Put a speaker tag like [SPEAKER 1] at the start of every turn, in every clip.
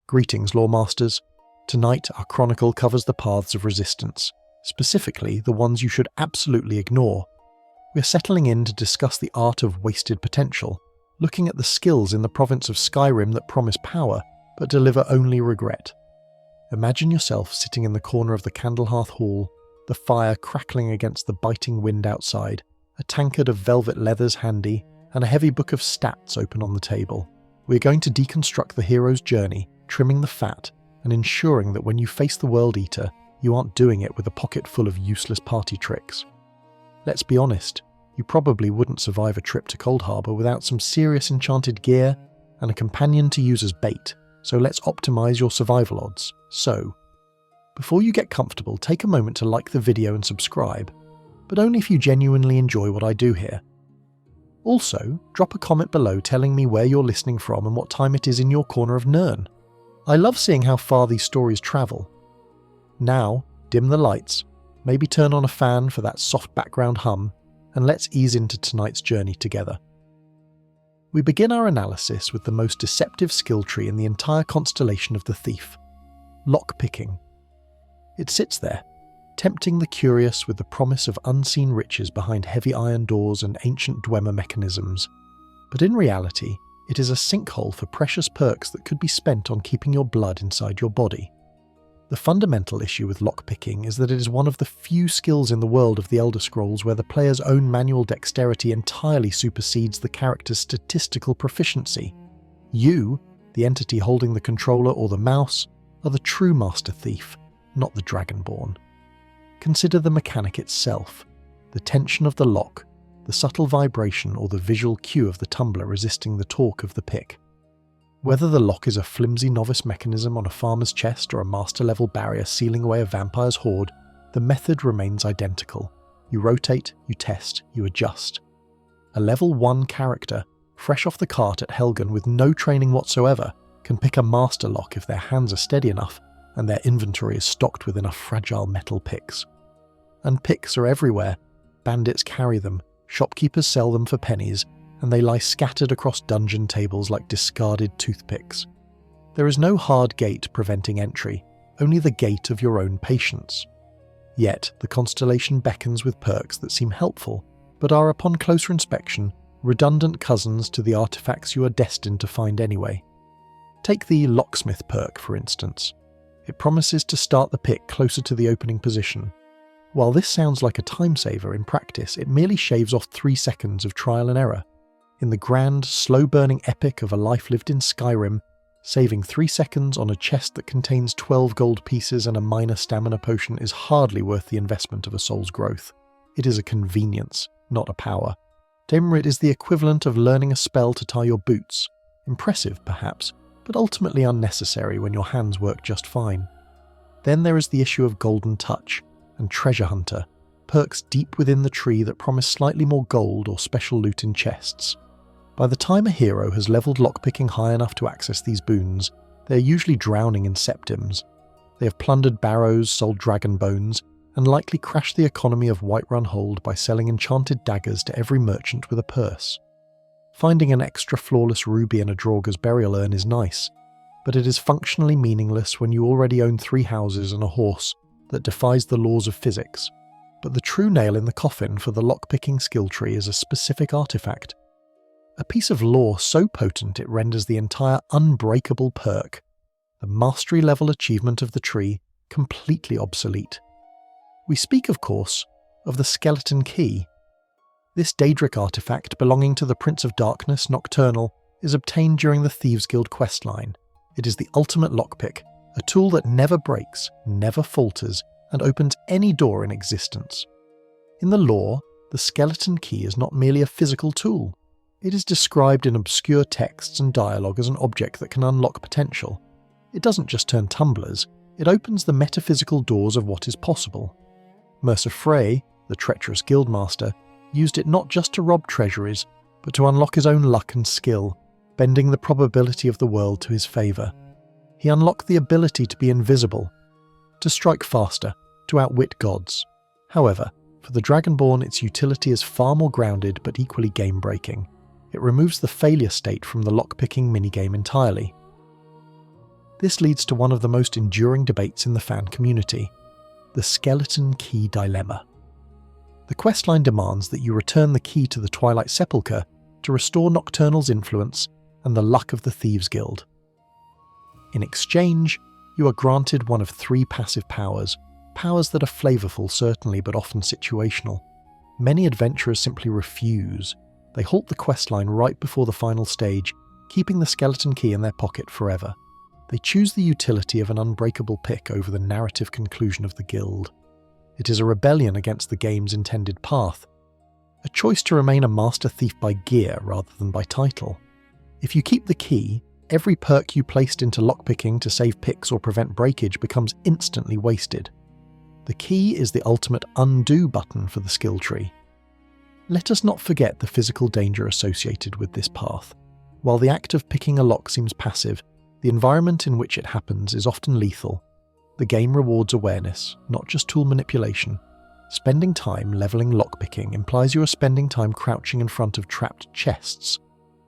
[SPEAKER 1] Greetings, Lore Masters. Tonight, our chronicle covers the paths of resistance, specifically the ones you should absolutely ignore. We're settling in to discuss the art of wasted potential, looking at the skills in the province of Skyrim that promise power, but deliver only regret. Imagine yourself sitting in the corner of the Candlehearth Hall, the fire crackling against the biting wind outside, a tankard of velvet leathers handy, and a heavy book of stats open on the table. We're going to deconstruct the hero's journey, trimming the fat, and ensuring that when you face the World Eater, you aren't doing it with a pocket full of useless party tricks. Let's be honest, you probably wouldn't survive a trip to Cold Harbour without some serious enchanted gear and a companion to use as bait, so let's optimise your survival odds. So, before you get comfortable, take a moment to like the video and subscribe, but only if you genuinely enjoy what I do here. Also, drop a comment below telling me where you're listening from and what time it is in your corner of Nirn. I love seeing how far these stories travel. Now, dim the lights, maybe turn on a fan for that soft background hum, and let's ease into tonight's journey together. We begin our analysis with the most deceptive skill tree in the entire constellation of the Thief, lockpicking. It sits there, tempting the curious with the promise of unseen riches behind heavy iron doors and ancient Dwemer mechanisms. But in reality, it is a sinkhole for precious perks that could be spent on keeping your blood inside your body. The fundamental issue with lockpicking is that it is one of the few skills in the world of the Elder Scrolls where the player's own manual dexterity entirely supersedes the character's statistical proficiency. You, the entity holding the controller or the mouse, are the true Master Thief, not the Dragonborn. Consider the mechanic itself, the tension of the lock, the subtle vibration or the visual cue of the tumbler resisting the torque of the pick. Whether the lock is a flimsy novice mechanism on a farmer's chest or a master-level barrier sealing away a vampire's hoard, the method remains identical. You rotate, you test, you adjust. A level 1 character, fresh off the cart at Helgen with no training whatsoever, can pick a master lock if their hands are steady enough and their inventory is stocked with enough fragile metal picks. And picks are everywhere. Bandits carry them, shopkeepers sell them for pennies, and they lie scattered across dungeon tables like discarded toothpicks. There is no hard gate preventing entry, only the gate of your own patience. Yet, the constellation beckons with perks that seem helpful, but are upon closer inspection, redundant cousins to the artifacts you are destined to find anyway. Take the locksmith perk, for instance. It promises to start the pick closer to the opening position. While this sounds like a time saver, in practice it merely shaves off 3 seconds of trial and error. In the grand, slow-burning epic of a life lived in Skyrim, saving 3 seconds on a chest that contains 12 gold pieces and a minor stamina potion is hardly worth the investment of a soul's growth. It is a convenience, not a power. It is the equivalent of learning a spell to tie your boots. Impressive, perhaps, but ultimately unnecessary when your hands work just fine. Then there is the issue of Golden Touch and Treasure Hunter, perks deep within the tree that promise slightly more gold or special loot in chests. By the time a hero has levelled lockpicking high enough to access these boons, they are usually drowning in septims. They have plundered barrows, sold dragon bones, and likely crashed the economy of Whiterun Hold by selling enchanted daggers to every merchant with a purse. Finding an extra flawless ruby in a Draugr's burial urn is nice, but it is functionally meaningless when you already own 3 houses and a horse that defies the laws of physics. But the true nail in the coffin for the lockpicking skill tree is a specific artifact. A piece of lore so potent it renders the entire unbreakable perk, the mastery level achievement of the tree, completely obsolete. We speak, of course, of the skeleton key. This Daedric artifact belonging to the Prince of Darkness, Nocturnal, is obtained during the Thieves Guild questline. It is the ultimate lockpick, a tool that never breaks, never falters, and opens any door in existence. In the lore, the skeleton key is not merely a physical tool. It is described in obscure texts and dialogue as an object that can unlock potential. It doesn't just turn tumblers, it opens the metaphysical doors of what is possible. Mercer Frey, the treacherous guildmaster, used it not just to rob treasuries, but to unlock his own luck and skill, bending the probability of the world to his favour. He unlocked the ability to be invisible, to strike faster, to outwit gods. However, for the Dragonborn, its utility is far more grounded but equally game-breaking. It removes the failure state from the lockpicking minigame entirely. This leads to one of the most enduring debates in the fan community, the skeleton key dilemma. The questline demands that you return the key to the Twilight Sepulchre to restore Nocturnal's influence and the luck of the Thieves' Guild. In exchange, you are granted one of 3 passive powers that are flavourful certainly but often situational. Many adventurers simply refuse. They halt the questline right before the final stage, keeping the skeleton key in their pocket forever. They choose the utility of an unbreakable pick over the narrative conclusion of the guild. It is a rebellion against the game's intended path, a choice to remain a master thief by gear rather than by title. If you keep the key, every perk you placed into lockpicking to save picks or prevent breakage becomes instantly wasted. The key is the ultimate undo button for the skill tree. Let us not forget the physical danger associated with this path. While the act of picking a lock seems passive, the environment in which it happens is often lethal. The game rewards awareness, not just tool manipulation. Spending time leveling lockpicking implies you are spending time crouching in front of trapped chests.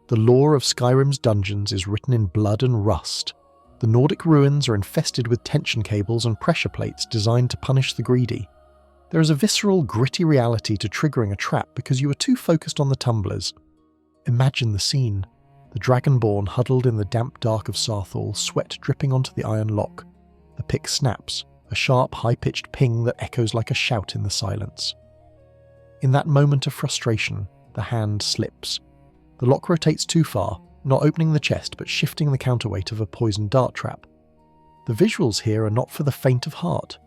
[SPEAKER 1] The lore of Skyrim's dungeons is written in blood and rust. The Nordic ruins are infested with tension cables and pressure plates designed to punish the greedy. There is a visceral, gritty reality to triggering a trap because you are too focused on the tumblers. Imagine the scene. The Dragonborn huddled in the damp dark of Sarthal, sweat dripping onto the iron lock. The pick snaps, a sharp, high-pitched ping that echoes like a shout in the silence. In that moment of frustration, the hand slips. The lock rotates too far, not opening the chest but shifting the counterweight of a poisoned dart trap. The visuals here are not for the faint of heart.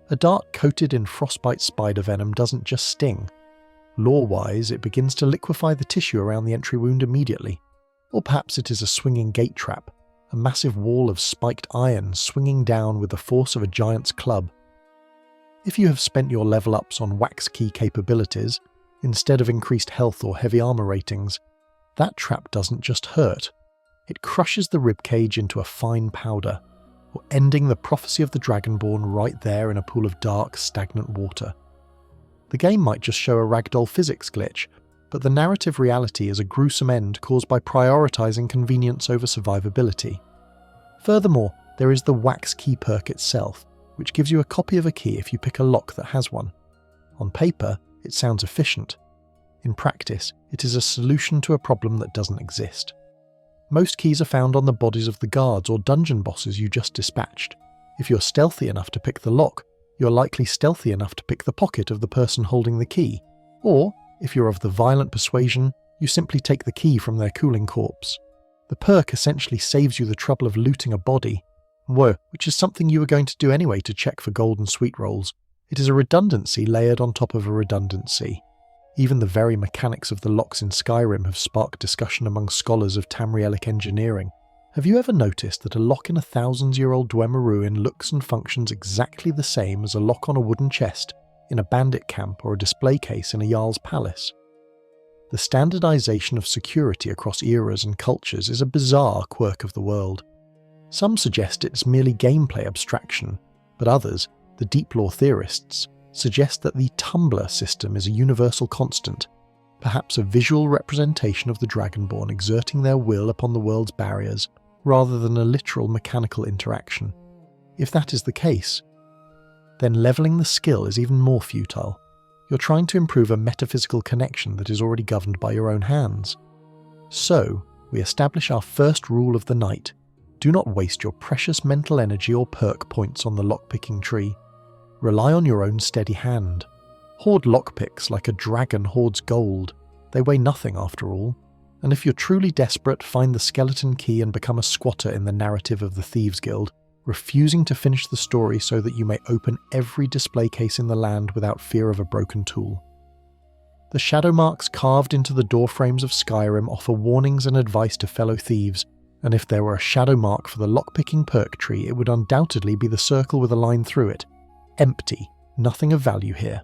[SPEAKER 1] A dart coated in frostbite spider venom doesn't just sting. Lore-wise, it begins to liquefy the tissue around the entry wound immediately. Or perhaps it is a swinging gate trap, a massive wall of spiked iron swinging down with the force of a giant's club. If you have spent your level ups on wax key capabilities, instead of increased health or heavy armor ratings, that trap doesn't just hurt, it crushes the ribcage into a fine powder, or ending the prophecy of the Dragonborn right there in a pool of dark, stagnant water. The game might just show a ragdoll physics glitch, but the narrative reality is a gruesome end caused by prioritizing convenience over survivability. Furthermore, there is the wax key perk itself, which gives you a copy of a key if you pick a lock that has one. On paper, it sounds efficient. In practice, it is a solution to a problem that doesn't exist. Most keys are found on the bodies of the guards or dungeon bosses you just dispatched. If you're stealthy enough to pick the lock, you're likely stealthy enough to pick the pocket of the person holding the key. Or, if you're of the violent persuasion, you simply take the key from their cooling corpse. The perk essentially saves you the trouble of looting a body, which is something you were going to do anyway to check for golden sweet rolls. It is a redundancy layered on top of a redundancy. Even the very mechanics of the locks in Skyrim have sparked discussion among scholars of Tamrielic engineering. Have you ever noticed that a lock in a thousands-year-old Dwemer ruin looks and functions exactly the same as a lock on a wooden chest in a bandit camp or a display case in a Jarl's palace? The standardization of security across eras and cultures is a bizarre quirk of the world. Some suggest it's merely gameplay abstraction, but others, the deep lore theorists, suggest that the tumbler system is a universal constant, perhaps a visual representation of the Dragonborn exerting their will upon the world's barriers, rather than a literal mechanical interaction. If that is the case, then leveling the skill is even more futile. You're trying to improve a metaphysical connection that is already governed by your own hands. So, we establish our first rule of the night. Do not waste your precious mental energy or perk points on the lockpicking tree. Rely on your own steady hand. Hoard lockpicks like a dragon hoards gold. They weigh nothing after all. And if you're truly desperate, find the skeleton key and become a squatter in the narrative of the Thieves' Guild, refusing to finish the story so that you may open every display case in the land without fear of a broken tool. The shadow marks carved into the doorframes of Skyrim offer warnings and advice to fellow thieves, and if there were a shadow mark for the lockpicking perk tree, it would undoubtedly be the circle with a line through it. Empty, nothing of value here.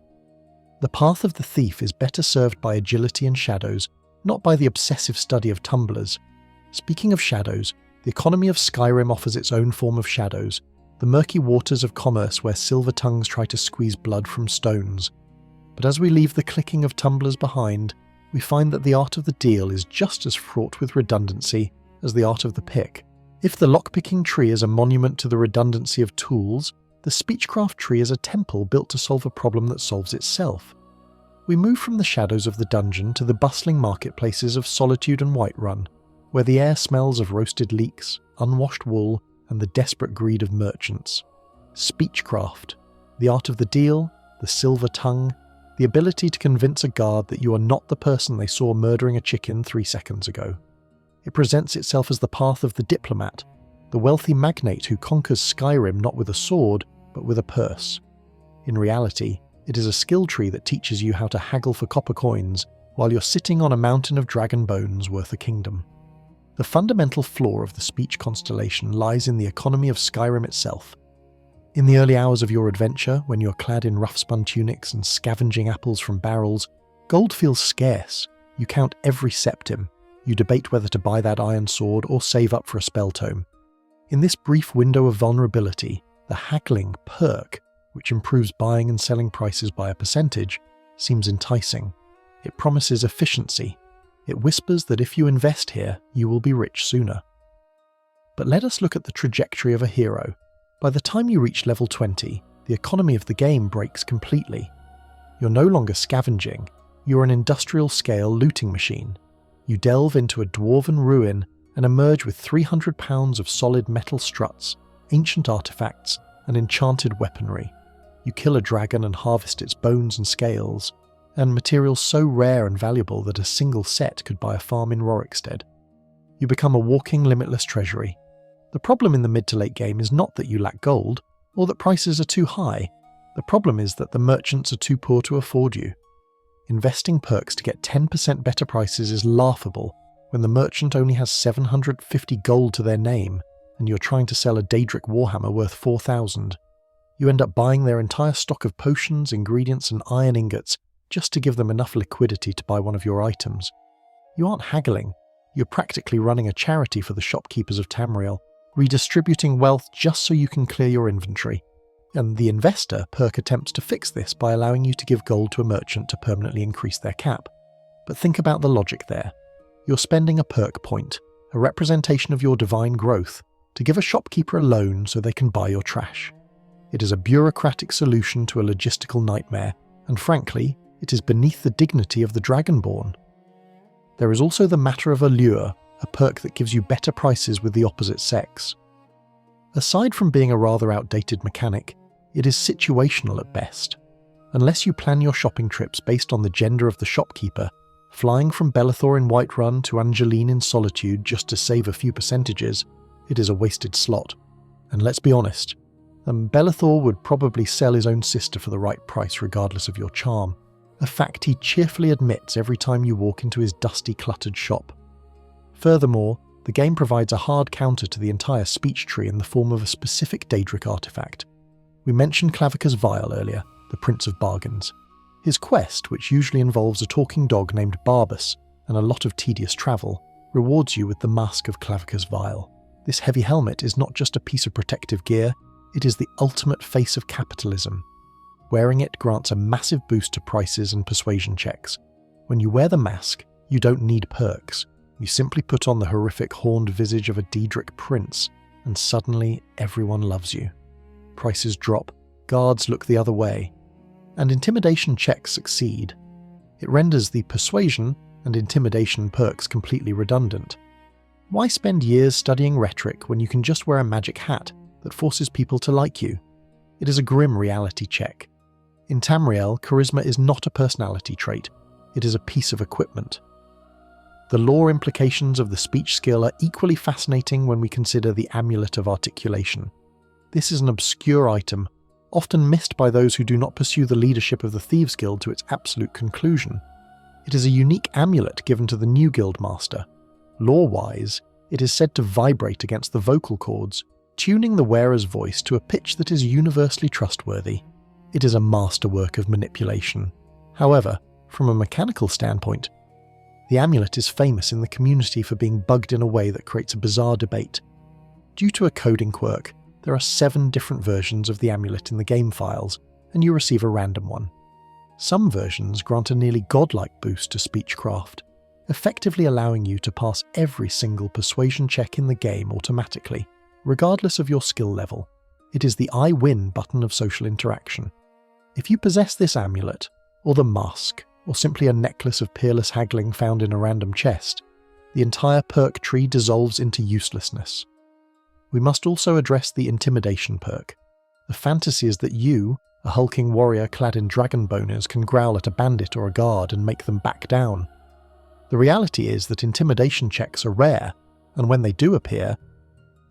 [SPEAKER 1] The path of the thief is better served by agility and shadows, not by the obsessive study of tumblers. Speaking of shadows, the economy of Skyrim offers its own form of shadows, the murky waters of commerce where silver tongues try to squeeze blood from stones. But as we leave the clicking of tumblers behind, we find that the art of the deal is just as fraught with redundancy as the art of the pick. If the lockpicking tree is a monument to the redundancy of tools, the speechcraft tree is a temple built to solve a problem that solves itself. We move from the shadows of the dungeon to the bustling marketplaces of Solitude and Whiterun, where the air smells of roasted leeks, unwashed wool, and the desperate greed of merchants. Speechcraft, the art of the deal, the silver tongue, the ability to convince a guard that you are not the person they saw murdering a chicken 3 seconds ago. It presents itself as the path of the diplomat, the wealthy magnate who conquers Skyrim not with a sword, but with a purse. In reality, it is a skill tree that teaches you how to haggle for copper coins while you're sitting on a mountain of dragon bones worth a kingdom. The fundamental flaw of the speech constellation lies in the economy of Skyrim itself. In the early hours of your adventure, when you're clad in rough-spun tunics and scavenging apples from barrels, gold feels scarce. You count every septim. You debate whether to buy that iron sword or save up for a spell tome. In this brief window of vulnerability, the haggling perk, which improves buying and selling prices by a percentage, seems enticing. It promises efficiency. It whispers that if you invest here, you will be rich sooner. But let us look at the trajectory of a hero. By the time you reach level 20, the economy of the game breaks completely. You're no longer scavenging, you're an industrial-scale looting machine. You delve into a dwarven ruin and emerge with 300 pounds of solid metal struts, ancient artifacts, and enchanted weaponry. You kill a dragon and harvest its bones and scales, and materials so rare and valuable that a single set could buy a farm in Rorikstead. You become a walking limitless treasury. The problem in the mid to late game is not that you lack gold, or that prices are too high. The problem is that the merchants are too poor to afford you. Investing perks to get 10% better prices is laughable when the merchant only has 750 gold to their name and you're trying to sell a Daedric Warhammer worth 4,000. You end up buying their entire stock of potions, ingredients and iron ingots just to give them enough liquidity to buy one of your items. You aren't haggling, you're practically running a charity for the shopkeepers of Tamriel, redistributing wealth just so you can clear your inventory. And the investor perk attempts to fix this by allowing you to give gold to a merchant to permanently increase their cap. But think about the logic there. You're spending a perk point, a representation of your divine growth, to give a shopkeeper a loan so they can buy your trash. It is a bureaucratic solution to a logistical nightmare, and frankly, it is beneath the dignity of the Dragonborn. There is also the matter of allure, a perk that gives you better prices with the opposite sex. Aside from being a rather outdated mechanic, it is situational at best. Unless you plan your shopping trips based on the gender of the shopkeeper, flying from Belethor in Whiterun to Angeline in Solitude just to save a few percentages, it is a wasted slot. And let's be honest, Belethor would probably sell his own sister for the right price regardless of your charm, a fact he cheerfully admits every time you walk into his dusty, cluttered shop. Furthermore, the game provides a hard counter to the entire speech tree in the form of a specific Daedric artifact. We mentioned Clavicus Vial earlier, the Prince of Bargains. His quest, which usually involves a talking dog named Barbas and a lot of tedious travel, rewards you with the Mask of Clavicus Vial. This heavy helmet is not just a piece of protective gear, it is the ultimate face of capitalism. Wearing it grants a massive boost to prices and persuasion checks. When you wear the mask, you don't need perks. You simply put on the horrific horned visage of a Daedric prince, and suddenly everyone loves you. Prices drop, guards look the other way, and intimidation checks succeed. It renders the persuasion and intimidation perks completely redundant. Why spend years studying rhetoric when you can just wear a magic hat that forces people to like you? It is a grim reality check. In Tamriel, charisma is not a personality trait, it is a piece of equipment. The lore implications of the speech skill are equally fascinating when we consider the Amulet of Articulation. This is an obscure item, often missed by those who do not pursue the leadership of the Thieves Guild to its absolute conclusion. It is a unique amulet given to the new Guildmaster. Lore-wise, it is said to vibrate against the vocal cords, tuning the wearer's voice to a pitch that is universally trustworthy. It is a masterwork of manipulation. However, from a mechanical standpoint, the amulet is famous in the community for being bugged in a way that creates a bizarre debate. Due to a coding quirk, there are 7 different versions of the amulet in the game files, and you receive a random one. Some versions grant a nearly godlike boost to speechcraft, effectively allowing you to pass every single persuasion check in the game automatically, regardless of your skill level. It is the I win button of social interaction. If you possess this amulet, or the mask, or simply a necklace of peerless haggling found in a random chest, the entire perk tree dissolves into uselessness. We must also address the intimidation perk. The fantasy is that you, a hulking warrior clad in dragon boners, can growl at a bandit or a guard and make them back down. The reality is that intimidation checks are rare, and when they do appear,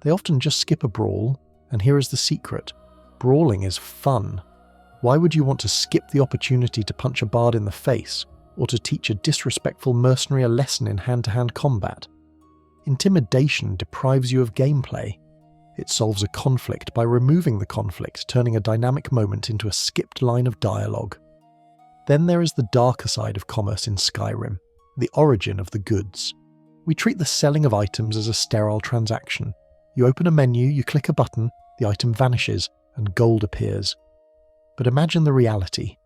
[SPEAKER 1] they often just skip a brawl, and here is the secret. Brawling is fun. Why would you want to skip the opportunity to punch a bard in the face, or to teach a disrespectful mercenary a lesson in hand-to-hand combat? Intimidation deprives you of gameplay. It solves a conflict by removing the conflict, turning a dynamic moment into a skipped line of dialogue. Then there is the darker side of commerce in Skyrim, the origin of the goods. We treat the selling of items as a sterile transaction. You open a menu, you click a button, the item vanishes, and gold appears. But imagine the reality.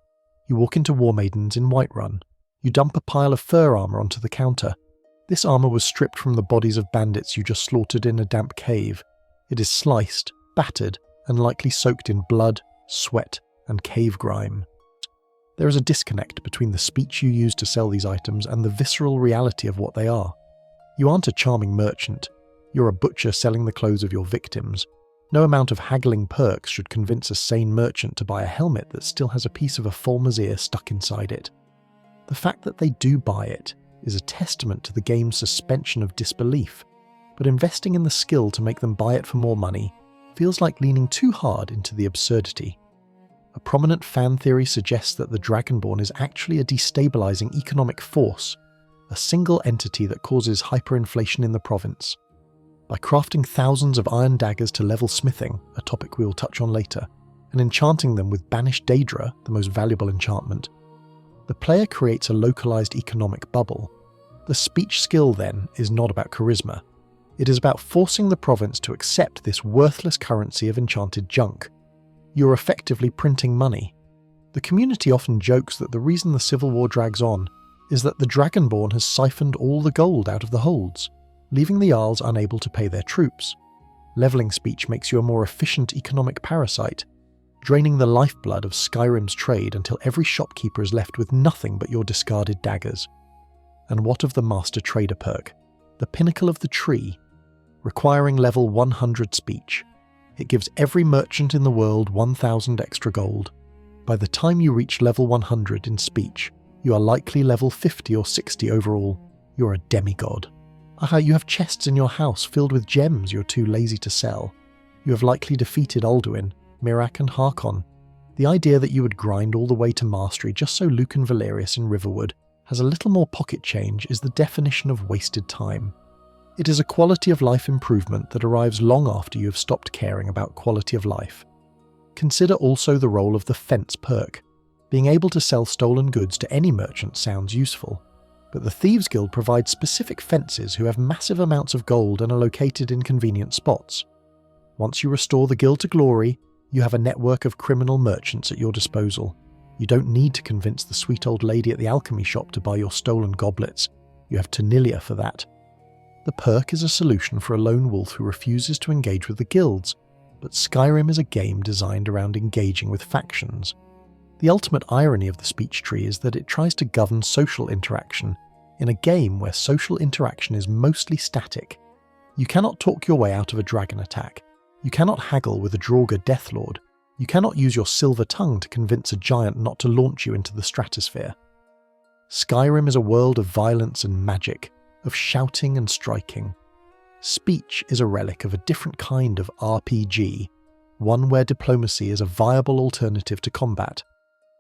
[SPEAKER 1] You walk into War Maidens in Whiterun. You dump a pile of fur armour onto the counter. This armour was stripped from the bodies of bandits you just slaughtered in a damp cave. It is sliced, battered, and likely soaked in blood, sweat, and cave grime. There is a disconnect between the speech you use to sell these items and the visceral reality of what they are. You aren't a charming merchant. You're a butcher selling the clothes of your victims. No amount of haggling perks should convince a sane merchant to buy a helmet that still has a piece of a Fulmer's ear stuck inside it. The fact that they do buy it is a testament to the game's suspension of disbelief, but investing in the skill to make them buy it for more money feels like leaning too hard into the absurdity. A prominent fan theory suggests that the Dragonborn is actually a destabilizing economic force, a single entity that causes hyperinflation in the province. By crafting thousands of iron daggers to level smithing, a topic we will touch on later, and enchanting them with banished Daedra, the most valuable enchantment, the player creates a localized economic bubble. The speech skill, then, is not about charisma. It is about forcing the province to accept this worthless currency of enchanted junk. You're effectively printing money. The community often jokes that the reason the civil war drags on is that the Dragonborn has siphoned all the gold out of the holds, leaving the Jarls unable to pay their troops. Leveling speech makes you a more efficient economic parasite, draining the lifeblood of Skyrim's trade until every shopkeeper is left with nothing but your discarded daggers. And what of the Master Trader perk, the pinnacle of the tree, requiring level 100 speech? It gives every merchant in the world 1,000 extra gold. By the time you reach level 100 in speech, you are likely level 50 or 60 overall. You're a demigod. You have chests in your house filled with gems you're too lazy to sell. You have likely defeated Alduin, Miraak and Harkon. The idea that you would grind all the way to mastery just so Luke and Valerius in Riverwood has a little more pocket change is the definition of wasted time. It is a quality of life improvement that arrives long after you have stopped caring about quality of life. Consider also the role of the fence perk. Being able to sell stolen goods to any merchant sounds useful, but the Thieves Guild provides specific fences who have massive amounts of gold and are located in convenient spots. Once you restore the guild to glory, you have a network of criminal merchants at your disposal. You don't need to convince the sweet old lady at the alchemy shop to buy your stolen goblets. You have Tonilia for that. The perk is a solution for a lone wolf who refuses to engage with the guilds, but Skyrim is a game designed around engaging with factions. The ultimate irony of the speech tree is that it tries to govern social interaction in a game where social interaction is mostly static. You cannot talk your way out of a dragon attack. You cannot haggle with a Draugr Deathlord. You cannot use your silver tongue to convince a giant not to launch you into the stratosphere. Skyrim is a world of violence and magic, of shouting and striking. Speech is a relic of a different kind of RPG, one where diplomacy is a viable alternative to combat.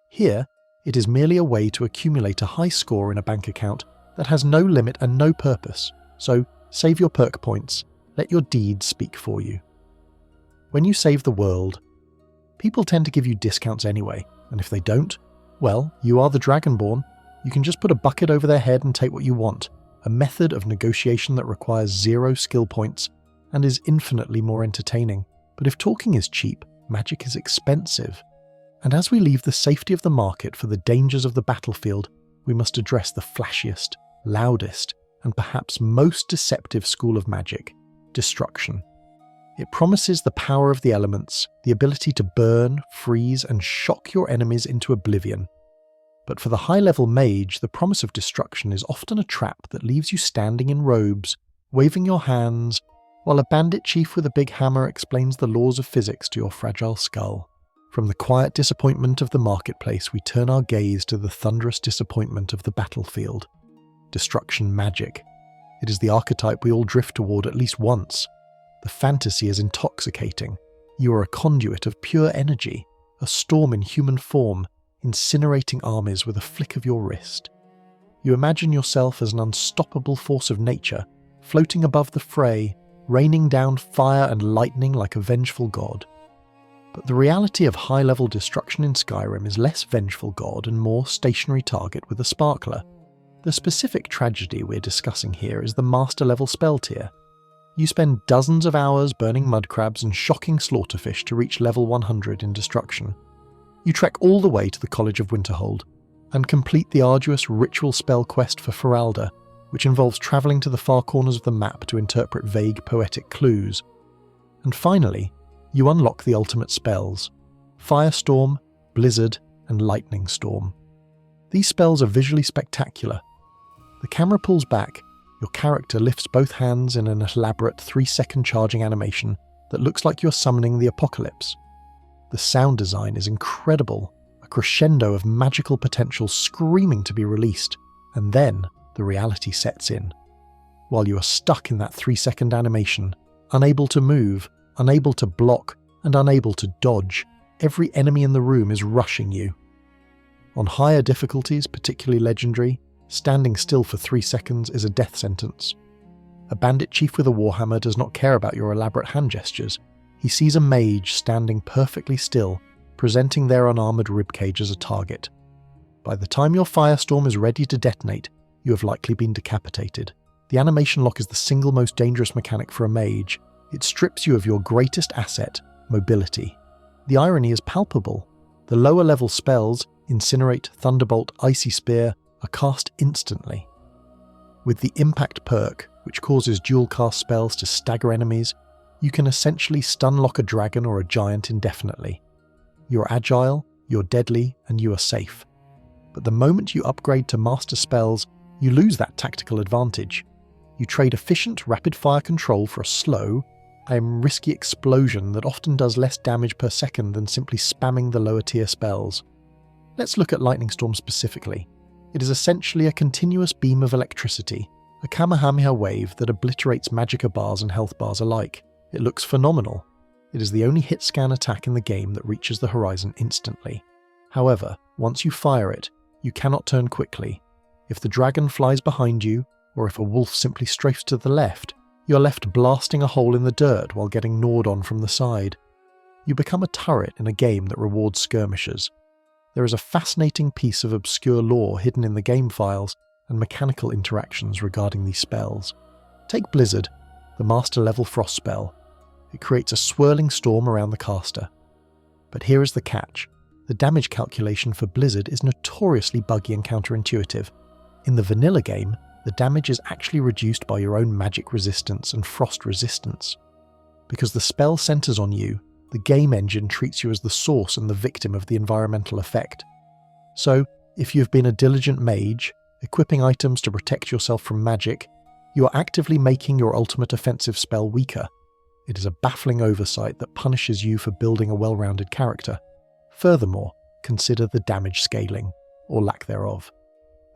[SPEAKER 1] Here, it is merely a way to accumulate a high score in a bank account that has no limit and no purpose, so save your perk points, let your deeds speak for you. When you save the world, people tend to give you discounts anyway, and if they don't, well, you are the Dragonborn. You can just put a bucket over their head and take what you want, a method of negotiation that requires 0 skill points and is infinitely more entertaining. But if talking is cheap, magic is expensive. And as we leave the safety of the market for the dangers of the battlefield, we must address the flashiest, loudest, and perhaps most deceptive school of magic, destruction. It promises the power of the elements, the ability to burn, freeze, and shock your enemies into oblivion. But for the high-level mage, the promise of destruction is often a trap that leaves you standing in robes, waving your hands, while a bandit chief with a big hammer explains the laws of physics to your fragile skull. From the quiet disappointment of the marketplace, we turn our gaze to the thunderous disappointment of the battlefield. Destruction magic. It is the archetype we all drift toward at least once. The fantasy is intoxicating. You are a conduit of pure energy, a storm in human form, incinerating armies with a flick of your wrist. You imagine yourself as an unstoppable force of nature, floating above the fray, raining down fire and lightning like a vengeful god. But the reality of high-level destruction in Skyrim is less vengeful god and more stationary target with a sparkler. The specific tragedy we're discussing here is the master-level spell tier. You spend dozens of hours burning mudcrabs and shocking slaughterfish to reach level 100 in destruction. You trek all the way to the College of Winterhold and complete the arduous ritual spell quest for Feralda, which involves travelling to the far corners of the map to interpret vague poetic clues. And finally, you unlock the ultimate spells: Firestorm, Blizzard, and Lightning Storm. These spells are visually spectacular. The camera pulls back, your character lifts both hands in an elaborate 3-second charging animation that looks like you're summoning the apocalypse. The sound design is incredible, a crescendo of magical potential screaming to be released, and then the reality sets in. While you are stuck in that 3-second animation, unable to move, unable to block, and unable to dodge, every enemy in the room is rushing you. On higher difficulties, particularly legendary, standing still for 3 seconds is a death sentence. A bandit chief with a warhammer does not care about your elaborate hand gestures. He sees a mage standing perfectly still, presenting their unarmoured ribcage as a target. By the time your firestorm is ready to detonate, you have likely been decapitated. The animation lock is the single most dangerous mechanic for a mage. It strips you of your greatest asset, mobility. The irony is palpable. The lower level spells, Incinerate, Thunderbolt, Icy Spear, are cast instantly. With the Impact perk, which causes dual cast spells to stagger enemies, you can essentially stun lock a dragon or a giant indefinitely. You're agile, you're deadly, and you are safe. But the moment you upgrade to master spells, you lose that tactical advantage. You trade efficient rapid-fire control for a slow, risky explosion that often does less damage per second than simply spamming the lower-tier spells. Let's look at Lightning Storm specifically. It is essentially a continuous beam of electricity, a Kamehameha wave that obliterates magicka bars and health bars alike. It looks phenomenal. It is the only hit-scan attack in the game that reaches the horizon instantly. However, once you fire it, you cannot turn quickly. If the dragon flies behind you, or if a wolf simply strafes to the left, you're left blasting a hole in the dirt while getting gnawed on from the side. You become a turret in a game that rewards skirmishers. There is a fascinating piece of obscure lore hidden in the game files and mechanical interactions regarding these spells. Take Blizzard, the master-level frost spell. It creates a swirling storm around the caster. But here is the catch. The damage calculation for Blizzard is notoriously buggy and counterintuitive. In the vanilla game, the damage is actually reduced by your own magic resistance and frost resistance. Because the spell centers on you, the game engine treats you as the source and the victim of the environmental effect. So, if you've been a diligent mage, equipping items to protect yourself from magic, you are actively making your ultimate offensive spell weaker. It is a baffling oversight that punishes you for building a well-rounded character. Furthermore, consider the damage scaling, or lack thereof.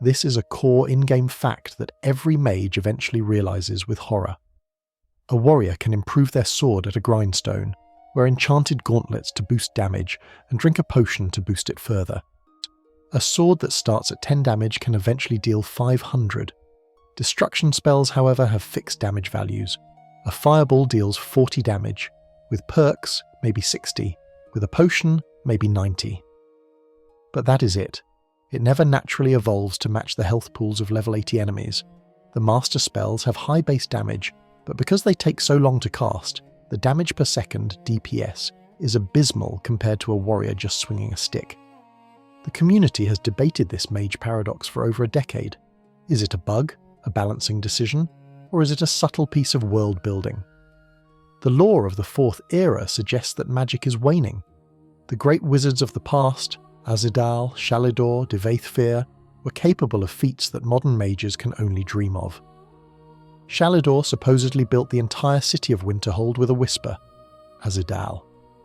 [SPEAKER 1] This is a core in-game fact that every mage eventually realizes with horror. A warrior can improve their sword at a grindstone, wear enchanted gauntlets to boost damage, and drink a potion to boost it further. A sword that starts at 10 damage can eventually deal 500. Destruction spells, however, have fixed damage values. A fireball deals 40 damage, with perks, maybe 60, with a potion, maybe 90. But that is it. It never naturally evolves to match the health pools of level 80 enemies. The master spells have high base damage, but because they take so long to cast, the damage per second, DPS, is abysmal compared to a warrior just swinging a stick. The community has debated this mage paradox for over a decade. Is it a bug, a balancing decision, or is it a subtle piece of world building? The lore of the Fourth Era suggests that magic is waning. The great wizards of the past, Azidal, Shalidor, Devaithfir, were capable of feats that modern mages can only dream of. Shalidor supposedly built the entire city of Winterhold with a whisper. Azidal,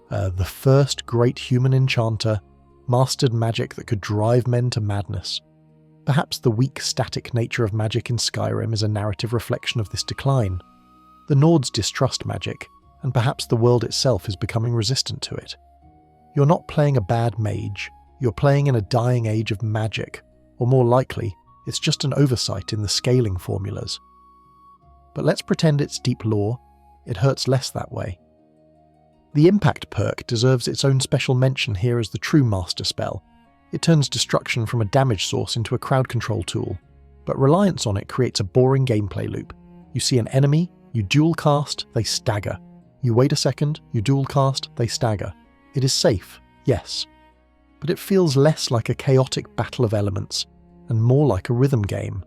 [SPEAKER 1] the first great human enchanter, mastered magic that could drive men to madness. Perhaps the weak, static nature of magic in Skyrim is a narrative reflection of this decline. The Nords distrust magic, and perhaps the world itself is becoming resistant to it. You're not playing a bad mage, you're playing in a dying age of magic, or more likely, it's just an oversight in the scaling formulas. But let's pretend it's deep lore, it hurts less that way. The Impact perk deserves its own special mention here as the true master spell. It turns destruction from a damage source into a crowd control tool, but reliance on it creates a boring gameplay loop. You see an enemy, you dual cast, they stagger. You wait a second, you dual cast, they stagger. It is safe, yes, but it feels less like a chaotic battle of elements, and more like a rhythm game.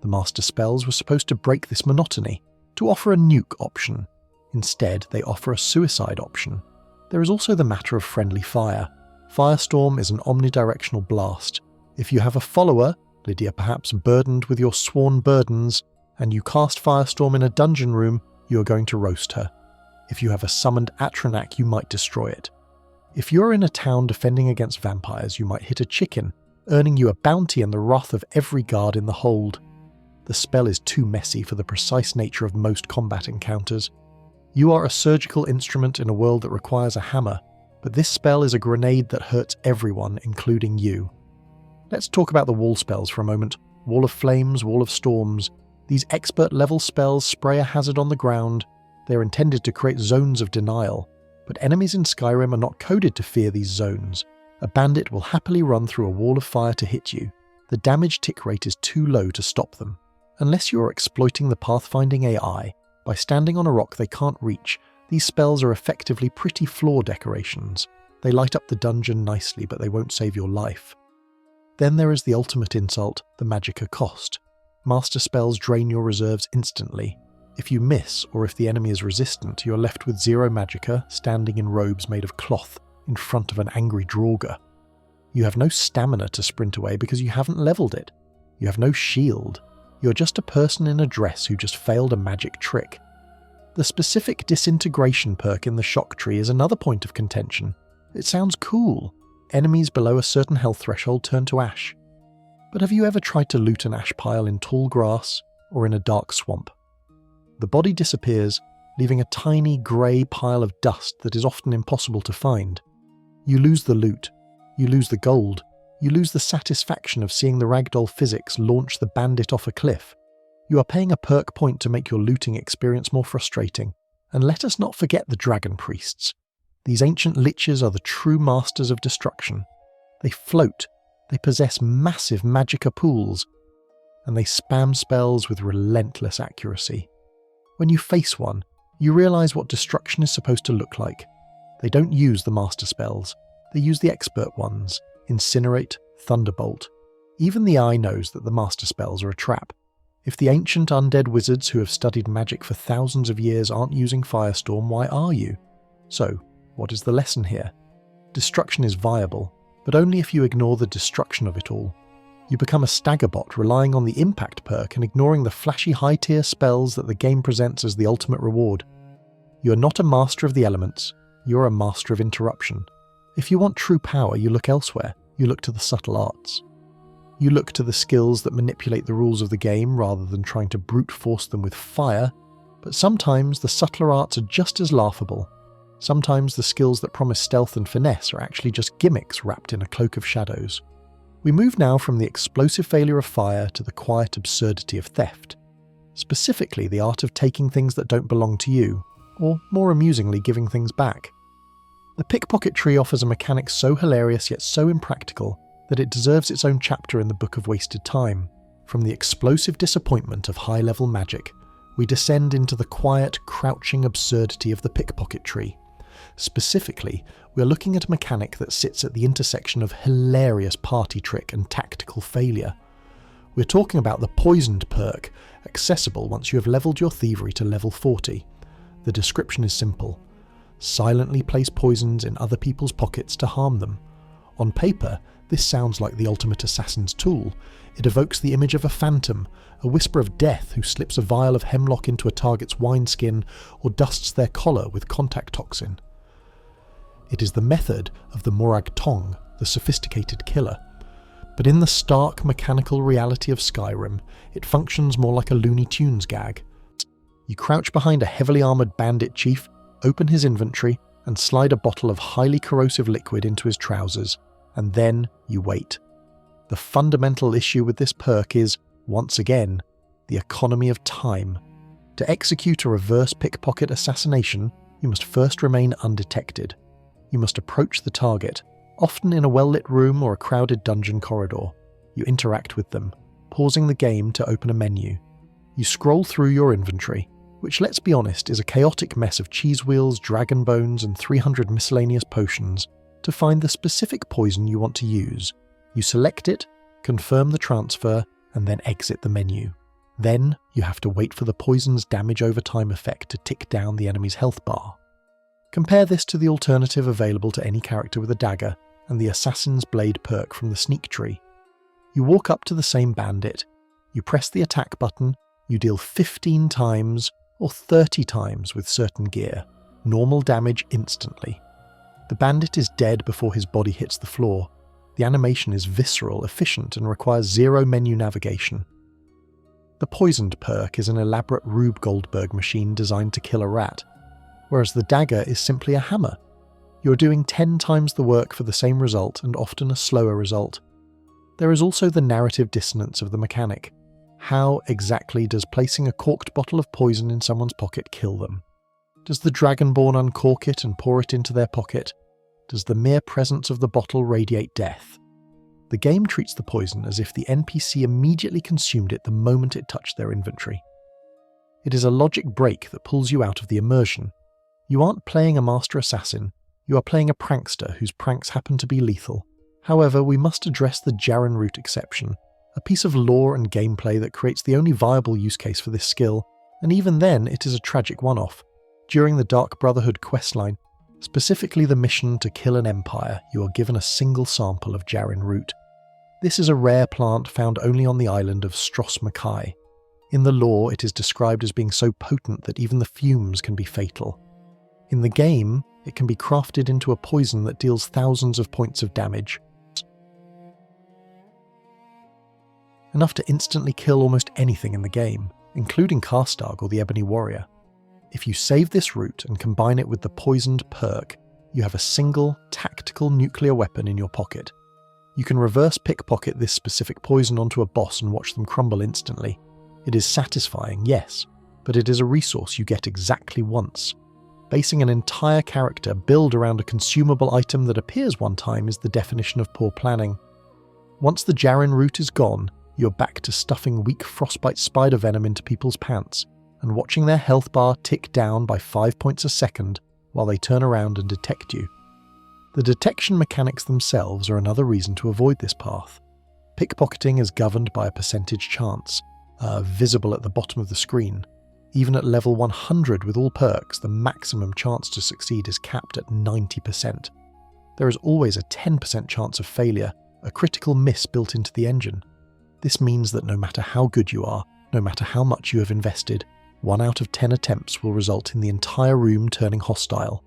[SPEAKER 1] The master spells were supposed to break this monotony, to offer a nuke option. Instead, they offer a suicide option. There is also the matter of friendly fire. Firestorm is an omnidirectional blast. If you have a follower, Lydia perhaps burdened with your sworn burdens, and you cast Firestorm in a dungeon room, you are going to roast her. If you have a summoned Atronak, you might destroy it. If you're in a town defending against vampires, you might hit a chicken, earning you a bounty and the wrath of every guard in the hold. The spell is too messy for the precise nature of most combat encounters. You are a surgical instrument in a world that requires a hammer, but this spell is a grenade that hurts everyone, including you. Let's talk about the wall spells for a moment. Wall of Flames, Wall of Storms. These expert-level spells spray a hazard on the ground. They are intended to create zones of denial, but enemies in Skyrim are not coded to fear these zones. A bandit will happily run through a wall of fire to hit you. The damage tick rate is too low to stop them. Unless you are exploiting the pathfinding AI, by standing on a rock they can't reach, these spells are effectively pretty floor decorations. They light up the dungeon nicely, but they won't save your life. Then there is the ultimate insult, the magicka cost. Master spells drain your reserves instantly. If you miss, or if the enemy is resistant, you are left with 0 magicka, standing in robes made of cloth, in front of an angry Draugr. You have no stamina to sprint away because you haven't leveled it. You have no shield. You're just a person in a dress who just failed a magic trick. The specific disintegration perk in the shock tree is another point of contention. It sounds cool. Enemies below a certain health threshold turn to ash. But have you ever tried to loot an ash pile in tall grass or in a dark swamp? The body disappears, leaving a tiny grey pile of dust that is often impossible to find. You lose the loot. You lose the gold. You lose the satisfaction of seeing the ragdoll physics launch the bandit off a cliff. You are paying a perk point to make your looting experience more frustrating. And let us not forget the dragon priests. These ancient liches are the true masters of destruction. They float, they possess massive magicka pools, and they spam spells with relentless accuracy. When you face one, you realise what destruction is supposed to look like. They don't use the master spells, they use the expert ones. Incinerate, Thunderbolt. Even the eye knows that the master spells are a trap. If the ancient undead wizards who have studied magic for thousands of years aren't using Firestorm, why are you? So, what is the lesson here? Destruction is viable, but only if you ignore the destruction of it all. You become a staggerbot relying on the impact perk and ignoring the flashy high-tier spells that the game presents as the ultimate reward. You are not a master of the elements, you are a master of interruption. If you want true power, you look elsewhere. You look to the subtle arts. You look to the skills that manipulate the rules of the game rather than trying to brute force them with fire, but sometimes the subtler arts are just as laughable. Sometimes the skills that promise stealth and finesse are actually just gimmicks wrapped in a cloak of shadows. We move now from the explosive failure of fire to the quiet absurdity of theft. Specifically, the art of taking things that don't belong to you, or more amusingly, giving things back. The Pickpocket tree offers a mechanic so hilarious yet so impractical that it deserves its own chapter in the Book of Wasted Time. From the explosive disappointment of high-level magic, we descend into the quiet, crouching absurdity of the Pickpocket tree. Specifically, we are looking at a mechanic that sits at the intersection of hilarious party trick and tactical failure. We're talking about the Poisoned perk, accessible once you have levelled your thievery to level 40. The description is simple. Silently place poisons in other people's pockets to harm them. On paper, this sounds like the ultimate assassin's tool. It evokes the image of a phantom, a whisper of death who slips a vial of hemlock into a target's wineskin or dusts their collar with contact toxin. It is the method of the Morag Tong, the sophisticated killer. But in the stark mechanical reality of Skyrim, it functions more like a Looney Tunes gag. You crouch behind a heavily armoured bandit chief, open his inventory, and slide a bottle of highly corrosive liquid into his trousers, and then you wait. The fundamental issue with this perk is, once again, the economy of time. To execute a reverse pickpocket assassination, you must first remain undetected. You must approach the target, often in a well-lit room or a crowded dungeon corridor. You interact with them, pausing the game to open a menu. You scroll through your inventory, which, let's be honest, is a chaotic mess of cheese wheels, dragon bones, and 300 miscellaneous potions, to find the specific poison you want to use. You select it, confirm the transfer, and then exit the menu. Then you have to wait for the poison's damage over time effect to tick down the enemy's health bar. Compare this to the alternative available to any character with a dagger and the Assassin's Blade perk from the Sneak tree. You walk up to the same bandit, you press the attack button, you deal 15 times or 30 times with certain gear, normal damage instantly. The bandit is dead before his body hits the floor. The animation is visceral, efficient, and requires zero menu navigation. The Poisoned perk is an elaborate Rube Goldberg machine designed to kill a rat, whereas the dagger is simply a hammer. You're doing 10 times the work for the same result, and often a slower result. There is also the narrative dissonance of the mechanic. How exactly does placing a corked bottle of poison in someone's pocket kill them? Does the Dragonborn uncork it and pour it into their pocket? Does the mere presence of the bottle radiate death? The game treats the poison as if the NPC immediately consumed it the moment it touched their inventory. It is a logic break that pulls you out of the immersion. You aren't playing a master assassin, you are playing a prankster whose pranks happen to be lethal. However, we must address the Jaren root exception, a piece of lore and gameplay that creates the only viable use case for this skill, and even then it is a tragic one-off. During the Dark Brotherhood questline, specifically the mission to kill an empire, you are given a single sample of Jaren root. This is a rare plant found only on the island of Stros Mackay. In the lore, it is described as being so potent that even the fumes can be fatal. In the game, it can be crafted into a poison that deals thousands of points of damage, enough to instantly kill almost anything in the game, including Karstag or the Ebony Warrior. If you save this root and combine it with the Poisoned perk, you have a single, tactical nuclear weapon in your pocket. You can reverse pickpocket this specific poison onto a boss and watch them crumble instantly. It is satisfying, yes, but it is a resource you get exactly once. Basing an entire character build around a consumable item that appears one time is the definition of poor planning. Once the Jaren root is gone, you're back to stuffing weak frostbite spider venom into people's pants and watching their health bar tick down by 5 points a second while they turn around and detect you. The detection mechanics themselves are another reason to avoid this path. Pickpocketing is governed by a percentage chance, visible at the bottom of the screen. Even at level 100 with all perks, the maximum chance to succeed is capped at 90%. There is always a 10% chance of failure, a critical miss built into the engine. This means that no matter how good you are, no matter how much you have invested, 1 out of 10 attempts will result in the entire room turning hostile.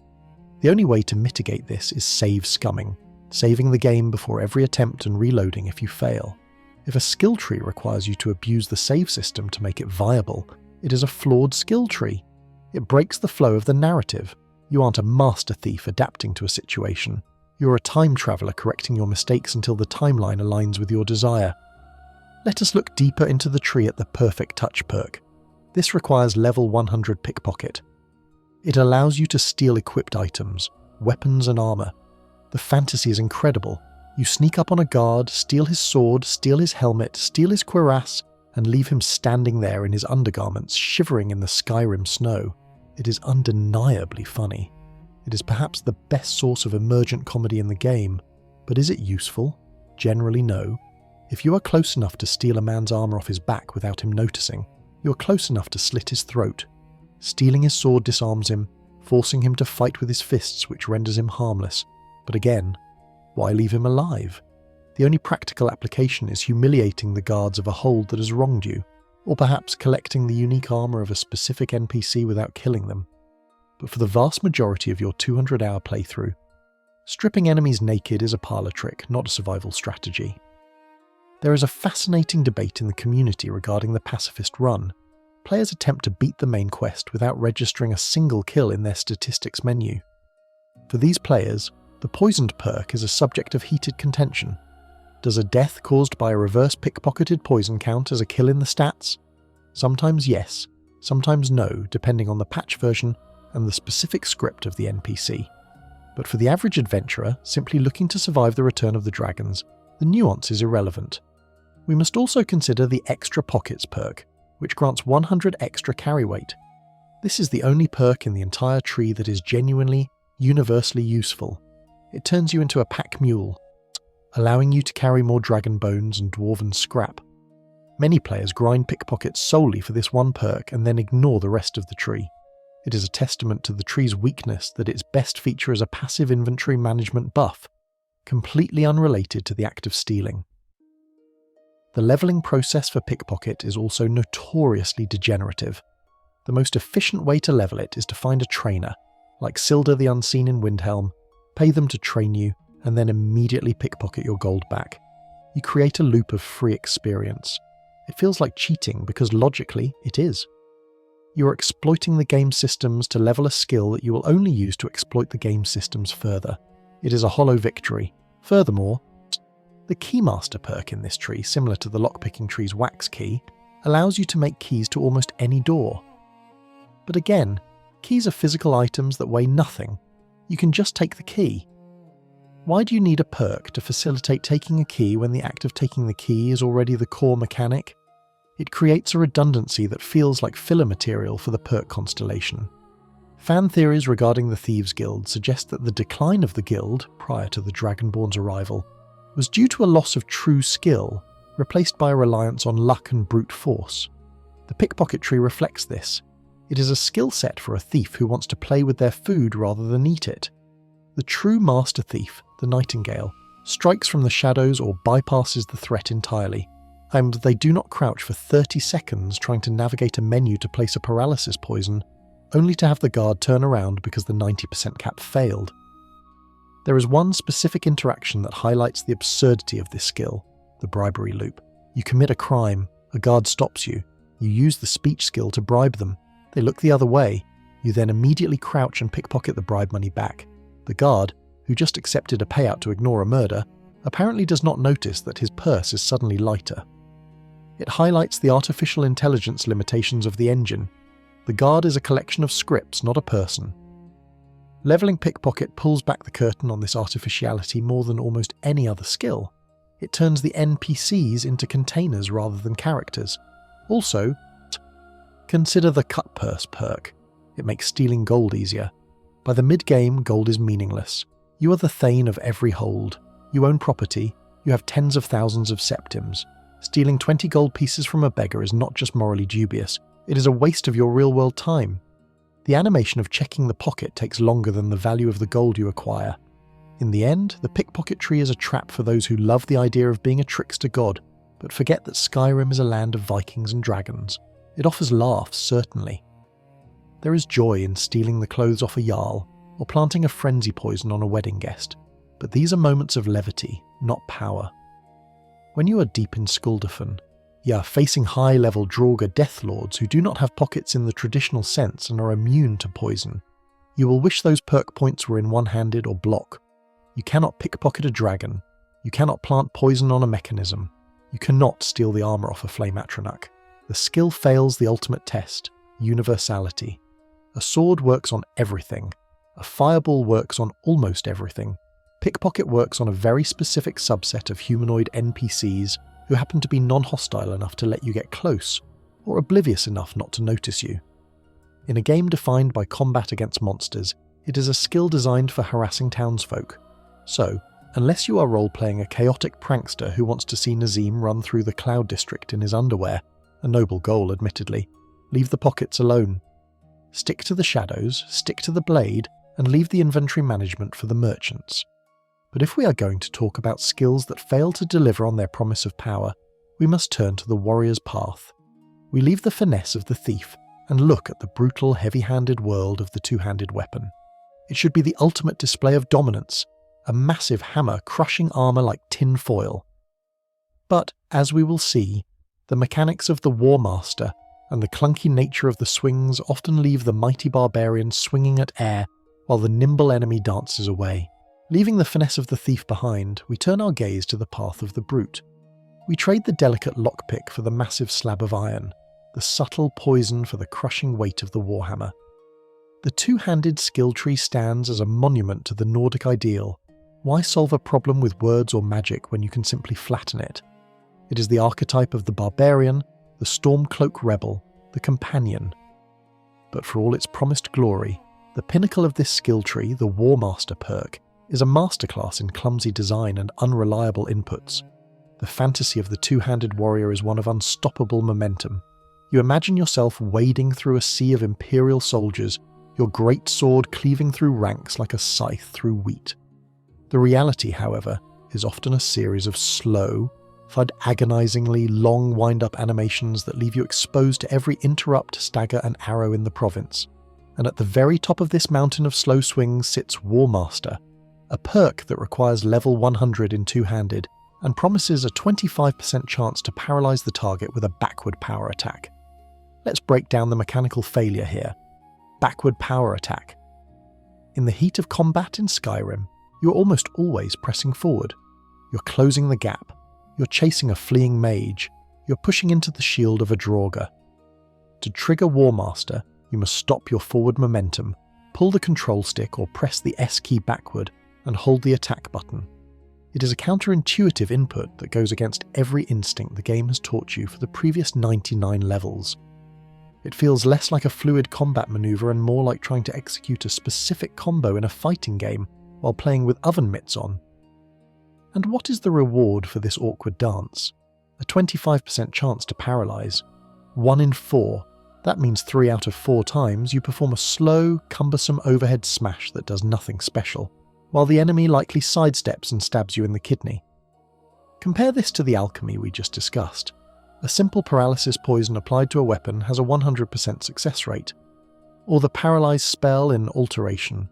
[SPEAKER 1] The only way to mitigate this is save scumming, saving the game before every attempt and reloading if you fail. If a skill tree requires you to abuse the save system to make it viable, it is a flawed skill tree. It breaks the flow of the narrative. You aren't a master thief adapting to a situation. You're a time traveller correcting your mistakes until the timeline aligns with your desire. Let us look deeper into the tree at the Perfect Touch perk. This requires level 100 pickpocket. It allows you to steal equipped items, weapons and armour. The fantasy is incredible. You sneak up on a guard, steal his sword, steal his helmet, steal his cuirass, and leave him standing there in his undergarments, shivering in the Skyrim snow. It is undeniably funny. It is perhaps the best source of emergent comedy in the game, but is it useful? Generally no. If you are close enough to steal a man's armour off his back without him noticing, you are close enough to slit his throat. Stealing his sword disarms him, forcing him to fight with his fists, which renders him harmless. But again, why leave him alive? The only practical application is humiliating the guards of a hold that has wronged you, or perhaps collecting the unique armour of a specific NPC without killing them. But for the vast majority of your 200-hour playthrough, stripping enemies naked is a parlour trick, not a survival strategy. There is a fascinating debate in the community regarding the pacifist run. Players attempt to beat the main quest without registering a single kill in their statistics menu. For these players, the poisoned perk is a subject of heated contention. Does a death caused by a reverse pickpocketed poison count as a kill in the stats? Sometimes yes, sometimes no, depending on the patch version and the specific script of the NPC. But for the average adventurer simply looking to survive the return of the dragons, the nuance is irrelevant. We must also consider the Extra Pockets perk, which grants 100 extra carry weight. This is the only perk in the entire tree that is genuinely, universally useful. It turns you into a pack mule, allowing you to carry more dragon bones and dwarven scrap. Many players grind pickpockets solely for this one perk and then ignore the rest of the tree. It is a testament to the tree's weakness that its best feature is a passive inventory management buff, completely unrelated to the act of stealing. The levelling process for pickpocket is also notoriously degenerative. The most efficient way to level it is to find a trainer, like Silda the Unseen in Windhelm, pay them to train you, and then immediately pickpocket your gold back. You create a loop of free experience. It feels like cheating because logically it is. You are exploiting the game systems to level a skill that you will only use to exploit the game systems further. It is a hollow victory. Furthermore, the Keymaster perk in this tree, similar to the lockpicking tree's wax key, allows you to make keys to almost any door. But again, keys are physical items that weigh nothing. You can just take the key. Why do you need a perk to facilitate taking a key when the act of taking the key is already the core mechanic? It creates a redundancy that feels like filler material for the perk constellation. Fan theories regarding the Thieves Guild suggest that the decline of the guild, prior to the Dragonborn's arrival, was due to a loss of true skill, replaced by a reliance on luck and brute force. The pickpocket tree reflects this. It is a skill set for a thief who wants to play with their food rather than eat it. The true master thief, the Nightingale, strikes from the shadows or bypasses the threat entirely, and they do not crouch for 30 seconds trying to navigate a menu to place a paralysis poison, only to have the guard turn around because the 90% cap failed. There is one specific interaction that highlights the absurdity of this skill, the bribery loop. You commit a crime, a guard stops you, you use the speech skill to bribe them, they look the other way, you then immediately crouch and pickpocket the bribe money back. The guard, who just accepted a payout to ignore a murder, apparently does not notice that his purse is suddenly lighter. It highlights the artificial intelligence limitations of the engine. The guard is a collection of scripts, not a person. Leveling pickpocket pulls back the curtain on this artificiality more than almost any other skill. It turns the NPCs into containers rather than characters. Also, consider the cut purse perk. It makes stealing gold easier. By the mid-game, gold is meaningless. You are the Thane of every hold. You own property. You have tens of thousands of septims. Stealing 20 gold pieces from a beggar is not just morally dubious, it is a waste of your real-world time. The animation of checking the pocket takes longer than the value of the gold you acquire. In the end, the pickpocket tree is a trap for those who love the idea of being a trickster god, but forget that Skyrim is a land of Vikings and dragons. It offers laughs, certainly. There is joy in stealing the clothes off a jarl, or planting a frenzy poison on a wedding guest, but these are moments of levity, not power. When you are deep in Skuldafn, you are facing high-level Draugr Deathlords who do not have pockets in the traditional sense and are immune to poison. You will wish those perk points were in one-handed or block. You cannot pickpocket a dragon. You cannot plant poison on a mechanism. You cannot steal the armour off a flame atronach. The skill fails the ultimate test, universality. A sword works on everything. A fireball works on almost everything. Pickpocket works on a very specific subset of humanoid NPCs who happen to be non-hostile enough to let you get close, or oblivious enough not to notice you. In a game defined by combat against monsters, it is a skill designed for harassing townsfolk. So, Unless you are role-playing a chaotic prankster who wants to see Nazim run through the Cloud District in his underwear, a noble goal admittedly, leave the pockets alone. Stick to the shadows, stick to the blade, and leave the inventory management for the merchants. But if we are going to talk about skills that fail to deliver on their promise of power, we must turn to the warrior's path. We leave the finesse of the thief and look at the brutal, heavy-handed world of the two-handed weapon. It should be the ultimate display of dominance, a massive hammer crushing armour like tin foil. But, as we will see, the mechanics of the War Master and the clunky nature of the swings often leave the mighty barbarian swinging at air while the nimble enemy dances away. Leaving the finesse of the thief behind, we turn our gaze to the path of the brute. We trade the delicate lockpick for the massive slab of iron, the subtle poison for the crushing weight of the warhammer. The two-handed skill tree stands as a monument to the Nordic ideal. Why solve a problem with words or magic when you can simply flatten it? It is the archetype of the barbarian, the stormcloak rebel, the companion. But for all its promised glory, the pinnacle of this skill tree, the War Master perk, is a masterclass in clumsy design and unreliable inputs. The fantasy of the two-handed warrior is one of unstoppable momentum. You imagine yourself wading through a sea of imperial soldiers, your great sword cleaving through ranks like a scythe through wheat. The reality, however, is often a series of slow, agonizingly long wind-up animations that leave you exposed to every interrupt, stagger and arrow in the province. And at the very top of this mountain of slow swings sits War Master, a perk that requires level 100 in two-handed and promises a 25% chance to paralyze the target with a backward power attack. Let's break down the mechanical failure here. Backward power attack. In the heat of combat in Skyrim, you're almost always pressing forward. You're closing the gap. You're chasing a fleeing mage. You're pushing into the shield of a Draugr. To trigger War Master, you must stop your forward momentum, pull the control stick or press the S key backward, and hold the attack button. It is a counterintuitive input that goes against every instinct the game has taught you for the previous 99 levels. It feels less like a fluid combat maneuver and more like trying to execute a specific combo in a fighting game while playing with oven mitts on. And what is the reward for this awkward dance? A 25% chance to paralyze. 1 in 4. That means 3 out of 4 times you perform a slow, cumbersome overhead smash that does nothing special, while the enemy likely sidesteps and stabs you in the kidney. Compare this to the alchemy we just discussed. A simple paralysis poison applied to a weapon has a 100% success rate. Or the paralyze spell in Alteration.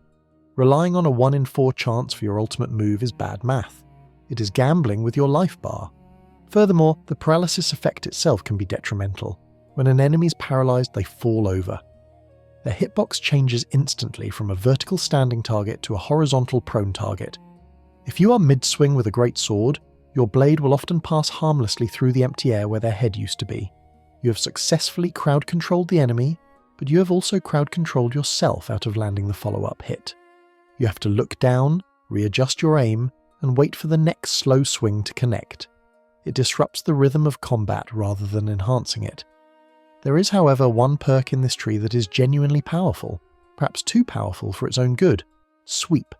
[SPEAKER 1] Relying on a 1 in 4 chance for your ultimate move is bad math. It is gambling with your life bar. Furthermore, the paralysis effect itself can be detrimental. When an enemy is paralyzed, they fall over. Their hitbox changes instantly from a vertical standing target to a horizontal prone target. If you are mid-swing with a great sword, your blade will often pass harmlessly through the empty air where their head used to be. You have successfully crowd-controlled the enemy, but you have also crowd-controlled yourself out of landing the follow-up hit. You have to look down, readjust your aim, and wait for the next slow swing to connect. It disrupts the rhythm of combat rather than enhancing it. There is, however, one perk in this tree that is genuinely powerful, perhaps too powerful for its own good: Sweep.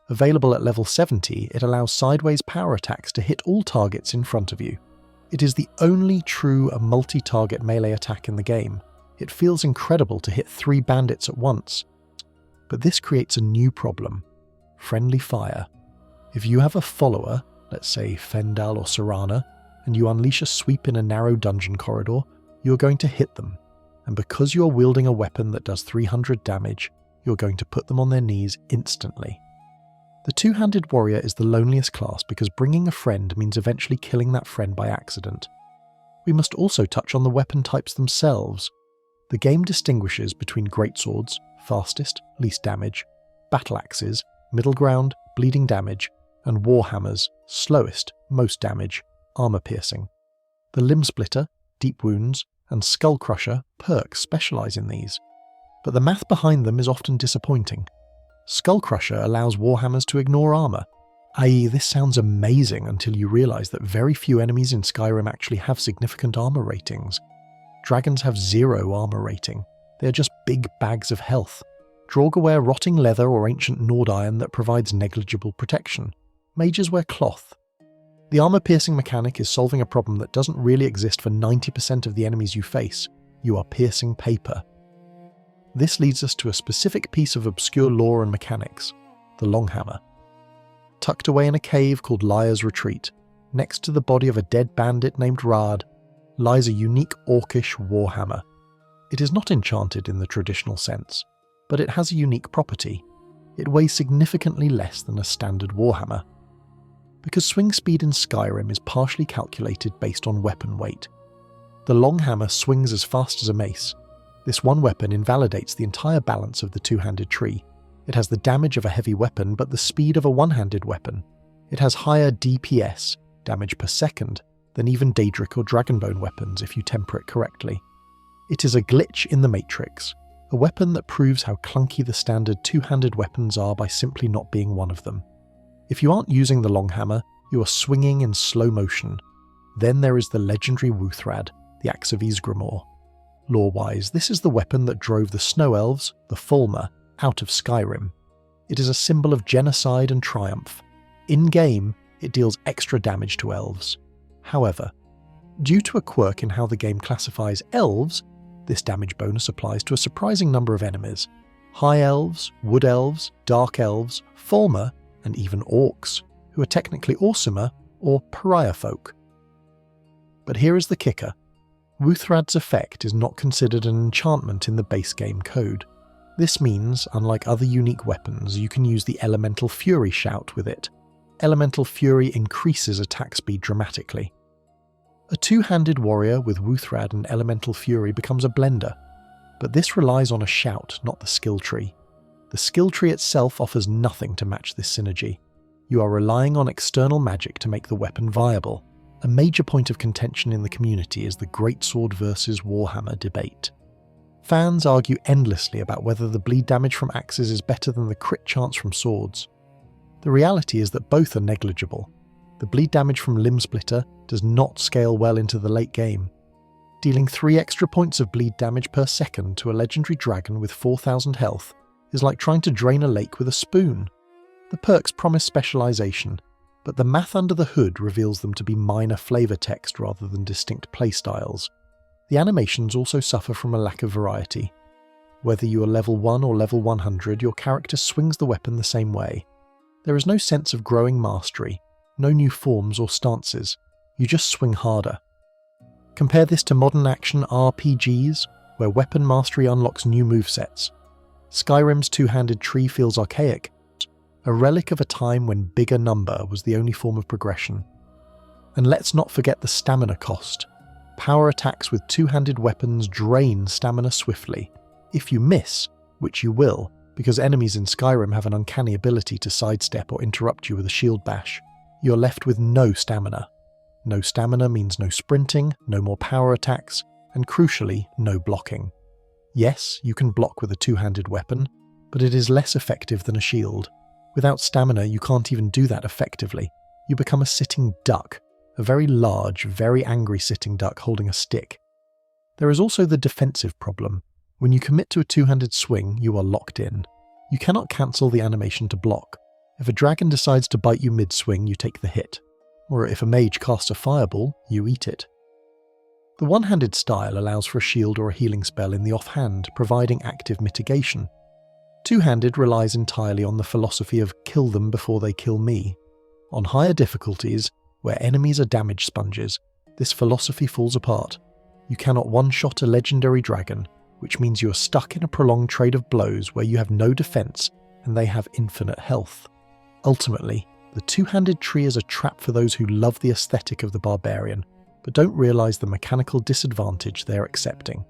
[SPEAKER 1] Available at level 70, it allows sideways power attacks to hit all targets in front of you. It is the only true multi-target melee attack in the game. It feels incredible to hit 3 bandits at once. But this creates a new problem: friendly fire. If you have a follower, let's say Fendal or Serana, and you unleash a sweep in a narrow dungeon corridor, you're going to hit them, and because you're wielding a weapon that does 300 damage, you're going to put them on their knees instantly. The two-handed warrior is the loneliest class because bringing a friend means eventually killing that friend by accident. We must also touch on the weapon types themselves. The game distinguishes between greatswords, fastest, least damage, battle axes, middle ground, bleeding damage, and warhammers, slowest, most damage, armor piercing. The limb splitter, deep wounds, and skull crusher perks specialize in these, but the math behind them is often disappointing. Skull crusher allows warhammers to ignore armor, i.e. this sounds amazing until you realize that very few enemies in Skyrim actually have significant armor ratings. Dragons have 0 armor rating. They are just big bags of health. Draugr wear rotting leather or ancient Nord iron that provides negligible protection. Mages wear cloth. The armor-piercing mechanic is solving a problem that doesn't really exist for 90% of the enemies you face. You are piercing paper. This leads us to a specific piece of obscure lore and mechanics, the Longhammer. Tucked away in a cave called Liar's Retreat, next to the body of a dead bandit named Rad, lies a unique orcish warhammer. It is not enchanted in the traditional sense, but it has a unique property. It weighs significantly less than a standard warhammer. Because swing speed in Skyrim is partially calculated based on weapon weight, the Longhammer swings as fast as a mace. This one weapon invalidates the entire balance of the two-handed tree. It has the damage of a heavy weapon but the speed of a one-handed weapon. It has higher DPS, damage per second, than even Daedric or Dragonborn weapons if you temper it correctly. It is a glitch in the Matrix, a weapon that proves how clunky the standard two-handed weapons are by simply not being one of them. If you aren't using the Longhammer, you are swinging in slow motion. Then there is the legendary Wuthrad, the Axe of Ysgramor. Lore-wise, this is the weapon that drove the Snow Elves, the Fulmer, out of Skyrim. It is a symbol of genocide and triumph. In-game, it deals extra damage to elves. However, due to a quirk in how the game classifies elves, this damage bonus applies to a surprising number of enemies. High elves, wood elves, dark elves, Fulmer, and even orcs, who are technically awesomer or pariah folk. But here is the kicker. Wuthrad's effect is not considered an enchantment in the base game code. This means, unlike other unique weapons, you can use the Elemental Fury shout with it. Elemental Fury increases attack speed dramatically. A two-handed warrior with Wuthrad and Elemental Fury becomes a blender, but this relies on a shout, not the skill tree. The skill tree itself offers nothing to match this synergy. You are relying on external magic to make the weapon viable. A major point of contention in the community is the Greatsword versus Warhammer debate. Fans argue endlessly about whether the bleed damage from axes is better than the crit chance from swords. The reality is that both are negligible. The bleed damage from Limb Splitter does not scale well into the late game. Dealing 3 extra points of bleed damage per second to a legendary dragon with 4,000 health is like trying to drain a lake with a spoon. The perks promise specialization, but the math under the hood reveals them to be minor flavor text rather than distinct playstyles. The animations also suffer from a lack of variety. Whether you are level 1 or level 100, your character swings the weapon the same way. There is no sense of growing mastery, no new forms or stances, you just swing harder. Compare this to modern action RPGs, where weapon mastery unlocks new movesets. Skyrim's two-handed tree feels archaic, a relic of a time when bigger number was the only form of progression. And let's not forget the stamina cost. Power attacks with two-handed weapons drain stamina swiftly. If you miss, which you will, because enemies in Skyrim have an uncanny ability to sidestep or interrupt you with a shield bash, you're left with no stamina. No stamina means no sprinting, no more power attacks, and crucially, no blocking. Yes, you can block with a two-handed weapon, but it is less effective than a shield. Without stamina, you can't even do that effectively. You become a sitting duck, a very large, very angry sitting duck holding a stick. There is also the defensive problem. When you commit to a two-handed swing, you are locked in. You cannot cancel the animation to block. If a dragon decides to bite you mid-swing, you take the hit. Or if a mage casts a fireball, you eat it. The one-handed style allows for a shield or a healing spell in the offhand, providing active mitigation. Two-handed relies entirely on the philosophy of kill them before they kill me. On higher difficulties, where enemies are damage sponges, this philosophy falls apart. You cannot one-shot a legendary dragon, which means you are stuck in a prolonged trade of blows where you have no defense and they have infinite health. Ultimately, the two-handed tree is a trap for those who love the aesthetic of the barbarian, but don't realize the mechanical disadvantage they're accepting.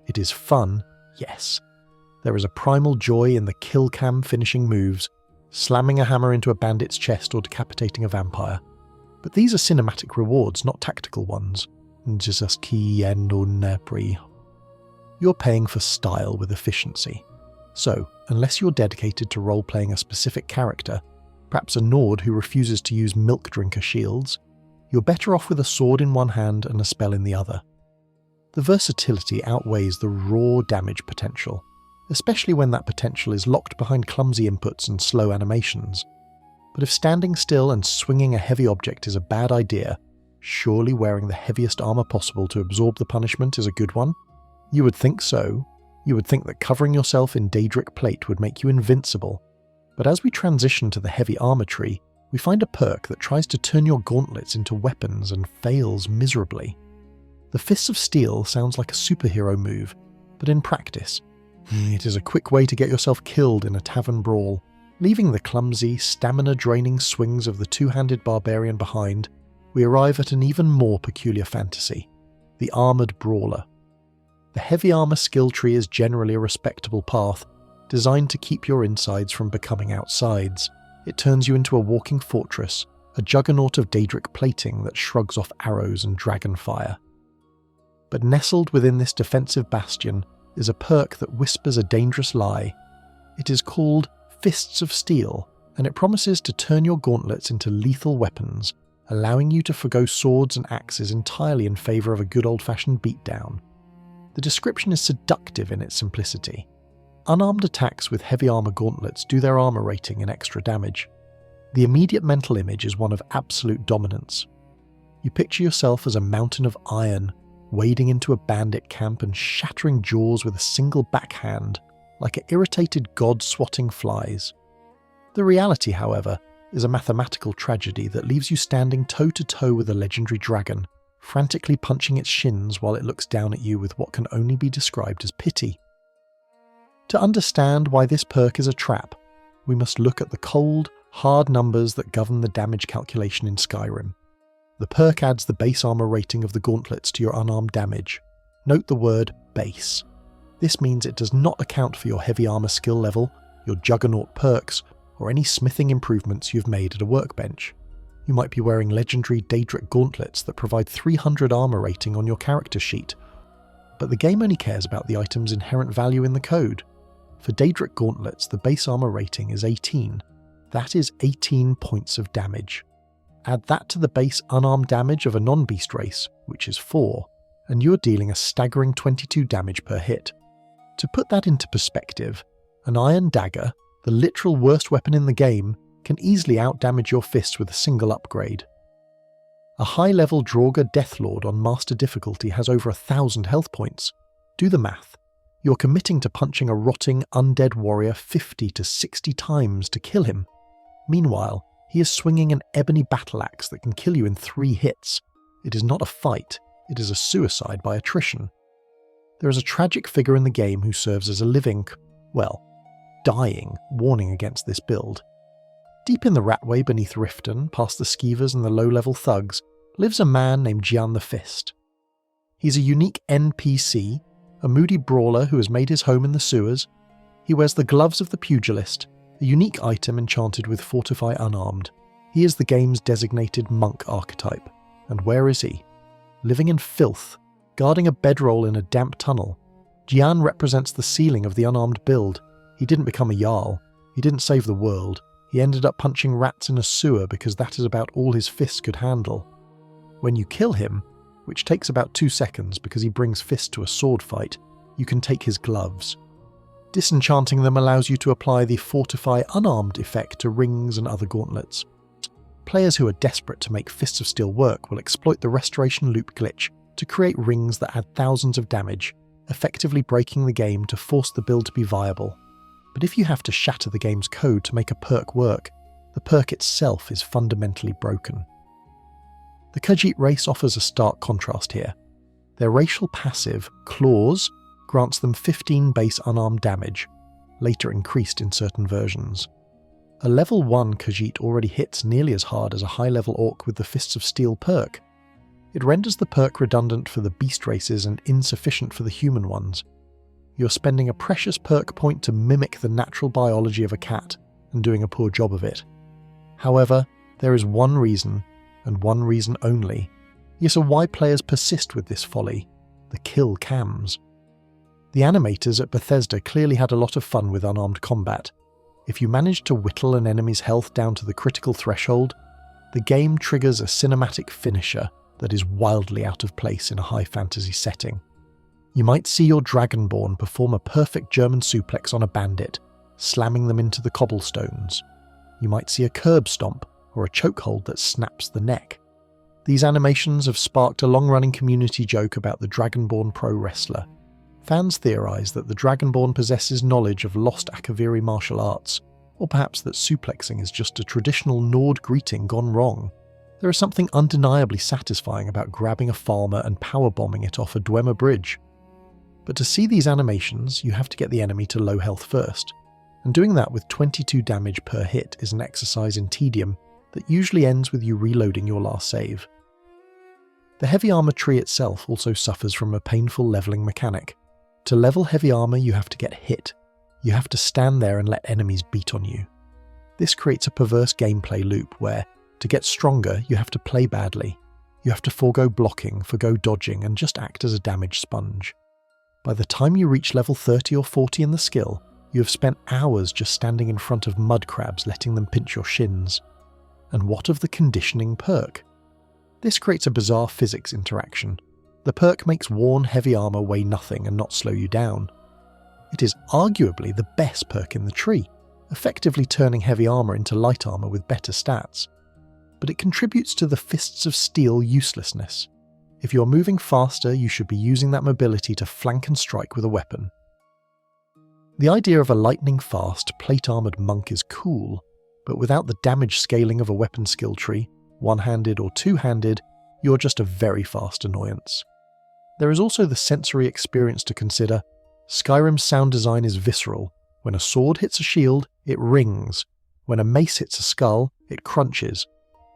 [SPEAKER 1] It is fun, yes. There is a primal joy in the kill cam finishing moves, slamming a hammer into a bandit's chest or decapitating a vampire. But these are cinematic rewards, not tactical ones. You're paying for style with efficiency. So, unless you're dedicated to role-playing a specific character, perhaps a Nord who refuses to use milk drinker shields, you're better off with a sword in one hand and a spell in the other. The versatility outweighs the raw damage potential, especially when that potential is locked behind clumsy inputs and slow animations. But if standing still and swinging a heavy object is a bad idea, surely wearing the heaviest armor possible to absorb the punishment is a good one? You would think so. You would think that covering yourself in Daedric plate would make you invincible. But as we transition to the heavy armor tree, we find a perk that tries to turn your gauntlets into weapons and fails miserably. The Fists of Steel sounds like a superhero move, but in practice, it is a quick way to get yourself killed in a tavern brawl. Leaving the clumsy, stamina-draining swings of the two-handed barbarian behind, we arrive at an even more peculiar fantasy, the armoured brawler. The heavy armour skill tree is generally a respectable path, designed to keep your insides from becoming outsides. It turns you into a walking fortress, a juggernaut of Daedric plating that shrugs off arrows and dragon fire. But nestled within this defensive bastion is a perk that whispers a dangerous lie. It is called Fists of Steel, and it promises to turn your gauntlets into lethal weapons, allowing you to forgo swords and axes entirely in favour of a good old-fashioned beatdown. The description is seductive in its simplicity. Unarmed attacks with heavy armour gauntlets do their armour rating in extra damage. The immediate mental image is one of absolute dominance. You picture yourself as a mountain of iron, wading into a bandit camp and shattering jaws with a single backhand, like an irritated god swatting flies. The reality, however, is a mathematical tragedy that leaves you standing toe-to-toe with a legendary dragon, frantically punching its shins while it looks down at you with what can only be described as pity. To understand why this perk is a trap, we must look at the cold, hard numbers that govern the damage calculation in Skyrim. The perk adds the base armor rating of the gauntlets to your unarmed damage. Note the word base. This means it does not account for your heavy armor skill level, your juggernaut perks, or any smithing improvements you've made at a workbench. You might be wearing legendary Daedric gauntlets that provide 300 armor rating on your character sheet, but the game only cares about the item's inherent value in the code. For Daedric gauntlets, the base armor rating is 18. That is 18 points of damage. Add that to the base unarmed damage of a non-beast race, which is 4, and you're dealing a staggering 22 damage per hit. To put that into perspective, an iron dagger, the literal worst weapon in the game, can easily outdamage your fist with a single upgrade. A high-level Draugr Deathlord on Master difficulty has over 1,000 health points. Do the math. You're committing to punching a rotting, undead warrior 50 to 60 times to kill him. Meanwhile, he is swinging an ebony battle axe that can kill you in 3 hits. It is not a fight, it is a suicide by attrition. There is a tragic figure in the game who serves as a living, dying warning against this build. Deep in the Ratway beneath Riften, past the Skeevers and the low-level thugs, lives a man named Gian the Fist. He's a unique NPC, a moody brawler who has made his home in the sewers. He wears the gloves of the pugilist, a unique item enchanted with Fortify Unarmed. He is the game's designated monk archetype. And where is he? Living in filth, guarding a bedroll in a damp tunnel. Gian represents the ceiling of the unarmed build. He didn't become a Jarl. He didn't save the world. He ended up punching rats in a sewer because that is about all his fists could handle. When you kill him, which takes about 2 seconds because he brings fists to a sword fight, you can take his gloves. Disenchanting them allows you to apply the Fortify Unarmed effect to rings and other gauntlets. Players who are desperate to make Fists of Steel work will exploit the Restoration Loop glitch to create rings that add thousands of damage, effectively breaking the game to force the build to be viable. But if you have to shatter the game's code to make a perk work, the perk itself is fundamentally broken. The Khajiit race offers a stark contrast here. Their racial passive, Claws, grants them 15 base unarmed damage, later increased in certain versions. A level 1 Khajiit already hits nearly as hard as a high-level orc with the Fists of Steel perk. It renders the perk redundant for the beast races and insufficient for the human ones. You're spending a precious perk point to mimic the natural biology of a cat, and doing a poor job of it. However, there is one reason, and one reason only, yes, why players persist with this folly: the kill cams. The animators at Bethesda clearly had a lot of fun with unarmed combat. If you manage to whittle an enemy's health down to the critical threshold, the game triggers a cinematic finisher that is wildly out of place in a high fantasy setting. You might see your Dragonborn perform a perfect German suplex on a bandit, slamming them into the cobblestones. You might see a curb stomp or a chokehold that snaps the neck. These animations have sparked a long-running community joke about the Dragonborn pro wrestler. Fans theorise that the Dragonborn possesses knowledge of lost Akaviri martial arts, or perhaps that suplexing is just a traditional Nord greeting gone wrong. There is something undeniably satisfying about grabbing a farmer and powerbombing it off a Dwemer bridge. But to see these animations, you have to get the enemy to low health first, and doing that with 22 damage per hit is an exercise in tedium that usually ends with you reloading your last save. The heavy armour tree itself also suffers from a painful levelling mechanic. To level heavy armour, you have to get hit. You have to stand there and let enemies beat on you. This creates a perverse gameplay loop where, to get stronger, you have to play badly. You have to forego blocking, forgo dodging, and just act as a damage sponge. By the time you reach level 30 or 40 in the skill, you have spent hours just standing in front of mud crabs letting them pinch your shins. And what of the conditioning perk? This creates a bizarre physics interaction. The perk makes worn heavy armour weigh nothing and not slow you down. It is arguably the best perk in the tree, effectively turning heavy armour into light armour with better stats. But it contributes to the Fists of Steel uselessness. If you're moving faster, you should be using that mobility to flank and strike with a weapon. The idea of a lightning-fast, plate-armoured monk is cool, but without the damage scaling of a weapon skill tree, one-handed or two-handed, you're just a very fast annoyance. There is also the sensory experience to consider. Skyrim's sound design is visceral. When a sword hits a shield, it rings. When a mace hits a skull, it crunches.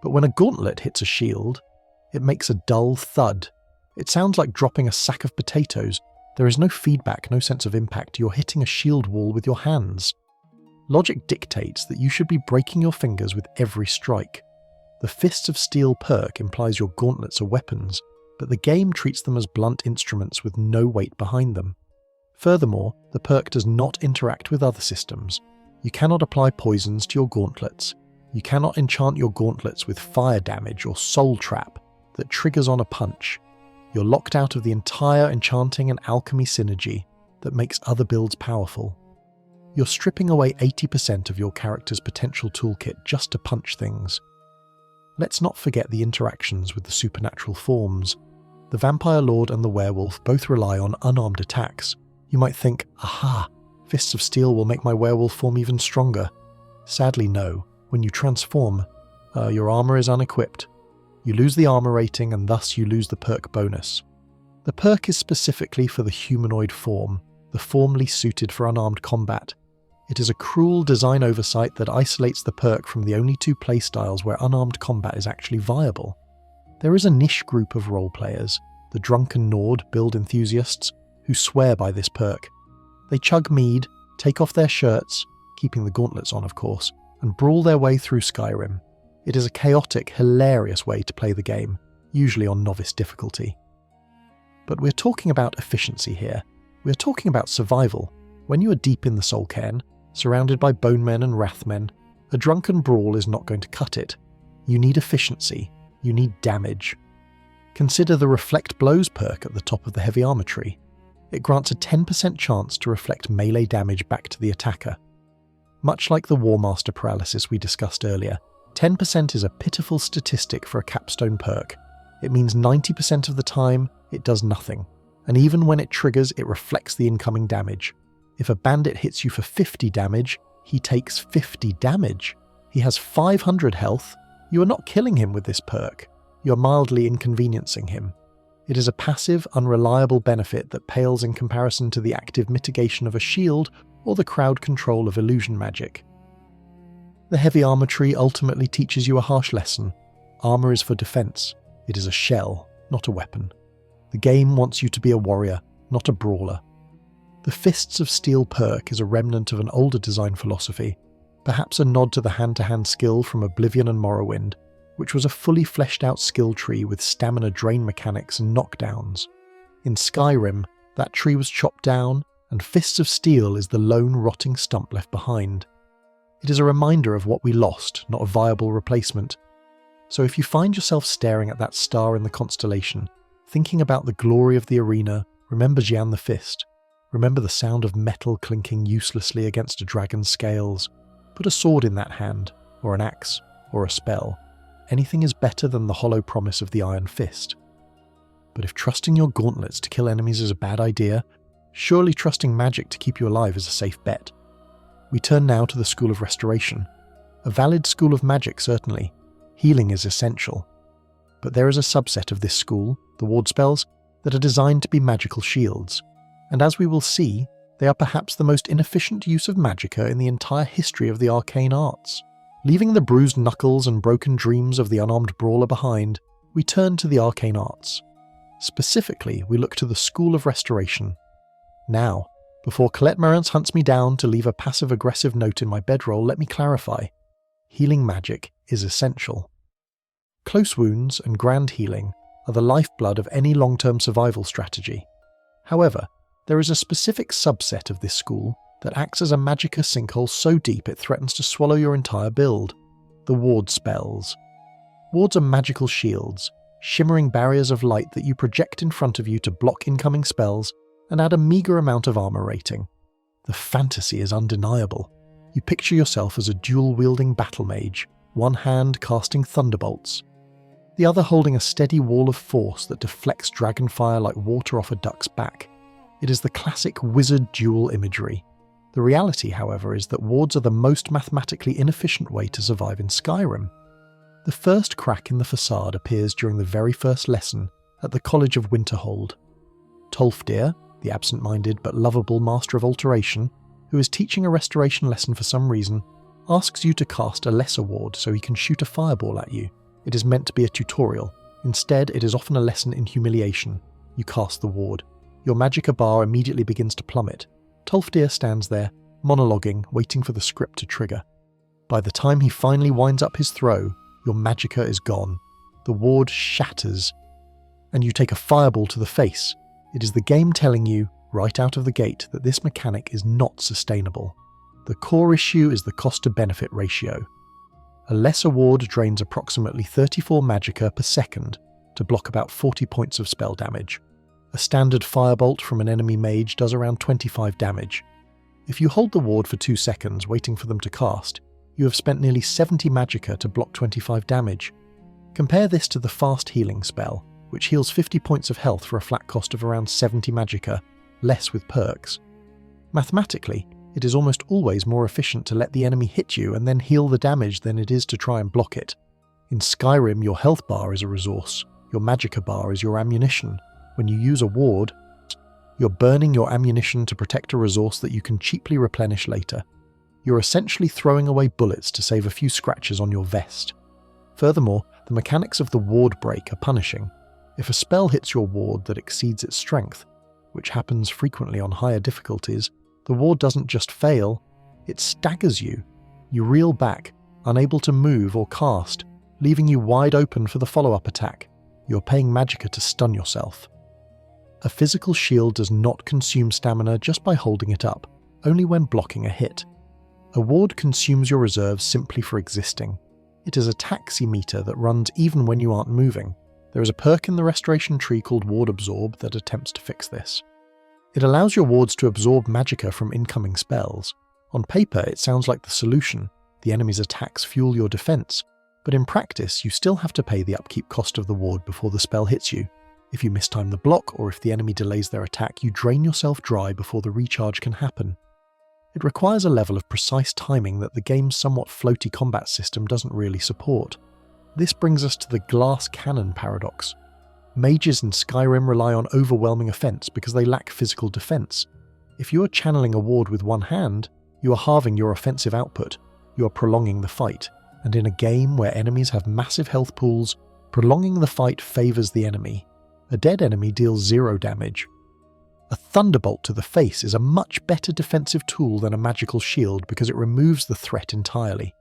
[SPEAKER 1] But when a gauntlet hits a shield, it makes a dull thud. It sounds like dropping a sack of potatoes. There is no feedback, no sense of impact. You're hitting a shield wall with your hands. Logic dictates that you should be breaking your fingers with every strike. The Fists of Steel perk implies your gauntlets are weapons, but the game treats them as blunt instruments with no weight behind them. Furthermore, the perk does not interact with other systems. You cannot apply poisons to your gauntlets. You cannot enchant your gauntlets with fire damage or soul trap that triggers on a punch. You're locked out of the entire enchanting and alchemy synergy that makes other builds powerful. You're stripping away 80% of your character's potential toolkit just to punch things. Let's not forget the interactions with the supernatural forms. The Vampire Lord and the Werewolf both rely on unarmed attacks. You might think, aha, Fists of Steel will make my werewolf form even stronger. Sadly no, when you transform, your armour is unequipped. You lose the armour rating and thus you lose the perk bonus. The perk is specifically for the humanoid form, the form least suited for unarmed combat. It is a cruel design oversight that isolates the perk from the only two playstyles where unarmed combat is actually viable. There is a niche group of roleplayers, the drunken Nord build enthusiasts, who swear by this perk. They chug mead, take off their shirts, keeping the gauntlets on of course, and brawl their way through Skyrim. It is a chaotic, hilarious way to play the game, usually on novice difficulty. But we're talking about efficiency here. We're talking about survival. When you are deep in the Soul Cairn, surrounded by bone men and wrathmen, a drunken brawl is not going to cut it. You need efficiency. You need damage. Consider the Reflect Blows perk at the top of the heavy armour tree. It grants a 10% chance to reflect melee damage back to the attacker. Much like the War Master paralysis we discussed earlier, 10% is a pitiful statistic for a capstone perk. It means 90% of the time, it does nothing. And even when it triggers, it reflects the incoming damage. If a bandit hits you for 50 damage, he takes 50 damage. He has 500 health. You are not killing him with this perk. You're mildly inconveniencing him. It is a passive, unreliable benefit that pales in comparison to the active mitigation of a shield or the crowd control of illusion magic. The heavy armour tree ultimately teaches you a harsh lesson. Armour is for defence. It is a shell, not a weapon. The game wants you to be a warrior, not a brawler. The Fists of Steel perk is a remnant of an older design philosophy, perhaps a nod to the hand-to-hand skill from Oblivion and Morrowind, which was a fully fleshed out skill tree with stamina drain mechanics and knockdowns. In Skyrim, that tree was chopped down, and Fists of Steel is the lone rotting stump left behind. It is a reminder of what we lost, not a viable replacement. So if you find yourself staring at that star in the constellation, thinking about the glory of the arena, remember Jian the Fist. Remember the sound of metal clinking uselessly against a dragon's scales. Put a sword in that hand, or an axe, or a spell, anything is better than the hollow promise of the Iron Fist. But if trusting your gauntlets to kill enemies is a bad idea, surely trusting magic to keep you alive is a safe bet. We turn now to the School of Restoration. A valid school of magic, certainly. Healing is essential. But there is a subset of this school, the ward spells, that are designed to be magical shields. And as we will see, they are perhaps the most inefficient use of magicka in the entire history of the arcane arts. Leaving the bruised knuckles and broken dreams of the unarmed brawler behind, we turn to the arcane arts. Specifically, we look to the School of Restoration. Now, before Colette Marantz hunts me down to leave a passive-aggressive note in my bedroll, let me clarify. Healing magic is essential. Close wounds and grand healing are the lifeblood of any long-term survival strategy. However, there is a specific subset of this school that acts as a magicka sinkhole so deep it threatens to swallow your entire build. The ward spells. Wards are magical shields, shimmering barriers of light that you project in front of you to block incoming spells and add a meagre amount of armor rating. The fantasy is undeniable. You picture yourself as a dual-wielding battle mage, one hand casting thunderbolts, the other holding a steady wall of force that deflects dragonfire like water off a duck's back. It is the classic wizard duel imagery. The reality, however, is that wards are the most mathematically inefficient way to survive in Skyrim. The first crack in the facade appears during the very first lesson at the College of Winterhold. Tolfdir, the absent-minded but lovable master of alteration, who is teaching a restoration lesson for some reason, asks you to cast a lesser ward so he can shoot a fireball at you. It is meant to be a tutorial. Instead, it is often a lesson in humiliation. You cast the ward. Your magicka bar immediately begins to plummet. Tolfdir stands there, monologuing, waiting for the script to trigger. By the time he finally winds up his throw, your magicka is gone. The ward shatters, and you take a fireball to the face. It is the game telling you, right out of the gate, that this mechanic is not sustainable. The core issue is the cost-to-benefit ratio. A lesser ward drains approximately 34 magicka per second to block about 40 points of spell damage. A standard firebolt from an enemy mage does around 25 damage. If you hold the ward for 2 seconds waiting for them to cast, you have spent nearly 70 magicka to block 25 damage. Compare this to the fast healing spell, which heals 50 points of health for a flat cost of around 70 magicka, less with perks. Mathematically, it is almost always more efficient to let the enemy hit you and then heal the damage than it is to try and block it. In Skyrim, your health bar is a resource, your magicka bar is your ammunition. When you use a ward, you're burning your ammunition to protect a resource that you can cheaply replenish later. You're essentially throwing away bullets to save a few scratches on your vest. Furthermore, the mechanics of the ward break are punishing. If a spell hits your ward that exceeds its strength, which happens frequently on higher difficulties, the ward doesn't just fail, it staggers you. You reel back, unable to move or cast, leaving you wide open for the follow-up attack. You're paying magicka to stun yourself. A physical shield does not consume stamina just by holding it up, only when blocking a hit. A ward consumes your reserves simply for existing. It is a taxi meter that runs even when you aren't moving. There is a perk in the restoration tree called Ward Absorb that attempts to fix this. It allows your wards to absorb magicka from incoming spells. On paper, it sounds like the solution. The enemy's attacks fuel your defense, but in practice, you still have to pay the upkeep cost of the ward before the spell hits you. If you mistime the block or if the enemy delays their attack, you drain yourself dry before the recharge can happen. It requires a level of precise timing that the game's somewhat floaty combat system doesn't really support. This brings us to the glass cannon paradox. Mages in Skyrim rely on overwhelming offense because they lack physical defense. If you are channeling a ward with one hand, you are halving your offensive output. You are prolonging the fight, and in a game where enemies have massive health pools, prolonging the fight favors the enemy. A dead enemy deals 0 damage. A thunderbolt to the face is a much better defensive tool than a magical shield because it removes the threat entirely.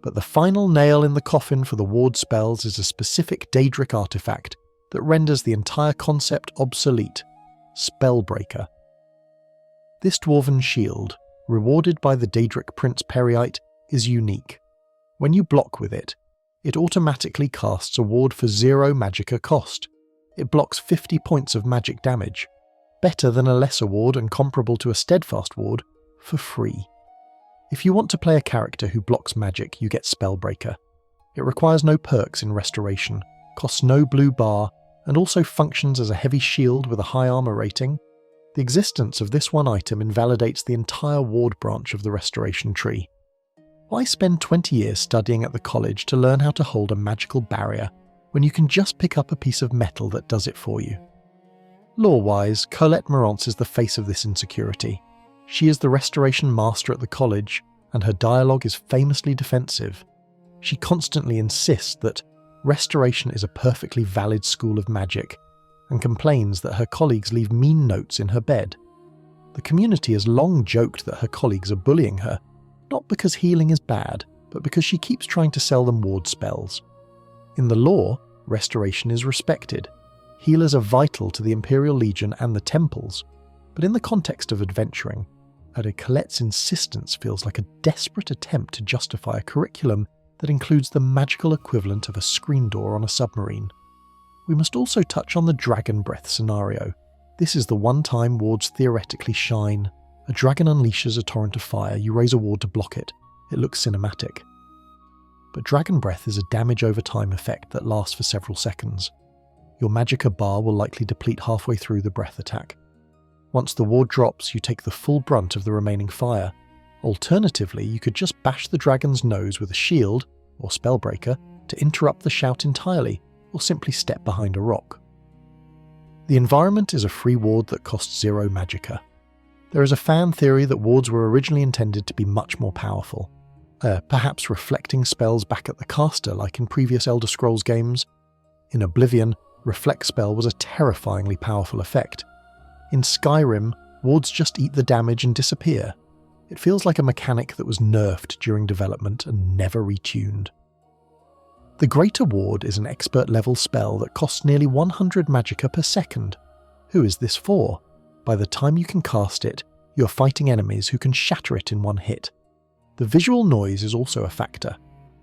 [SPEAKER 1] But the final nail in the coffin for the ward spells is a specific Daedric artifact that renders the entire concept obsolete: Spellbreaker. This dwarven shield, rewarded by the Daedric Prince Periite, is unique. When you block with it, it automatically casts a ward for 0 magicka cost. It blocks 50 points of magic damage, better than a lesser ward and comparable to a steadfast ward, for free. If you want to play a character who blocks magic, you get Spellbreaker. It requires no perks in Restoration, costs no blue bar, and also functions as a heavy shield with a high armor rating. The existence of this one item invalidates the entire ward branch of the Restoration tree. Why spend 20 years studying at the college to learn how to hold a magical barrier when you can just pick up a piece of metal that does it for you? Lore-wise, Colette Morance is the face of this insecurity. She is the Restoration master at the college, and her dialogue is famously defensive. She constantly insists that Restoration is a perfectly valid school of magic, and complains that her colleagues leave mean notes in her bed. The community has long joked that her colleagues are bullying her, not because healing is bad, but because she keeps trying to sell them ward spells. In the lore, Restoration is respected. Healers are vital to the Imperial Legion and the Temples, but in the context of adventuring, Colette's insistence feels like a desperate attempt to justify a curriculum that includes the magical equivalent of a screen door on a submarine. We must also touch on the Dragon Breath scenario. This is the one time wards theoretically shine. A dragon unleashes a torrent of fire, you raise a ward to block it. It looks cinematic. But Dragon Breath is a damage over time effect that lasts for several seconds. Your Magicka bar will likely deplete halfway through the breath attack. Once the ward drops, you take the full brunt of the remaining fire. Alternatively, you could just bash the dragon's nose with a shield, or Spellbreaker, to interrupt the shout entirely, or simply step behind a rock. The environment is a free ward that costs 0 magicka. There is a fan theory that wards were originally intended to be much more powerful, perhaps reflecting spells back at the caster like in previous Elder Scrolls games. In Oblivion, Reflect Spell was a terrifyingly powerful effect. In Skyrim, wards just eat the damage and disappear. It feels like a mechanic that was nerfed during development and never retuned. The Greater Ward is an expert-level spell that costs nearly 100 magicka per second. Who is this for? By the time you can cast it, you're fighting enemies who can shatter it in one hit. The visual noise is also a factor.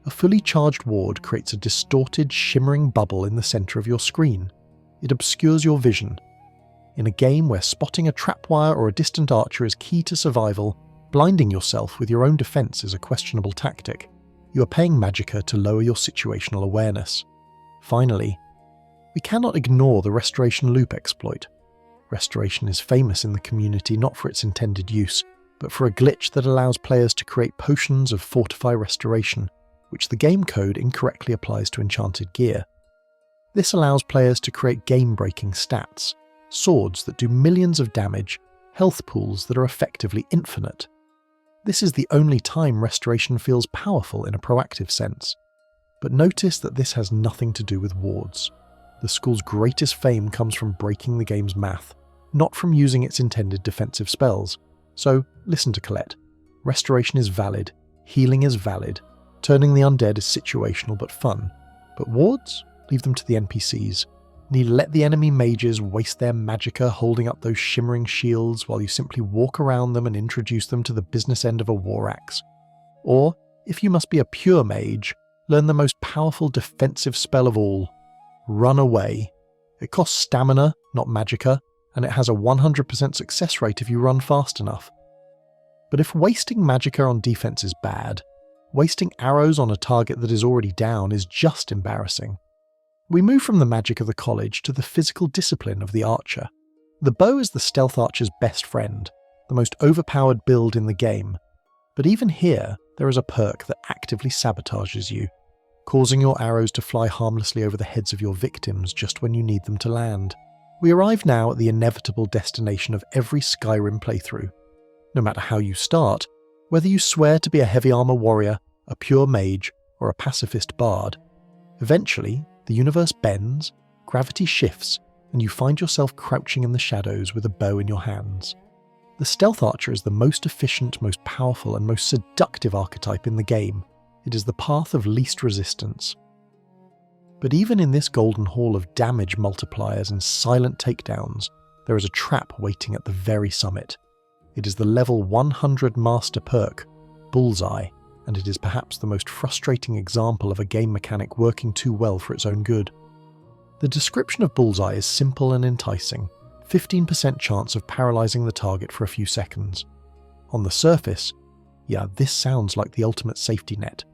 [SPEAKER 1] A fully charged ward creates a distorted, shimmering bubble in the centre of your screen. It obscures your vision. In a game where spotting a trapwire or a distant archer is key to survival, blinding yourself with your own defence is a questionable tactic. You are paying magicka to lower your situational awareness. Finally, we cannot ignore the Restoration Loop exploit. Restoration is famous in the community not for its intended use, but for a glitch that allows players to create potions of Fortify Restoration, which the game code incorrectly applies to enchanted gear. This allows players to create game-breaking stats, swords that do millions of damage, health pools that are effectively infinite. This is the only time Restoration feels powerful in a proactive sense. But notice that this has nothing to do with wards. The school's greatest fame comes from breaking the game's math, not from using its intended defensive spells. So, listen to Colette. Restoration is valid, healing is valid, turning the undead is situational but fun. But wards? Leave them to the NPCs. Need let the enemy mages waste their magicka holding up those shimmering shields while you simply walk around them and introduce them to the business end of a war axe. Or, if you must be a pure mage, learn the most powerful defensive spell of all, Run Away. It costs stamina, not magicka, and it has a 100% success rate if you run fast enough. But if wasting magicka on defense is bad, wasting arrows on a target that is already down is just embarrassing. We move from the magic of the college to the physical discipline of the archer. The bow is the stealth archer's best friend, the most overpowered build in the game. But even here, there is a perk that actively sabotages you, causing your arrows to fly harmlessly over the heads of your victims just when you need them to land. We arrive now at the inevitable destination of every Skyrim playthrough. No matter how you start, whether you swear to be a heavy armor warrior, a pure mage, or a pacifist bard, eventually, the universe bends, gravity shifts, and you find yourself crouching in the shadows with a bow in your hands. The stealth archer is the most efficient, most powerful, and most seductive archetype in the game. It is the path of least resistance. But even in this golden hall of damage multipliers and silent takedowns, there is a trap waiting at the very summit. It is the level 100 master perk, Bullseye, and it is perhaps the most frustrating example of a game mechanic working too well for its own good. The description of Bullseye is simple and enticing, 15% chance of paralysing the target for a few seconds. On the surface, Yeah, this sounds like the ultimate safety net.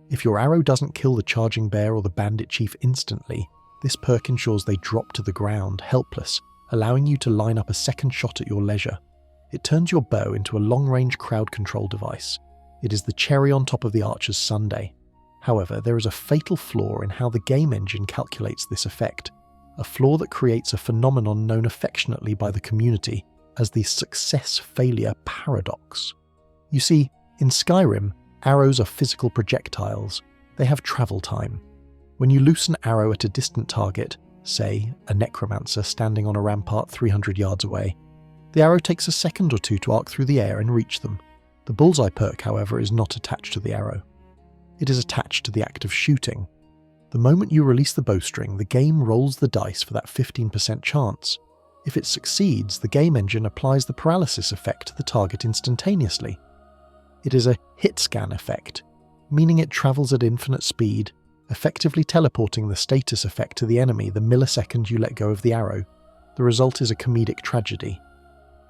[SPEAKER 1] If your arrow doesn't kill the charging bear or the bandit chief instantly, this perk ensures they drop to the ground, helpless, allowing you to line up a second shot at your leisure. It turns your bow into a long-range crowd control device. It is the cherry on top of the archer's sundae. However, there is a fatal flaw in how the game engine calculates this effect, a flaw that creates a phenomenon known affectionately by the community as the success-failure paradox. You see, in Skyrim, arrows are physical projectiles. They have travel time. When you loose an arrow at a distant target, say a necromancer standing on a rampart 300 yards away, the arrow takes a second or two to arc through the air and reach them. The bullseye perk, however, is not attached to the arrow. It is attached to the act of shooting. The moment you release the bowstring, the game rolls the dice for that 15% chance. If it succeeds, the game engine applies the paralysis effect to the target instantaneously. It is a hit scan effect, meaning it travels at infinite speed, effectively teleporting the status effect to the enemy the millisecond you let go of the arrow. The result is a comedic tragedy.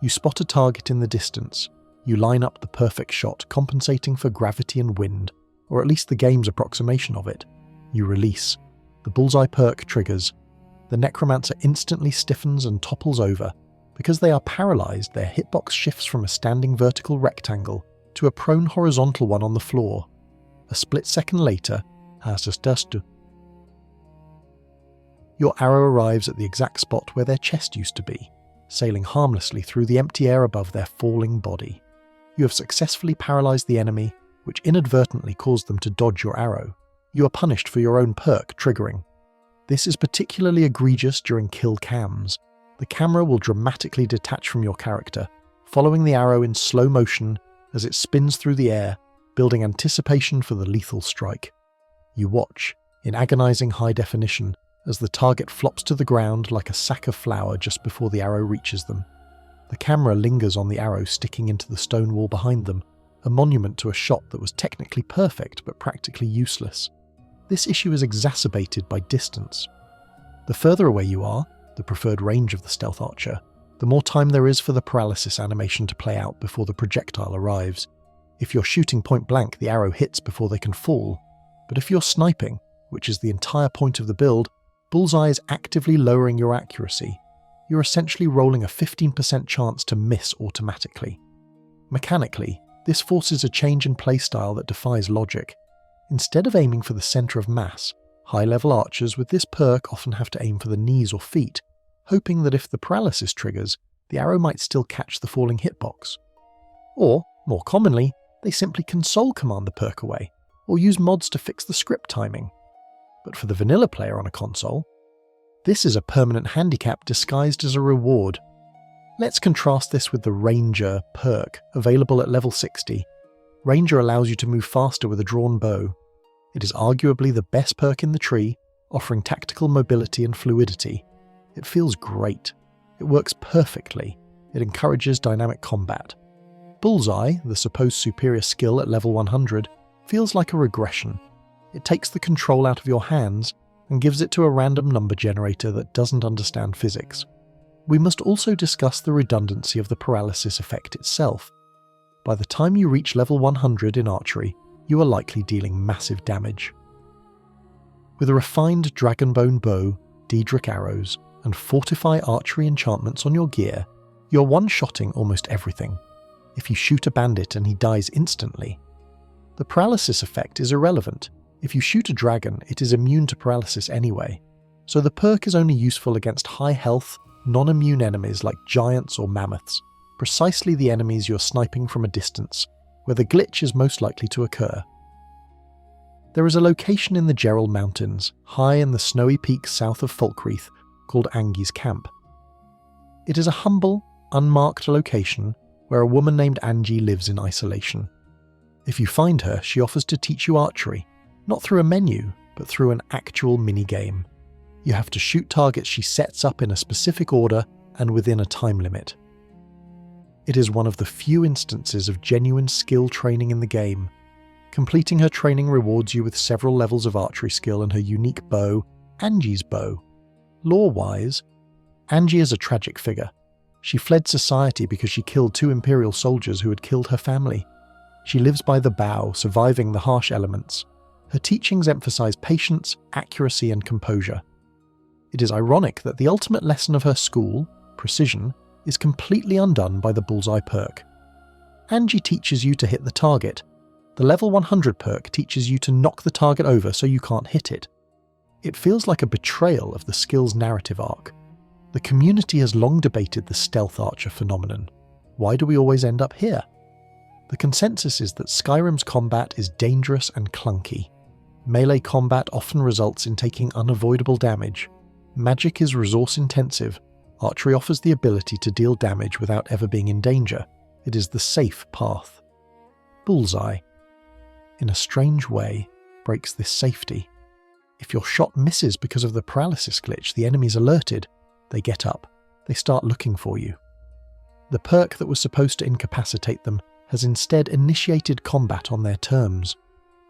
[SPEAKER 1] You spot a target in the distance. You line up the perfect shot, compensating for gravity and wind, or at least the game's approximation of it. You release. The bullseye perk triggers. The necromancer instantly stiffens and topples over. Because they are paralyzed, their hitbox shifts from a standing vertical rectangle to a prone horizontal one on the floor. A split second later, your arrow arrives at the exact spot where their chest used to be, sailing harmlessly through the empty air above their falling body. You have successfully paralyzed the enemy, which inadvertently caused them to dodge your arrow. You are punished for your own perk triggering. This is particularly egregious during kill cams. The camera will dramatically detach from your character, following the arrow in slow motion as it spins through the air, building anticipation for the lethal strike. You watch, in agonizing high definition, as the target flops to the ground like a sack of flour just before the arrow reaches them. The camera lingers on the arrow sticking into the stone wall behind them, a monument to a shot that was technically perfect but practically useless. This issue is exacerbated by distance. The further away you are, the preferred range of the stealth archer, the more time there is for the paralysis animation to play out before the projectile arrives. If you're shooting point blank, the arrow hits before they can fall. But if you're sniping, which is the entire point of the build, bullseye is actively lowering your accuracy. You're essentially rolling a 15% chance to miss automatically. Mechanically, this forces a change in playstyle that defies logic. Instead of aiming for the centre of mass, high-level archers with this perk often have to aim for the knees or feet, hoping that if the paralysis triggers, the arrow might still catch the falling hitbox. Or, more commonly, they simply console command the perk away, or use mods to fix the script timing. But for the vanilla player on a console, this is a permanent handicap disguised as a reward. Let's contrast this with the Ranger perk, available at level 60. Ranger allows you to move faster with a drawn bow. It is arguably the best perk in the tree, offering tactical mobility and fluidity. It feels great. It works perfectly. It encourages dynamic combat. Bullseye, the supposed superior skill at level 100, feels like a regression. It takes the control out of your hands and gives it to a random number generator that doesn't understand physics. We must also discuss the redundancy of the paralysis effect itself. By the time you reach level 100 in Archery, you are likely dealing massive damage. With a refined Dragonborn bow, Daedric arrows, and Fortify Archery enchantments on your gear, you're one-shotting almost everything. If you shoot a bandit and he dies instantly, the paralysis effect is irrelevant. If you shoot a dragon, it is immune to paralysis anyway, so the perk is only useful against high-health, non-immune enemies like giants or mammoths, precisely the enemies you're sniping from a distance, where the glitch is most likely to occur. There is a location in the Gerald Mountains, high in the snowy peaks south of Falkreath, called Angie's Camp. It is a humble, unmarked location where a woman named Angie lives in isolation. If you find her, she offers to teach you archery, not through a menu, but through an actual mini-game. You have to shoot targets she sets up in a specific order and within a time limit. It is one of the few instances of genuine skill training in the game. Completing her training rewards you with several levels of archery skill and her unique bow, Angie's bow. Lore-wise, Angie is a tragic figure. She fled society because she killed 2 Imperial soldiers who had killed her family. She lives by the bow, surviving the harsh elements. Her teachings emphasize patience, accuracy, and composure. It is ironic that the ultimate lesson of her school, precision, is completely undone by the bullseye perk. Angie teaches you to hit the target. The level 100 perk teaches you to knock the target over so you can't hit it. It feels like a betrayal of the skill's narrative arc. The community has long debated the stealth archer phenomenon. Why do we always end up here? The consensus is that Skyrim's combat is dangerous and clunky. Melee combat often results in taking unavoidable damage. Magic is resource-intensive. Archery offers the ability to deal damage without ever being in danger. It is the safe path. Bullseye, in a strange way, breaks this safety. If your shot misses because of the paralysis glitch, the enemy's alerted. They get up. They start looking for you. The perk that was supposed to incapacitate them has instead initiated combat on their terms.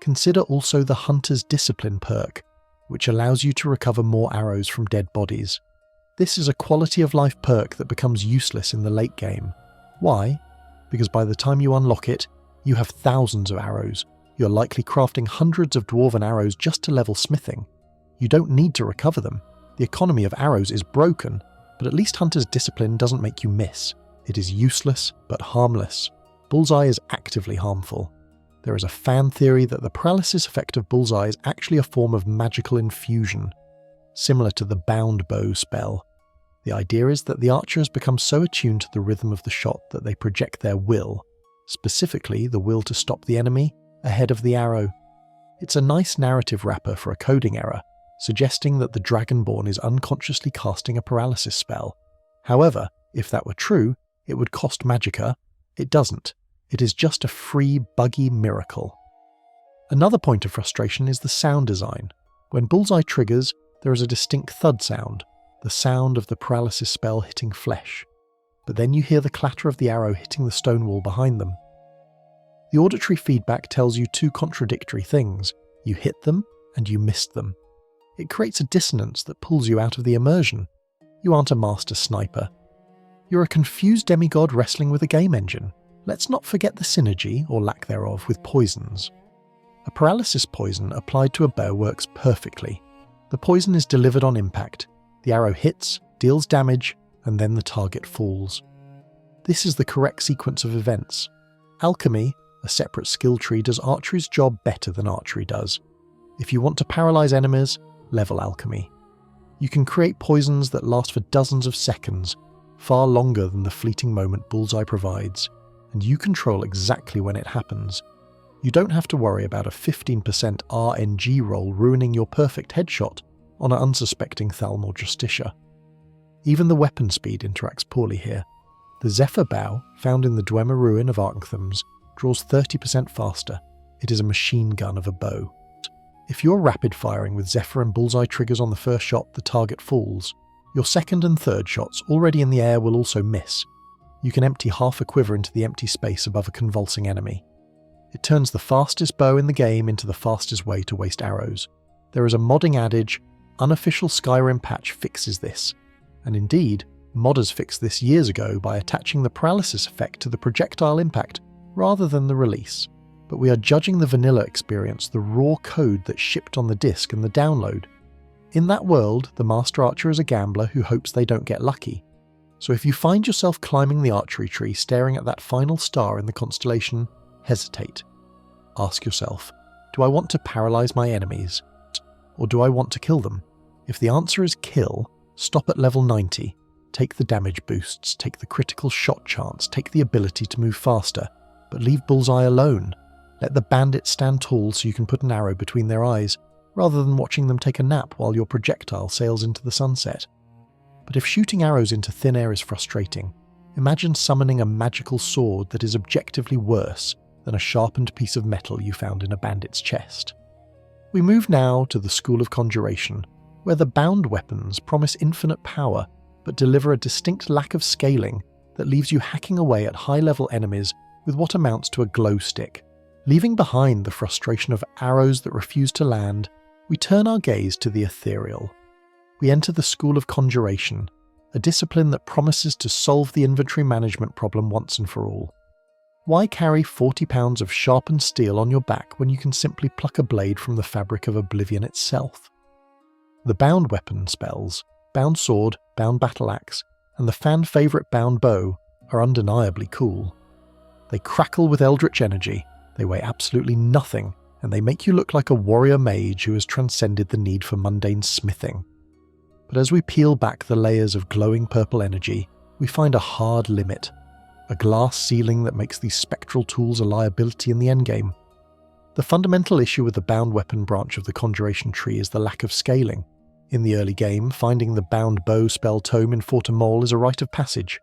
[SPEAKER 1] Consider also the Hunter's Discipline perk, which allows you to recover more arrows from dead bodies. This is a quality of life perk that becomes useless in the late game. Why? Because by the time you unlock it, you have thousands of arrows. You're likely crafting hundreds of dwarven arrows just to level smithing. You don't need to recover them. The economy of arrows is broken, but at least Hunter's Discipline doesn't make you miss. It is useless, but harmless. Bullseye is actively harmful. There is a fan theory that the paralysis effect of Bullseye is actually a form of magical infusion, similar to the bound bow spell. The idea is that the archer has become so attuned to the rhythm of the shot that they project their will, specifically the will to stop the enemy, ahead of the arrow. It's a nice narrative wrapper for a coding error, suggesting that the Dragonborn is unconsciously casting a paralysis spell. However, if that were true, it would cost magicka. It doesn't. It is just a free, buggy miracle. Another point of frustration is the sound design. When Bullseye triggers, there is a distinct thud sound, the sound of the paralysis spell hitting flesh. But then you hear the clatter of the arrow hitting the stone wall behind them. The auditory feedback tells you two contradictory things. You hit them, and you missed them. It creates a dissonance that pulls you out of the immersion. You aren't a master sniper. You're a confused demigod wrestling with a game engine. Let's not forget the synergy, or lack thereof, with poisons. A paralysis poison applied to a bow works perfectly. The poison is delivered on impact. The arrow hits, deals damage, and then the target falls. This is the correct sequence of events. Alchemy, a separate skill tree, does archery's job better than archery does. If you want to paralyze enemies, level alchemy. You can create poisons that last for dozens of seconds, far longer than the fleeting moment Bullseye provides, and you control exactly when it happens. You don't have to worry about a 15% RNG roll ruining your perfect headshot on an unsuspecting Thalm or Justicia. Even the weapon speed interacts poorly here. The Zephyr bow, found in the Dwemer ruin of Archthams, draws 30% faster. It is a machine gun of a bow. If you're rapid firing with Zephyr and Bullseye triggers on the first shot, the target falls. Your second and third shots, already in the air, will also miss. You can empty half a quiver into the empty space above a convulsing enemy. It turns the fastest bow in the game into the fastest way to waste arrows. There is a modding adage, unofficial Skyrim patch fixes this. And indeed, modders fixed this years ago by attaching the paralysis effect to the projectile impact rather than the release. But we are judging the vanilla experience, the raw code that shipped on the disc and the download. In that world, the Master Archer is a gambler who hopes they don't get lucky. So if you find yourself climbing the archery tree staring at that final star in the constellation, hesitate. Ask yourself, do I want to paralyze my enemies? Or do I want to kill them? If the answer is kill, stop at level 90. Take the damage boosts, take the critical shot chance, take the ability to move faster, but leave Bullseye alone. Let the bandit stand tall so you can put an arrow between their eyes, rather than watching them take a nap while your projectile sails into the sunset. But if shooting arrows into thin air is frustrating, imagine summoning a magical sword that is objectively worse than a sharpened piece of metal you found in a bandit's chest. We move now to the School of Conjuration, where the bound weapons promise infinite power, but deliver a distinct lack of scaling that leaves you hacking away at high-level enemies with what amounts to a glow stick. Leaving behind the frustration of arrows that refuse to land, we turn our gaze to the ethereal. We enter the School of Conjuration, a discipline that promises to solve the inventory management problem once and for all. Why carry 40 pounds of sharpened steel on your back when you can simply pluck a blade from the fabric of oblivion itself? The bound weapon spells, bound sword, bound battle axe, and the fan-favourite bound bow are undeniably cool. They crackle with eldritch energy, they weigh absolutely nothing, and they make you look like a warrior mage who has transcended the need for mundane smithing. But as we peel back the layers of glowing purple energy, we find a hard limit. A glass ceiling that makes these spectral tools a liability in the endgame. The fundamental issue with the bound weapon branch of the Conjuration tree is the lack of scaling. In the early game, finding the bound bow spell tome in Fortemole is a rite of passage.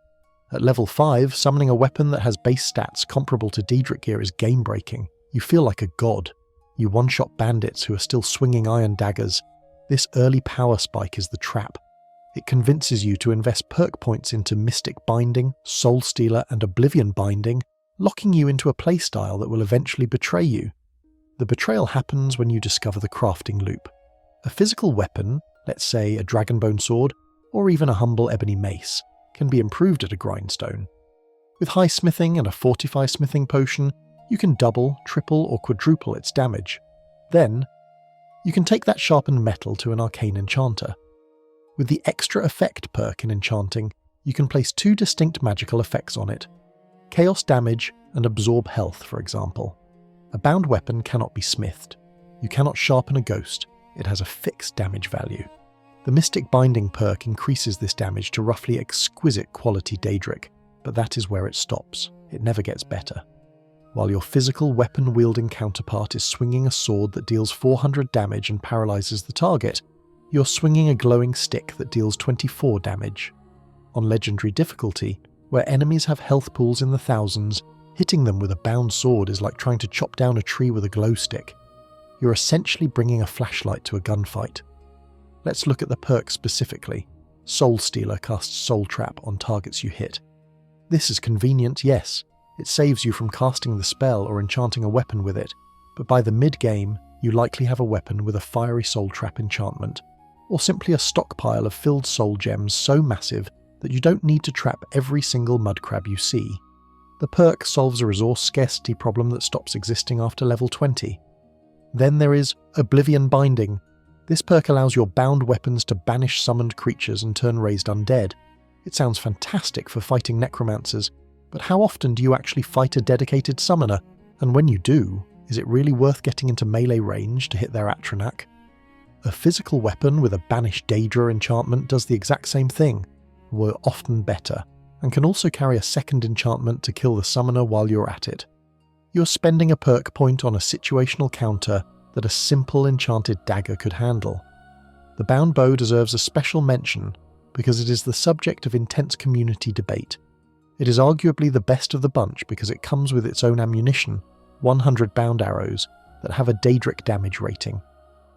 [SPEAKER 1] At level 5, summoning a weapon that has base stats comparable to Daedric gear is game-breaking. You feel like a god. You one-shot bandits who are still swinging iron daggers. This early power spike is the trap. It convinces you to invest perk points into Mystic Binding, Soul Stealer, and Oblivion Binding, locking you into a playstyle that will eventually betray you. The betrayal happens when you discover the crafting loop. A physical weapon, let's say a Dragonborn sword, or even a humble ebony mace, can be improved at a grindstone. With high smithing and a fortify smithing potion, you can double, triple, or quadruple its damage. Then, you can take that sharpened metal to an arcane enchanter. With the extra effect perk in Enchanting, you can place 2 distinct magical effects on it. Chaos damage and absorb health, for example. A bound weapon cannot be smithed. You cannot sharpen a ghost. It has a fixed damage value. The Mystic Binding perk increases this damage to roughly exquisite quality Daedric, but that is where it stops. It never gets better. While your physical weapon-wielding counterpart is swinging a sword that deals 400 damage and paralyzes the target, you're swinging a glowing stick that deals 24 damage. On legendary difficulty, where enemies have health pools in the thousands, hitting them with a bound sword is like trying to chop down a tree with a glow stick. You're essentially bringing a flashlight to a gunfight. Let's look at the perk specifically. Soul Stealer casts Soul Trap on targets you hit. This is convenient, yes. It saves you from casting the spell or enchanting a weapon with it, but by the mid-game, you likely have a weapon with a fiery Soul Trap enchantment, or simply a stockpile of filled soul gems so massive that you don't need to trap every single mud crab you see. The perk solves a resource scarcity problem that stops existing after level 20. Then there is Oblivion Binding. This perk allows your bound weapons to banish summoned creatures and turn raised undead. It sounds fantastic for fighting necromancers, but how often do you actually fight a dedicated summoner? And when you do, is it really worth getting into melee range to hit their Atronak? A physical weapon with a Banish Daedra enchantment does the exact same thing, were often better, and can also carry a second enchantment to kill the summoner while you're at it. You're spending a perk point on a situational counter that a simple enchanted dagger could handle. The bound bow deserves a special mention because it is the subject of intense community debate. It is arguably the best of the bunch because it comes with its own ammunition, 100 bound arrows, that have a Daedric damage rating.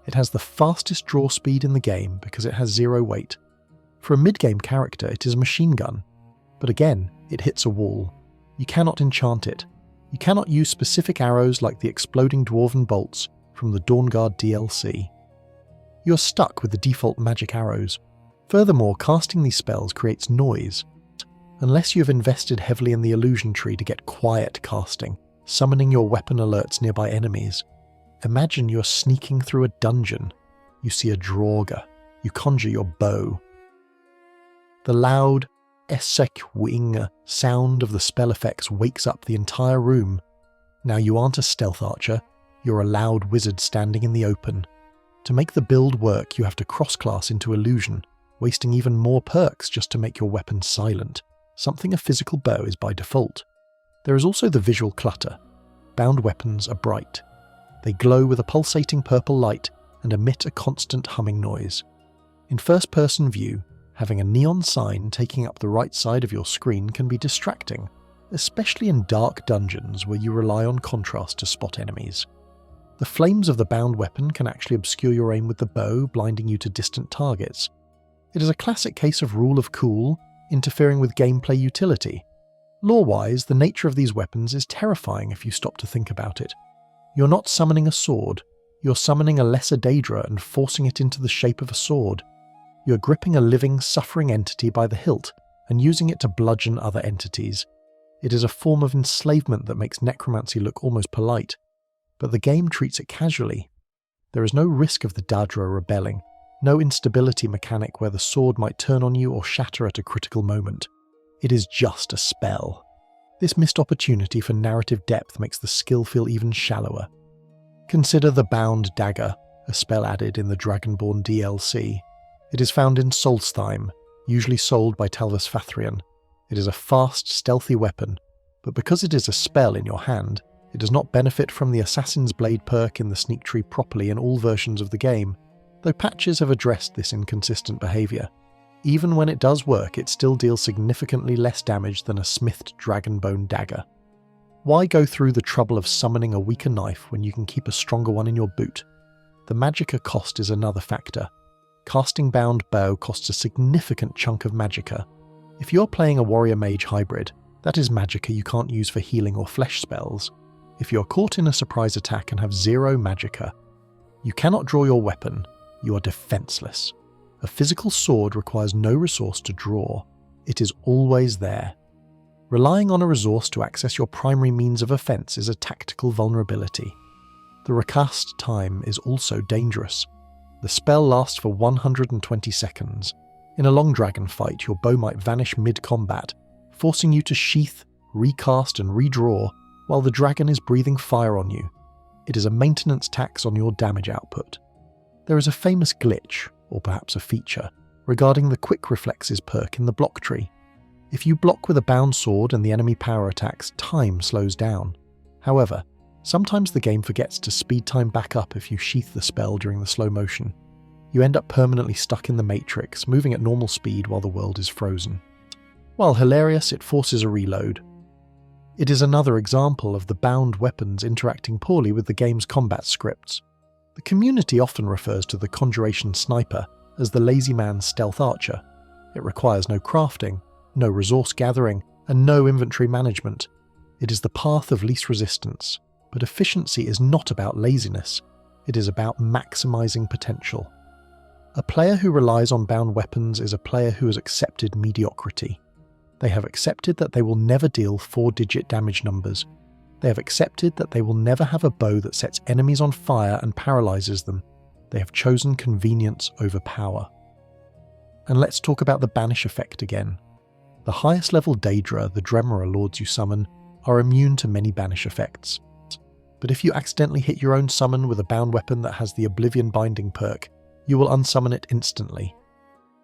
[SPEAKER 1] It has the fastest draw speed in the game because it has 0 weight. For a mid-game character, it is a machine gun. But again, it hits a wall. You cannot enchant it. You cannot use specific arrows like the exploding dwarven bolts from the Dawnguard DLC. You're stuck with the default magic arrows. Furthermore, casting these spells creates noise. Unless you have invested heavily in the illusion tree to get quiet casting, summoning your weapon alerts nearby enemies. Imagine you're sneaking through a dungeon. You see a Draugr. You conjure your bow. The loud, Esek-wing sound of the spell effects wakes up the entire room. Now you aren't a stealth archer, you're a loud wizard standing in the open. To make the build work, you have to cross-class into illusion, wasting even more perks just to make your weapon silent, something a physical bow is by default. There is also the visual clutter. Bound weapons are bright. They glow with a pulsating purple light and emit a constant humming noise. In first-person view, having a neon sign taking up the right side of your screen can be distracting, especially in dark dungeons where you rely on contrast to spot enemies. The flames of the bound weapon can actually obscure your aim with the bow, blinding you to distant targets. It is a classic case of rule of cool, interfering with gameplay utility. Lore-wise, the nature of these weapons is terrifying if you stop to think about it. You're not summoning a sword, you're summoning a lesser Daedra and forcing it into the shape of a sword. You're gripping a living, suffering entity by the hilt and using it to bludgeon other entities. It is a form of enslavement that makes necromancy look almost polite, but the game treats it casually. There is no risk of the Daedra rebelling, no instability mechanic where the sword might turn on you or shatter at a critical moment. It is just a spell. This missed opportunity for narrative depth makes the skill feel even shallower. Consider the Bound Dagger, a spell added in the Dragonborn DLC. It is found in Solstheim, usually sold by Talvas Fathrian. It is a fast, stealthy weapon, but because it is a spell in your hand, it does not benefit from the Assassin's Blade perk in the sneak tree properly in all versions of the game, though patches have addressed this inconsistent behaviour. Even when it does work, it still deals significantly less damage than a smithed dragonbone dagger. Why go through the trouble of summoning a weaker knife when you can keep a stronger one in your boot? The magicka cost is another factor. Casting Bound Bow costs a significant chunk of magicka. If you're playing a warrior mage hybrid, that is magicka you can't use for healing or flesh spells. If you're caught in a surprise attack and have 0 magicka, you cannot draw your weapon, you are defenseless. A physical sword requires no resource to draw. It is always there. Relying on a resource to access your primary means of offense is a tactical vulnerability. The recast time is also dangerous. The spell lasts for 120 seconds. In a long dragon fight, your bow might vanish mid-combat, forcing you to sheath, recast and redraw while the dragon is breathing fire on you. It is a maintenance tax on your damage output. There is a famous glitch, or perhaps a feature, regarding the quick reflexes perk in the block tree. If you block with a bound sword and the enemy power attacks, time slows down. However, sometimes the game forgets to speed time back up if you sheath the spell during the slow motion. You end up permanently stuck in the matrix, moving at normal speed while the world is frozen. While hilarious, it forces a reload. It is another example of the bound weapons interacting poorly with the game's combat scripts. The community often refers to the Conjuration sniper as the lazy man's stealth archer. It requires no crafting, no resource gathering, and no inventory management. It is the path of least resistance, but efficiency is not about laziness. It is about maximizing potential. A player who relies on bound weapons is a player who has accepted mediocrity. They have accepted that they will never deal 4-digit damage numbers. They have accepted that they will never have a bow that sets enemies on fire and paralyzes them. They have chosen convenience over power. And let's talk about the banish effect again. The highest level Daedra, the Dremora lords you summon, are immune to many banish effects. But if you accidentally hit your own summon with a bound weapon that has the Oblivion Binding perk, you will unsummon it instantly.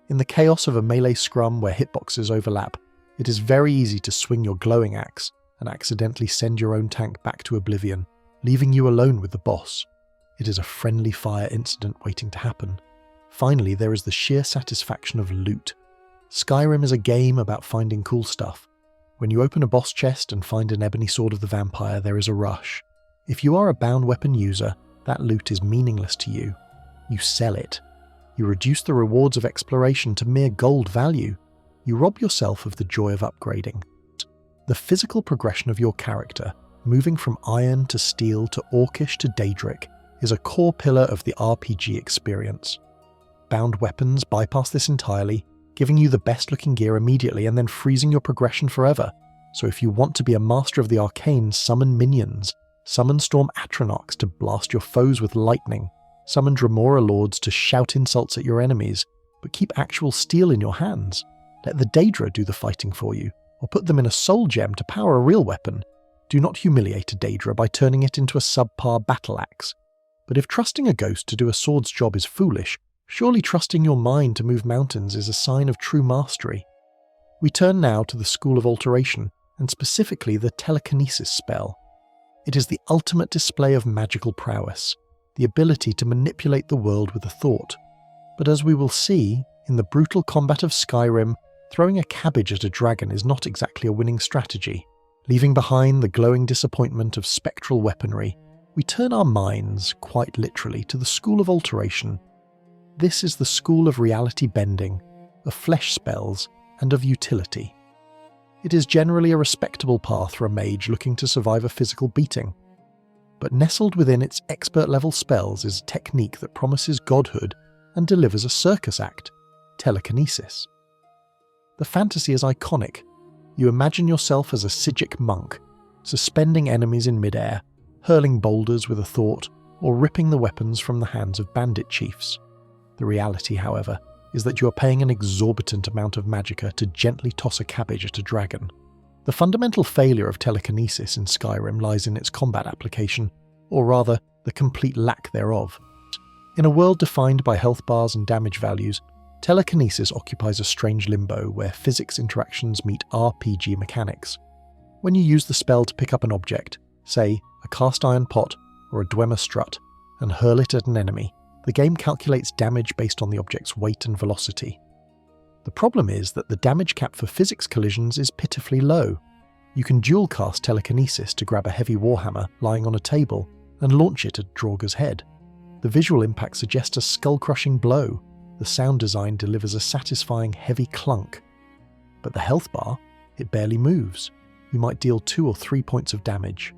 [SPEAKER 1] In the chaos of a melee scrum where hitboxes overlap, it is very easy to swing your glowing axe and accidentally send your own tank back to oblivion, leaving you alone with the boss. It is a friendly fire incident waiting to happen. Finally, there is the sheer satisfaction of loot. Skyrim is a game about finding cool stuff. When you open a boss chest and find an ebony sword of the vampire, there is a rush. If you are a bound weapon user, that loot is meaningless to you. You sell it. You reduce the rewards of exploration to mere gold value. You rob yourself of the joy of upgrading. The physical progression of your character, moving from iron to steel to orcish to daedric, is a core pillar of the RPG experience. Bound weapons bypass this entirely, giving you the best looking gear immediately and then freezing your progression forever. So if you want to be a master of the arcane, summon minions, summon Storm Atronachs to blast your foes with lightning, summon Dremora lords to shout insults at your enemies, but keep actual steel in your hands. Let the Daedra do the fighting for you, or put them in a soul gem to power a real weapon. Do not humiliate a Daedra by turning it into a subpar battle axe. But if trusting a ghost to do a sword's job is foolish, surely trusting your mind to move mountains is a sign of true mastery. We turn now to the School of Alteration, and specifically the Telekinesis spell. It is the ultimate display of magical prowess, the ability to manipulate the world with a thought. But as we will see, in the brutal combat of Skyrim, throwing a cabbage at a dragon is not exactly a winning strategy. Leaving behind the glowing disappointment of spectral weaponry, we turn our minds, quite literally, to the School of Alteration. This is the school of reality bending, of flesh spells, and of utility. It is generally a respectable path for a mage looking to survive a physical beating. But nestled within its expert-level spells is a technique that promises godhood and delivers a circus act, telekinesis. The fantasy is iconic. You imagine yourself as a Sijic monk, suspending enemies in midair, hurling boulders with a thought, or ripping the weapons from the hands of bandit chiefs. The reality, however, is that you are paying an exorbitant amount of magicka to gently toss a cabbage at a dragon. The fundamental failure of telekinesis in Skyrim lies in its combat application, or rather, the complete lack thereof. In a world defined by health bars and damage values, telekinesis occupies a strange limbo where physics interactions meet RPG mechanics. When you use the spell to pick up an object, say a cast iron pot or a Dwemer strut, and hurl it at an enemy, the game calculates damage based on the object's weight and velocity. The problem is that the damage cap for physics collisions is pitifully low. You can dual cast telekinesis to grab a heavy warhammer lying on a table and launch it at Draugr's head. The visual impact suggests a skull-crushing blow. The sound design delivers a satisfying heavy clunk. But the health bar, it barely moves. You might deal 2 or 3 points of damage.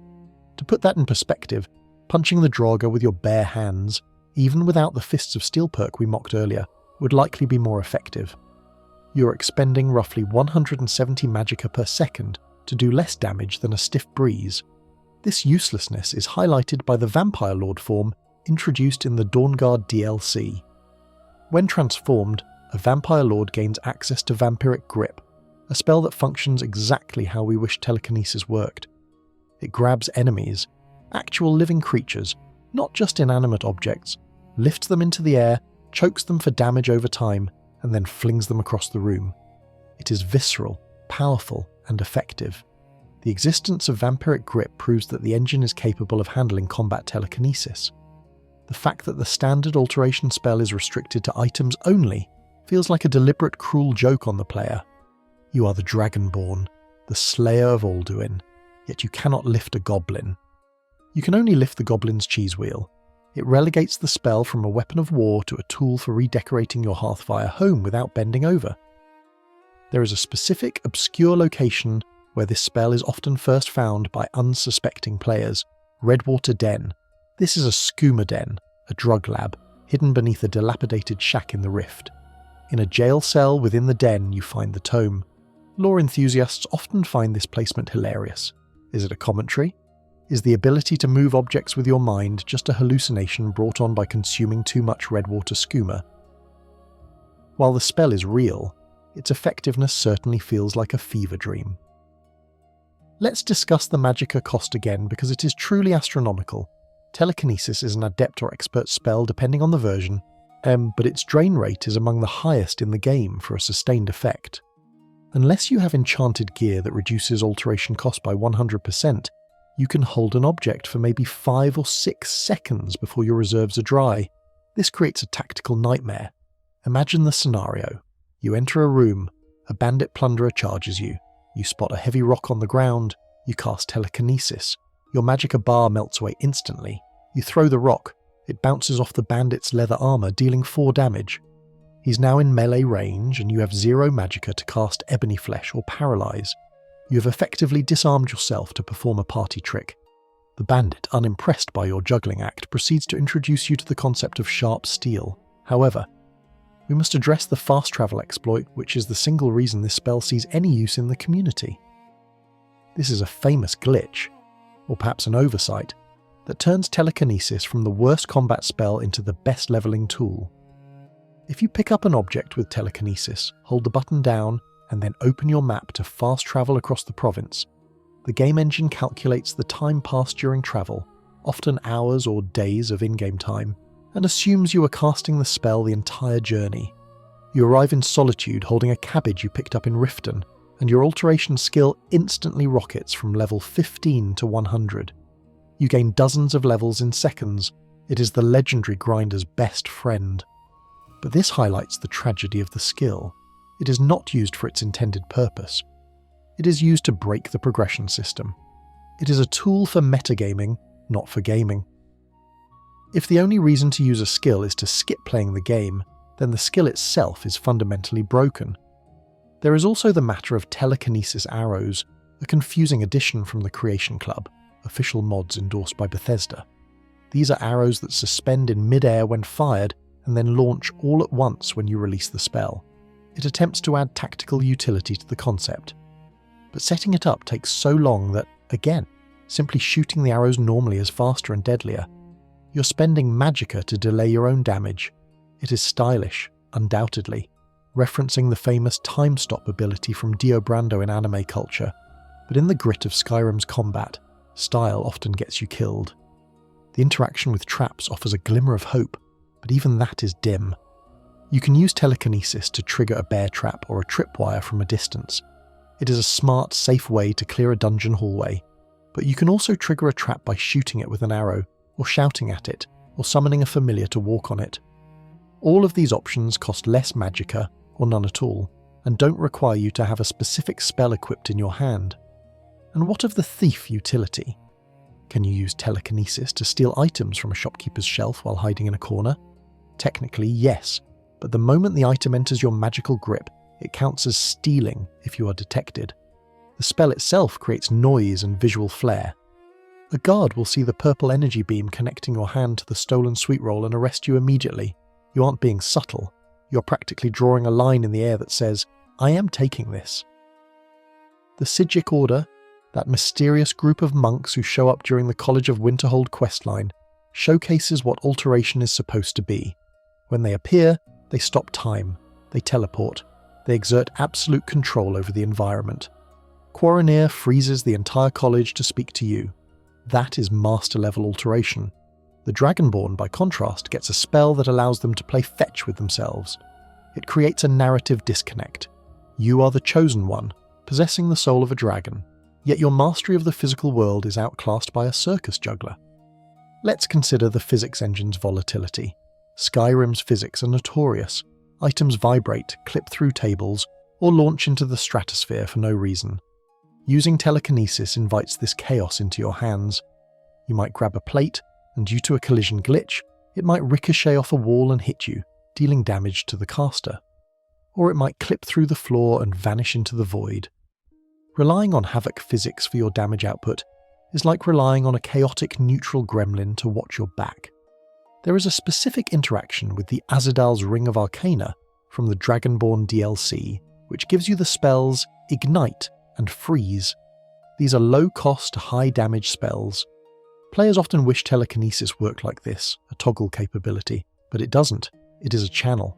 [SPEAKER 1] To put that in perspective, punching the Draugr with your bare hands, even without the Fists of Steel perk we mocked earlier, would likely be more effective. You're expending roughly 170 magicka per second to do less damage than a stiff breeze. This uselessness is highlighted by the Vampire Lord form introduced in the Dawnguard DLC. When transformed, a Vampire Lord gains access to Vampiric Grip, a spell that functions exactly how we wish telekinesis worked. It grabs enemies, actual living creatures, not just inanimate objects, lifts them into the air, chokes them for damage over time, and then flings them across the room. It is visceral, powerful, and effective. The existence of Vampiric Grip proves that the engine is capable of handling combat telekinesis. The fact that the standard alteration spell is restricted to items only feels like a deliberate cruel joke on the player. You are the Dragonborn, the slayer of Alduin, yet you cannot lift a goblin. You can only lift the goblin's cheese wheel. It relegates the spell from a weapon of war to a tool for redecorating your Hearthfire home without bending over. There is a specific, obscure location where this spell is often first found by unsuspecting players, Redwater Den. This is a skooma den, a drug lab, hidden beneath a dilapidated shack in the Rift. In a jail cell within the den you find the tome. Lore enthusiasts often find this placement hilarious. Is it a commentary? Is the ability to move objects with your mind just a hallucination brought on by consuming too much Redwater skooma? While the spell is real, its effectiveness certainly feels like a fever dream. Let's discuss the magicka cost again because it is truly astronomical. Telekinesis is an adept or expert spell depending on the version, but its drain rate is among the highest in the game for a sustained effect. Unless you have enchanted gear that reduces alteration cost by 100%, you can hold an object for maybe 5 or 6 seconds before your reserves are dry. This creates a tactical nightmare. Imagine the scenario. You enter a room, a bandit plunderer charges you. You spot a heavy rock on the ground, you cast telekinesis. Your magicka bar melts away instantly. You throw the rock, it bounces off the bandit's leather armor, dealing 4 damage. He's now in melee range and you have 0 magicka to cast Ebony Flesh or Paralyze. You have effectively disarmed yourself to perform a party trick. The bandit, unimpressed by your juggling act, proceeds to introduce you to the concept of sharp steel. However, we must address the fast travel exploit, which is the single reason this spell sees any use in the community. This is a famous glitch, or perhaps an oversight, that turns telekinesis from the worst combat spell into the best leveling tool. If you pick up an object with telekinesis, hold the button down, and then open your map to fast travel across the province, the game engine calculates the time passed during travel, often hours or days of in-game time, and assumes you are casting the spell the entire journey. You arrive in Solitude holding a cabbage you picked up in Riften, and your alteration skill instantly rockets from level 15 to 100. You gain dozens of levels in seconds. It is the legendary grinder's best friend. But this highlights the tragedy of the skill. It is not used for its intended purpose. It is used to break the progression system. It is a tool for metagaming, not for gaming. If the only reason to use a skill is to skip playing the game, then the skill itself is fundamentally broken. There is also the matter of telekinesis arrows, a confusing addition from the Creation Club, official mods endorsed by Bethesda. These are arrows that suspend in mid-air when fired and then launch all at once when you release the spell. It attempts to add tactical utility to the concept. but setting it up takes so long that, again, simply shooting the arrows normally is faster and deadlier. You're spending magicka to delay your own damage. It is stylish, undoubtedly, referencing the famous time stop ability from Dio Brando in anime culture, but in the grit of Skyrim's combat, style often gets you killed. The interaction with traps offers a glimmer of hope, but even that is dim. You can use telekinesis to trigger a bear trap or a tripwire from a distance. It is a smart, safe way to clear a dungeon hallway, but you can also trigger a trap by shooting it with an arrow, or shouting at it, or summoning a familiar to walk on it. All of these options cost less magicka, or none at all, and don't require you to have a specific spell equipped in your hand. And what of the thief utility? Can you use telekinesis to steal items from a shopkeeper's shelf while hiding in a corner? Technically, yes, but the moment the item enters your magical grip, it counts as stealing if you are detected. The spell itself creates noise and visual flair. A guard will see the purple energy beam connecting your hand to the stolen sweet roll and arrest you immediately. You aren't being subtle. You're practically drawing a line in the air that says, "I am taking this." The Sijic Order, that mysterious group of monks who show up during the College of Winterhold questline, showcases what alteration is supposed to be. When they appear, they stop time, they teleport, they exert absolute control over the environment. Quaranir freezes the entire college to speak to you. That is master-level alteration. The Dragonborn, by contrast, gets a spell that allows them to play fetch with themselves. It creates a narrative disconnect. You are the chosen one, possessing the soul of a dragon, yet your mastery of the physical world is outclassed by a circus juggler. Let's consider the physics engine's volatility. Skyrim's physics are notorious. Items vibrate, clip through tables, or launch into the stratosphere for no reason. Using telekinesis invites this chaos into your hands. You might grab a plate, and due to a collision glitch, it might ricochet off a wall and hit you, dealing damage to the caster. Or it might clip through the floor and vanish into the void. Relying on Havoc physics for your damage output is like relying on a chaotic neutral gremlin to watch your back. There is a specific interaction with the Azadal's Ring of Arcana from the Dragonborn DLC, which gives you the spells Ignite and Freeze. These are low-cost, high-damage spells. Players often wish telekinesis worked like this, a toggle capability, but it doesn't. It is a channel.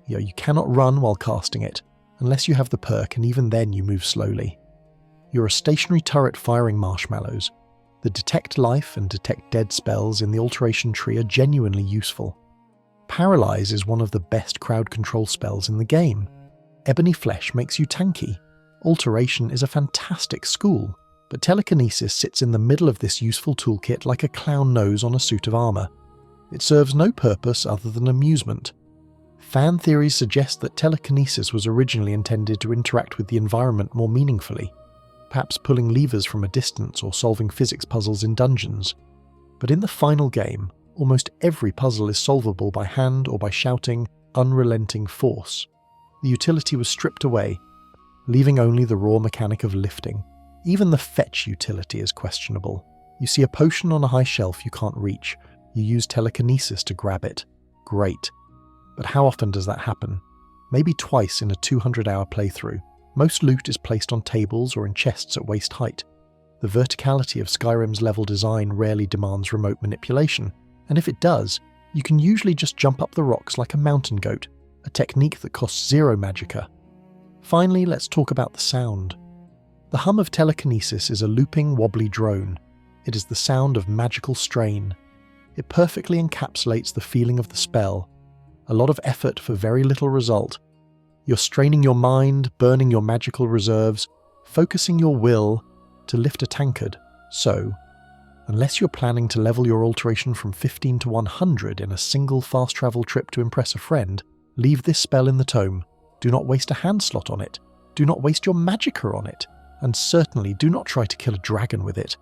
[SPEAKER 1] You cannot run while casting it, unless you have the perk, and even then you move slowly. You're a stationary turret firing marshmallows. The Detect Life and Detect Dead spells in the Alteration tree are genuinely useful. Paralyze is one of the best crowd control spells in the game. Ebony Flesh makes you tanky. Alteration is a fantastic school, but telekinesis sits in the middle of this useful toolkit like a clown nose on a suit of armour. It serves no purpose other than amusement. Fan theories suggest that telekinesis was originally intended to interact with the environment more meaningfully, perhaps pulling levers from a distance or solving physics puzzles in dungeons. But in the final game, almost every puzzle is solvable by hand or by shouting, unrelenting force. The utility was stripped away, leaving only the raw mechanic of lifting. Even the fetch utility is questionable. You see a potion on a high shelf you can't reach. You use telekinesis to grab it. Great. But how often does that happen? Maybe twice in a 200-hour playthrough. Most loot is placed on tables or in chests at waist height. The verticality of Skyrim's level design rarely demands remote manipulation, and if it does, you can usually just jump up the rocks like a mountain goat, a technique that costs 0 magicka. Finally, let's talk about the sound. The hum of telekinesis is a looping, wobbly drone. It is the sound of magical strain. It perfectly encapsulates the feeling of the spell. A lot of effort for very little result. You're straining your mind, burning your magical reserves, focusing your will to lift a tankard. So, unless you're planning to level your alteration from 15 to 100 in a single fast travel trip to impress a friend, leave this spell in the tome. Do not waste a hand slot on it. Do not waste your magicka on it. And certainly do not try to kill a dragon with it.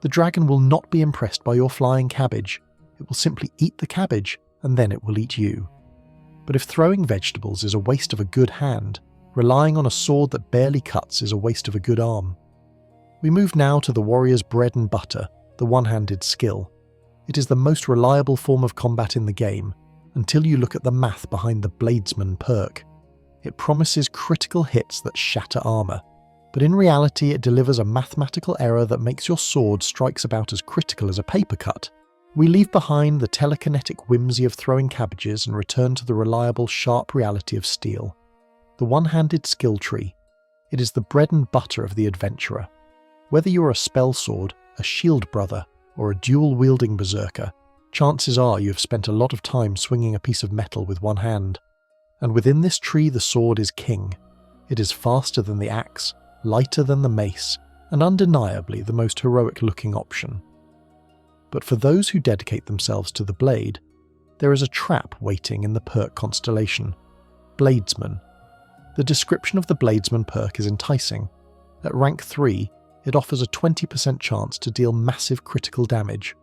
[SPEAKER 1] The dragon will not be impressed by your flying cabbage. It will simply eat the cabbage, and then it will eat you. But if throwing vegetables is a waste of a good hand, relying on a sword that barely cuts is a waste of a good arm. We move now to the warrior's bread and butter, the one-handed skill. It is the most reliable form of combat in the game, until you look at the math behind the Bladesman perk. It promises critical hits that shatter armour. but in reality it delivers a mathematical error that makes your sword strikes about as critical as a paper cut. We leave behind the telekinetic whimsy of throwing cabbages and return to the reliable, sharp reality of steel. The one-handed skill tree. It is the bread and butter of the adventurer. Whether you are a spell sword, a shield brother, or a dual-wielding berserker, chances are you have spent a lot of time swinging a piece of metal with one hand. And within this tree the sword is king. It is faster than the axe, lighter than the mace, and undeniably the most heroic-looking option. But for those who dedicate themselves to the blade, there is a trap waiting in the perk constellation. Bladesman. The description of the Bladesman perk is enticing. At rank 3, it offers a 20% chance to deal massive critical damage.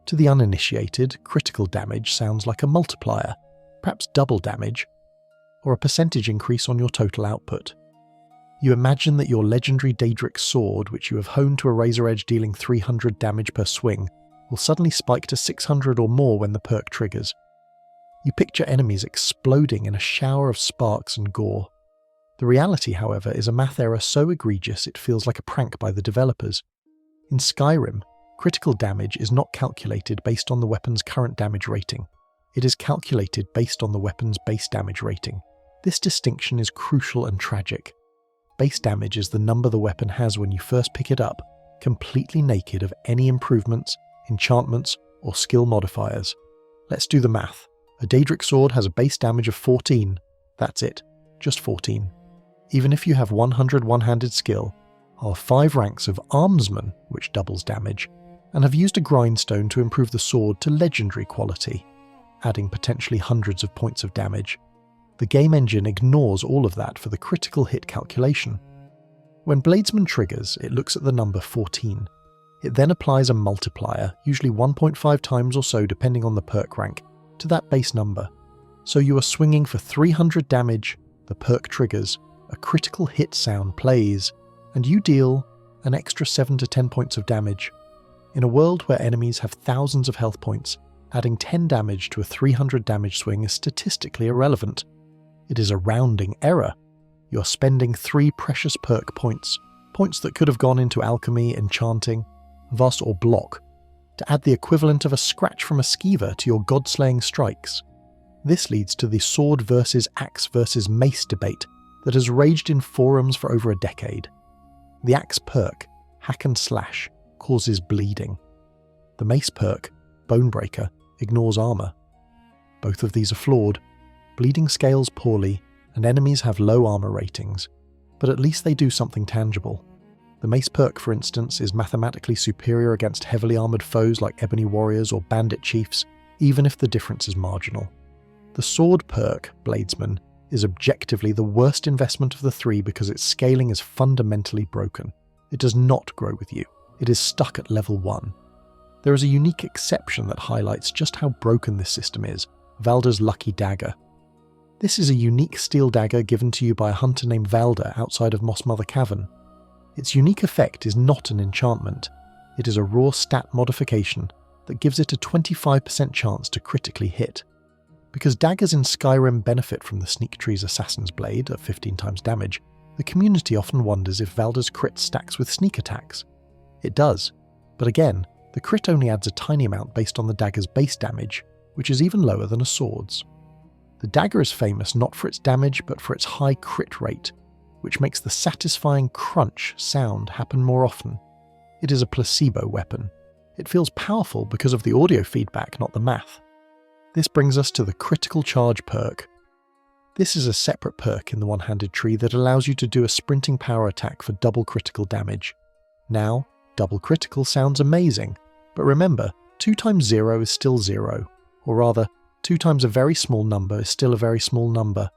[SPEAKER 1] To the uninitiated, critical damage sounds like a multiplier, perhaps double damage, or a percentage increase on your total output. You imagine that your legendary Daedric sword, which you have honed to a razor edge dealing 300 damage per swing, will suddenly spike to 600 or more when the perk triggers. You picture enemies exploding in a shower of sparks and gore. The reality, however, is a math error so egregious it feels like a prank by the developers. In Skyrim, critical damage is not calculated based on the weapon's current damage rating. It is calculated based on the weapon's base damage rating. This distinction is crucial and tragic. Base damage is the number the weapon has when you first pick it up, completely naked of any improvements, enchantments, or skill modifiers. Let's do the math. A Daedric sword has a base damage of 14. That's it. Just 14. Even if you have 100 one-handed skill, are 5 ranks of Armsman, which doubles damage, and have used a grindstone to improve the sword to legendary quality, adding potentially hundreds of points of damage. The game engine ignores all of that for the critical hit calculation. When Bladesman triggers, it looks at the number 14. It then applies a multiplier, usually 1.5 times or so depending on the perk rank, to that base number. So you are swinging for 300 damage, the perk triggers, a critical hit sound plays, and you deal an extra 7 to 10 points of damage. In a world where enemies have thousands of health points, adding 10 damage to a 300 damage swing is statistically irrelevant. It is a rounding error. You're spending 3 precious perk points, points that could have gone into alchemy, enchanting, thus or block, to add the equivalent of a scratch from a skeever to your god-slaying strikes. This leads to the sword versus axe versus mace debate that has raged in forums for over a decade. The axe perk, hack and slash, causes bleeding. The mace perk, bonebreaker, ignores armor. Both of these are flawed. Bleeding scales poorly, and enemies have low armor ratings, but at least they do something tangible. The mace perk, for instance, is mathematically superior against heavily armored foes like ebony warriors or bandit chiefs, even if the difference is marginal. The sword perk, Bladesman, is objectively the worst investment of the 3 because its scaling is fundamentally broken. It does not grow with you. It is stuck at level 1. There is a unique exception that highlights just how broken this system is, Valda's Lucky Dagger. This is a unique steel dagger given to you by a hunter named Valda outside of Mossmother Cavern. Its unique effect is not an enchantment. It is a raw stat modification that gives it a 25% chance to critically hit. Because daggers in Skyrim benefit from the Sneak Tree's Assassin's Blade at 15 times damage, the community often wonders if Valda's crit stacks with sneak attacks. It does, but again, the crit only adds a tiny amount based on the dagger's base damage, which is even lower than a sword's. The dagger is famous not for its damage but for its high crit rate, which makes the satisfying crunch sound happen more often. It is a placebo weapon. It feels powerful because of the audio feedback, not the math. This brings us to the critical charge perk. This is a separate perk in the one-handed tree that allows you to do a sprinting power attack for double critical damage. Now, double critical sounds amazing, but remember, 2 times 0 is still 0, or rather, 2 times a very small number is still a very small number.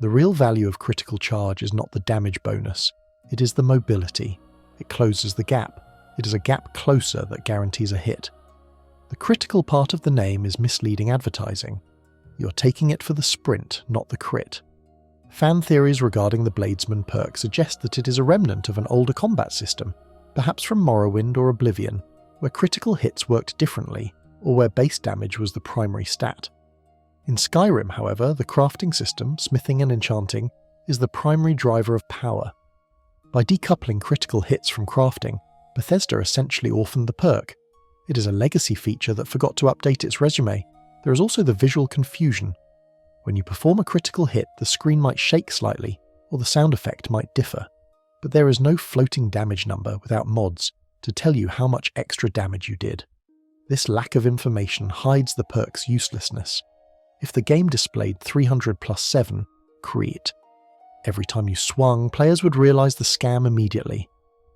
[SPEAKER 1] The real value of critical charge is not the damage bonus, it is the mobility. It closes the gap. It is a gap closer that guarantees a hit. The critical part of the name is misleading advertising. You're taking it for the sprint, not the crit. Fan theories regarding the Bladesman perk suggest that it is a remnant of an older combat system, perhaps from Morrowind or Oblivion, where critical hits worked differently, or where base damage was the primary stat. In Skyrim, however, the crafting system, smithing and enchanting, is the primary driver of power. By decoupling critical hits from crafting, Bethesda essentially orphaned the perk. It is a legacy feature that forgot to update its resume. There is also the visual confusion. When you perform a critical hit, the screen might shake slightly, or the sound effect might differ. But there is no floating damage number without mods to tell you how much extra damage you did. This lack of information hides the perk's uselessness. If the game displayed 300 plus 7, crit. Every time you swung, players would realise the scam immediately.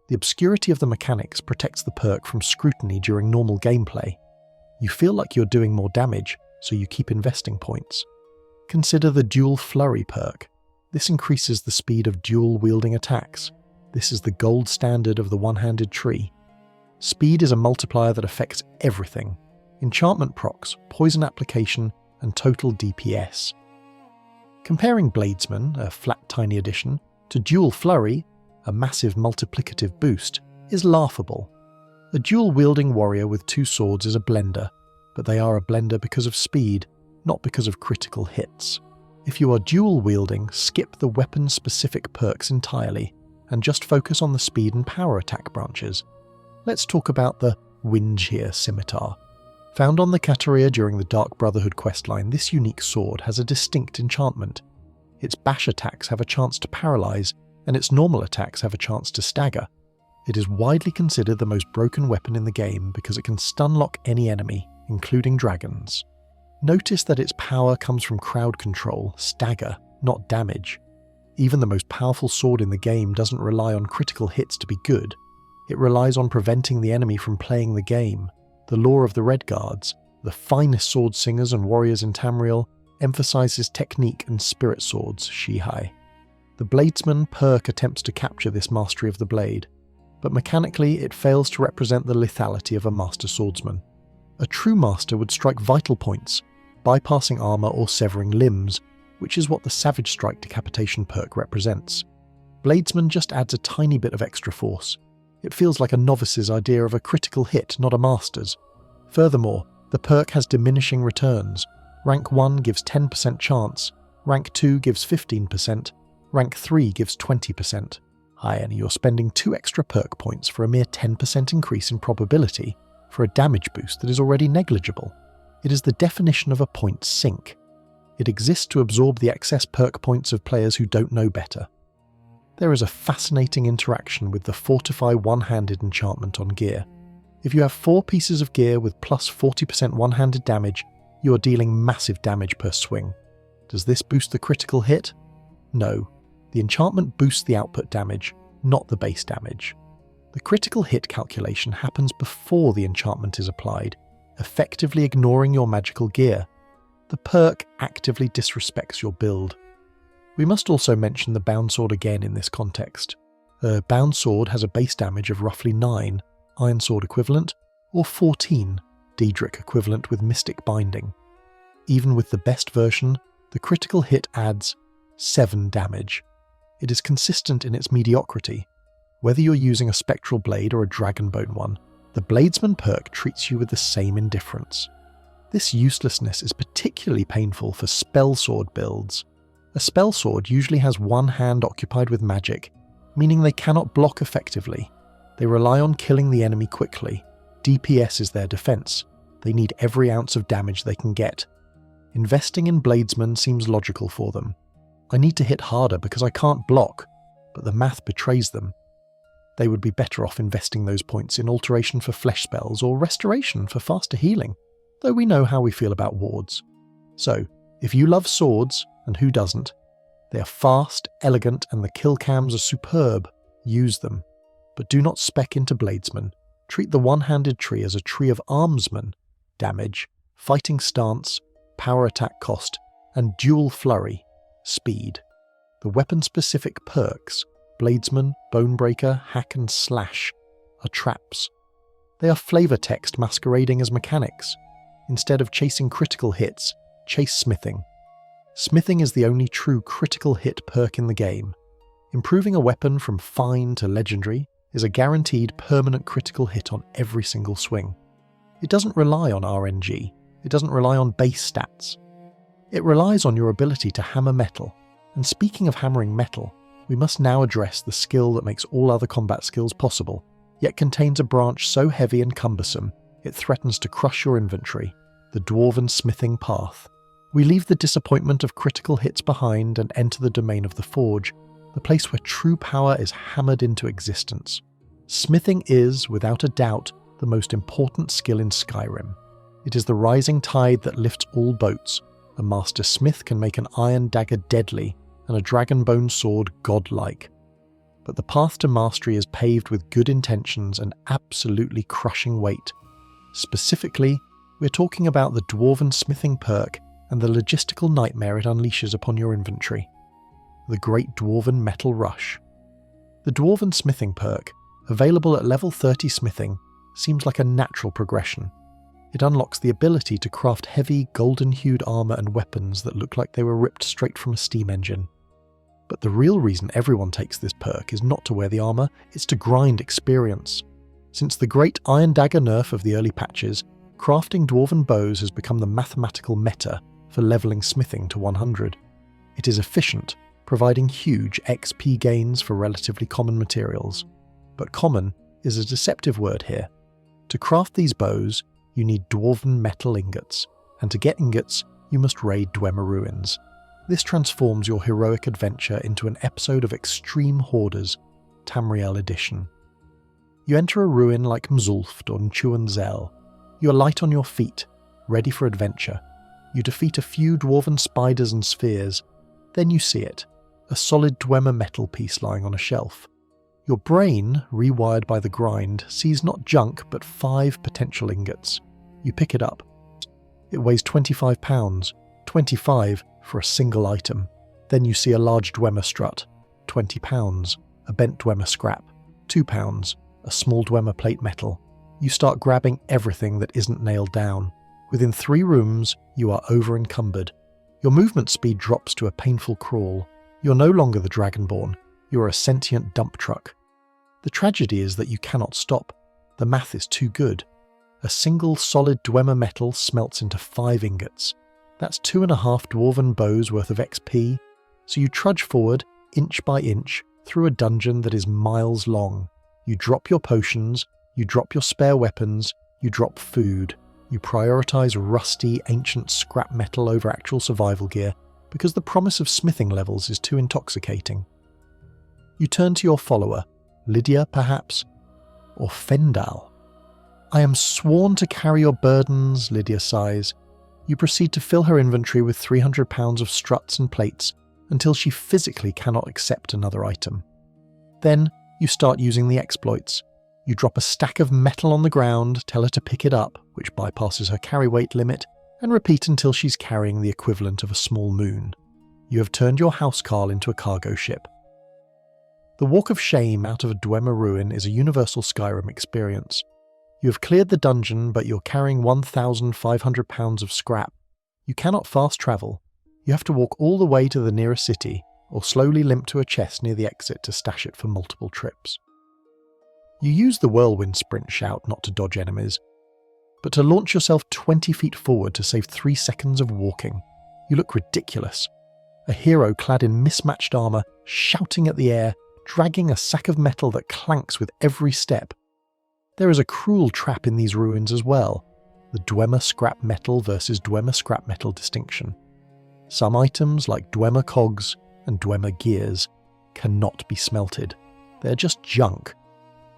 [SPEAKER 1] The obscurity of the mechanics protects the perk from scrutiny during normal gameplay. You feel like you're doing more damage, so you keep investing points. Consider the dual flurry perk. This increases the speed of dual-wielding attacks. This is the gold standard of the one-handed tree. Speed is a multiplier that affects everything: enchantment procs, poison application, and total DPS. Comparing Bladesman, a flat tiny addition, to Dual Flurry, a massive multiplicative boost, is laughable. A dual-wielding warrior with 2 swords is a blender, but they are a blender because of speed, not because of critical hits. If you are dual-wielding, skip the weapon-specific perks entirely, and just focus on the speed and power attack branches. Let's talk about the Windgear Scimitar. Found on the Cateria during the Dark Brotherhood questline, this unique sword has a distinct enchantment. Its bash attacks have a chance to paralyze, and its normal attacks have a chance to stagger. It is widely considered the most broken weapon in the game because it can stun-lock any enemy, including dragons. Notice that its power comes from crowd control, stagger, not damage. Even the most powerful sword in the game doesn't rely on critical hits to be good. It relies on preventing the enemy from playing the game. The lore of the Red Guards, the finest sword singers and warriors in Tamriel, emphasizes technique and spirit swords, Shihai. The Bladesman perk attempts to capture this mastery of the blade, but mechanically it fails to represent the lethality of a master swordsman. A true master would strike vital points, bypassing armor or severing limbs, which is what the Savage Strike Decapitation perk represents. Bladesman just adds a tiny bit of extra force. It feels like a novice's idea of a critical hit, not a master's. Furthermore, the perk has diminishing returns. Rank 1 gives 10% chance, Rank 2 gives 15%, Rank 3 gives 20%. Hi, and you're spending 2 extra perk points for a mere 10% increase in probability for a damage boost that is already negligible. It is the definition of a point sink. It exists to absorb the excess perk points of players who don't know better. There is a fascinating interaction with the Fortify one-handed enchantment on gear. If you have 4 pieces of gear with plus 40% one-handed damage, you are dealing massive damage per swing. Does this boost the critical hit? No. The enchantment boosts the output damage, not the base damage. The critical hit calculation happens before the enchantment is applied, effectively ignoring your magical gear. The perk actively disrespects your build. We must also mention the Bound Sword again in this context. A Bound Sword has a base damage of roughly 9, Iron Sword equivalent, or 14, Daedric equivalent with Mystic Binding. Even with the best version, the critical hit adds 7 damage. It is consistent in its mediocrity. Whether you're using a Spectral Blade or a Dragonbone one, the Bladesman perk treats you with the same indifference. This uselessness is particularly painful for spell sword builds. A spell sword usually has one hand occupied with magic, meaning they cannot block effectively. They rely on killing the enemy quickly. DPS is their defense. They need every ounce of damage they can get. Investing in Bladesman seems logical for them. I need to hit harder because I can't block, but the math betrays them. They would be better off investing those points in alteration for flesh spells or restoration for faster healing, though we know how we feel about wards. So, if you love swords, and who doesn't, they are fast, elegant, and the kill cams are superb. Use them. But do not spec into Bladesman. Treat the one-handed tree as a tree of armsmen, damage, fighting stance, power attack cost, and dual flurry, speed. The weapon-specific perks, Bladesman, Bonebreaker, Hack and Slash, are traps. They are flavor text masquerading as mechanics. Instead of chasing critical hits, chase smithing. Smithing is the only true critical hit perk in the game. Improving a weapon from fine to legendary is a guaranteed permanent critical hit on every single swing. It doesn't rely on RNG, it doesn't rely on base stats. It relies on your ability to hammer metal. And speaking of hammering metal, We must now address the skill that makes all other combat skills possible, yet contains a branch so heavy and cumbersome it threatens to crush your inventory, the Dwarven Smithing Path. We leave the disappointment of critical hits behind and enter the domain of the Forge, the place where true power is hammered into existence. Smithing is, without a doubt, the most important skill in Skyrim. It is the rising tide that lifts all boats. A master smith can make an iron dagger deadly and a dragonbone sword godlike. But the path to mastery is paved with good intentions and absolutely crushing weight. Specifically, we're talking about the Dwarven Smithing perk and the logistical nightmare it unleashes upon your inventory. The Great Dwarven Metal Rush. The Dwarven Smithing perk, available at level 30 smithing, seems like a natural progression. It unlocks the ability to craft heavy, golden-hued armour and weapons that look like they were ripped straight from a steam engine. But the real reason everyone takes this perk is not to wear the armour, it's to grind experience. Since the great Iron Dagger nerf of the early patches, crafting dwarven bows has become the mathematical meta for levelling smithing to 100. It is efficient, providing huge XP gains for relatively common materials. But common is a deceptive word here. To craft these bows, you need dwarven metal ingots, and to get ingots, you must raid Dwemer ruins. This transforms your heroic adventure into an episode of Extreme Hoarders, Tamriel edition. You enter a ruin like Mzulft or Nchuan-Zel. You are light on your feet, ready for adventure. You defeat a few dwarven spiders and spheres, then you see it, a solid Dwemer metal piece lying on a shelf. Your brain, rewired by the grind, sees not junk but 5 potential ingots. You pick it up. It weighs 25 pounds, 25 for a single item. Then you see a large Dwemer strut, 20 pounds, a bent Dwemer scrap, 2 pounds, a small Dwemer plate metal. You start grabbing everything that isn't nailed down. Within 3 rooms, you are over-encumbered. Your movement speed drops to a painful crawl. You're no longer the Dragonborn. You are a sentient dump truck. The tragedy is that you cannot stop. The math is too good. A single solid Dwemer metal smelts into 5 ingots. That's 2.5 dwarven bows worth of XP, so you trudge forward, inch by inch, through a dungeon that is miles long. You drop your potions, you drop your spare weapons, you drop food. You prioritise rusty, ancient scrap metal over actual survival gear because the promise of smithing levels is too intoxicating. You turn to your follower, Lydia perhaps, or Fendal. "I am sworn to carry your burdens," Lydia sighs. You proceed to fill her inventory with 300 pounds of struts and plates until she physically cannot accept another item. Then you start using the exploits. You drop a stack of metal on the ground, tell her to pick it up, which bypasses her carry weight limit, and repeat until she's carrying the equivalent of a small moon. You have turned your housecarl into a cargo ship. The Walk of Shame out of a Dwemer ruin is a universal Skyrim experience. You have cleared the dungeon, but you're carrying 1,500 pounds of scrap. You cannot fast travel. You have to walk all the way to the nearest city, or slowly limp to a chest near the exit to stash it for multiple trips. You use the whirlwind sprint shout not to dodge enemies, but to launch yourself 20 feet forward to save 3 seconds of walking. You look ridiculous. A hero clad in mismatched armour, shouting at the air, dragging a sack of metal that clanks with every step. There is a cruel trap in these ruins as well, the Dwemer scrap metal versus Dwemer scrap metal distinction. Some items, like Dwemer cogs and Dwemer gears, cannot be smelted. They're just junk,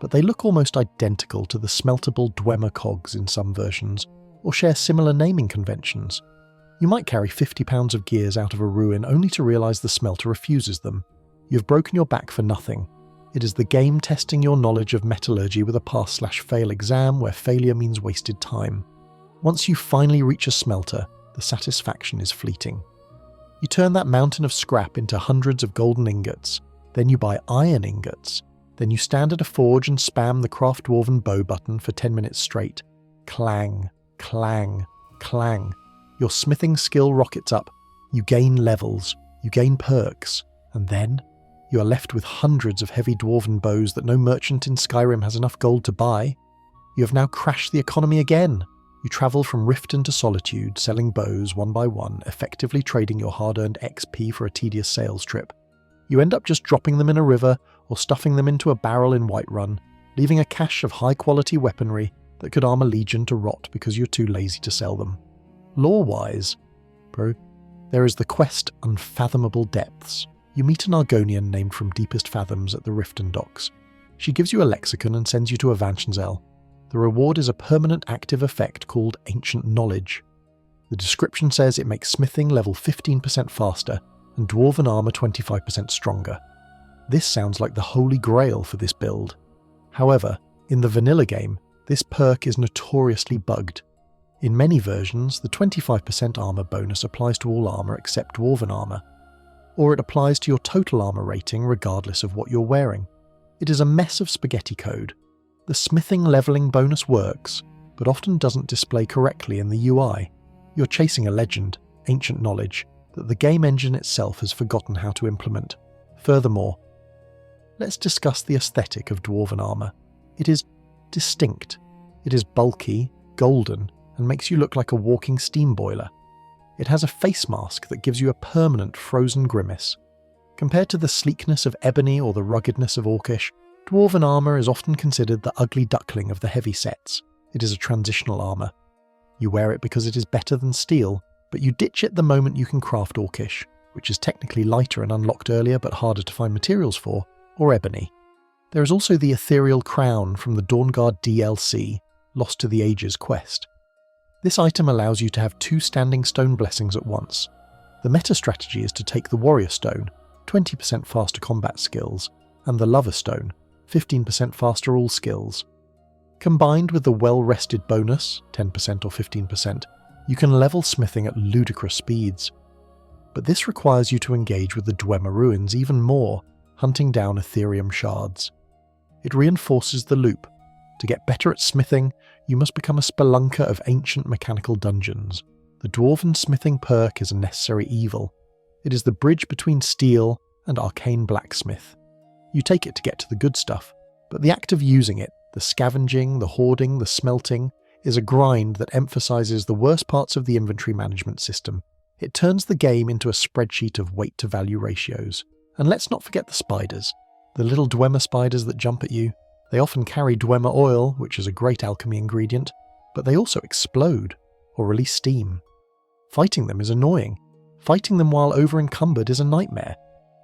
[SPEAKER 1] but they look almost identical to the smeltable Dwemer cogs in some versions, or share similar naming conventions. You might carry 50 pounds of gears out of a ruin only to realise the smelter refuses them. You've broken your back for nothing. It is the game testing your knowledge of metallurgy with a pass/fail exam where failure means wasted time. Once you finally reach a smelter, the satisfaction is fleeting. You turn that mountain of scrap into hundreds of golden ingots, then you buy iron ingots, then you stand at a forge and spam the craft dwarven bow button for 10 minutes straight. Clang, clang, clang. Your smithing skill rockets up, you gain levels, you gain perks, and then you are left with hundreds of heavy dwarven bows that no merchant in Skyrim has enough gold to buy. You have now crashed the economy again. You travel from Riften to Solitude, selling bows one by one, effectively trading your hard-earned XP for a tedious sales trip. You end up just dropping them in a river or stuffing them into a barrel in Whiterun, leaving a cache of high-quality weaponry that could arm a legion to rot because you're too lazy to sell them. Lore-wise, there is the quest Unfathomable Depths. You meet an Argonian named From Deepest Fathoms at the Riften Docks. She gives you a lexicon and sends you to Avanshanzel. The reward is a permanent active effect called Ancient Knowledge. The description says it makes smithing level 15% faster and dwarven armour 25% stronger. This sounds like the holy grail for this build. However, in the vanilla game, this perk is notoriously bugged. In many versions, the 25% armour bonus applies to all armour except dwarven armour, or it applies to your total armour rating regardless of what you're wearing. It is a mess of spaghetti code. The smithing levelling bonus works, but often doesn't display correctly in the UI. You're chasing a legend, Ancient Knowledge, that the game engine itself has forgotten how to implement. Furthermore, let's discuss the aesthetic of dwarven armour. It is distinct. It is bulky, golden, and makes you look like a walking steam boiler. It has a face mask that gives you a permanent frozen grimace. Compared to the sleekness of ebony or the ruggedness of orcish, dwarven armour is often considered the ugly duckling of the heavy sets. It is a transitional armour. You wear it because it is better than steel, but you ditch it the moment you can craft orcish, which is technically lighter and unlocked earlier but harder to find materials for, or ebony. There is also the ethereal crown from the Dawnguard DLC, Lost to the Ages quest. This item allows you to have 2 standing stone blessings at once. The meta strategy is to take the warrior stone, 20% faster combat skills, and the lover stone, 15% faster all skills. Combined with the well-rested bonus, 10% or 15%, you can level smithing at ludicrous speeds. But this requires you to engage with the Dwemer ruins even more, hunting down Ethereum shards. It reinforces the loop. To get better at smithing, you must become a spelunker of ancient mechanical dungeons. The dwarven smithing perk is a necessary evil. It is the bridge between steel and arcane blacksmith. You take it to get to the good stuff, but the act of using it, the scavenging, the hoarding, the smelting, is a grind that emphasises the worst parts of the inventory management system. It turns the game into a spreadsheet of weight-to-value ratios. And let's not forget the spiders. The little Dwemer spiders that jump at you. They often carry Dwemer oil, which is a great alchemy ingredient, but they also explode, or release steam. Fighting them is annoying. Fighting them while over-encumbered is a nightmare.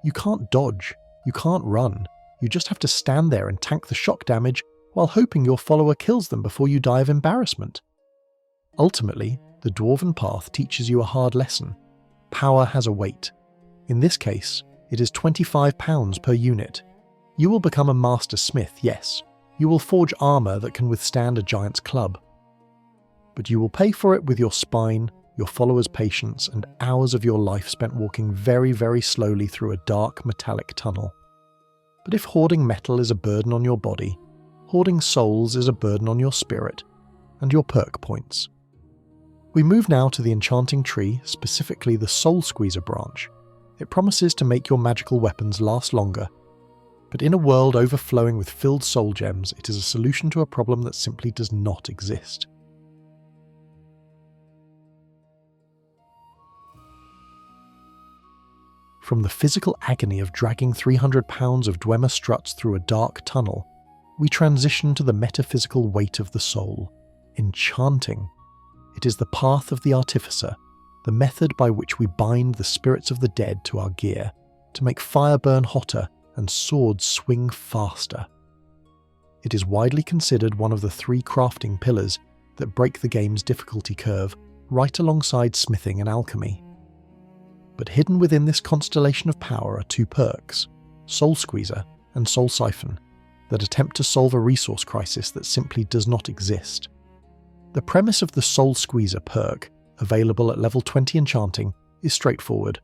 [SPEAKER 1] You can't dodge, you can't run, you just have to stand there and tank the shock damage while hoping your follower kills them before you die of embarrassment. Ultimately, the Dwarven Path teaches you a hard lesson. Power has a weight. In this case, it is £25 per unit. You will become a master smith, yes. You will forge armour that can withstand a giant's club. But you will pay for it with your spine, your followers' patience, and hours of your life spent walking very, very slowly through a dark, metallic tunnel. But if hoarding metal is a burden on your body, hoarding souls is a burden on your spirit, and your perk points. We move now to the enchanting tree, specifically the Soul Squeezer branch. It promises to make your magical weapons last longer, but in a world overflowing with filled soul gems, it is a solution to a problem that simply does not exist. From the physical agony of dragging 300 pounds of Dwemer struts through a dark tunnel, we transition to the metaphysical weight of the soul. Enchanting. It is the path of the artificer, the method by which we bind the spirits of the dead to our gear, to make fire burn hotter and swords swing faster. It is widely considered one of the 3 crafting pillars that break the game's difficulty curve, right alongside smithing and alchemy. But hidden within this constellation of power are 2 perks, Soul Squeezer and Soul Siphon, that attempt to solve a resource crisis that simply does not exist. The premise of the Soul Squeezer perk, available at level 20 Enchanting, is straightforward.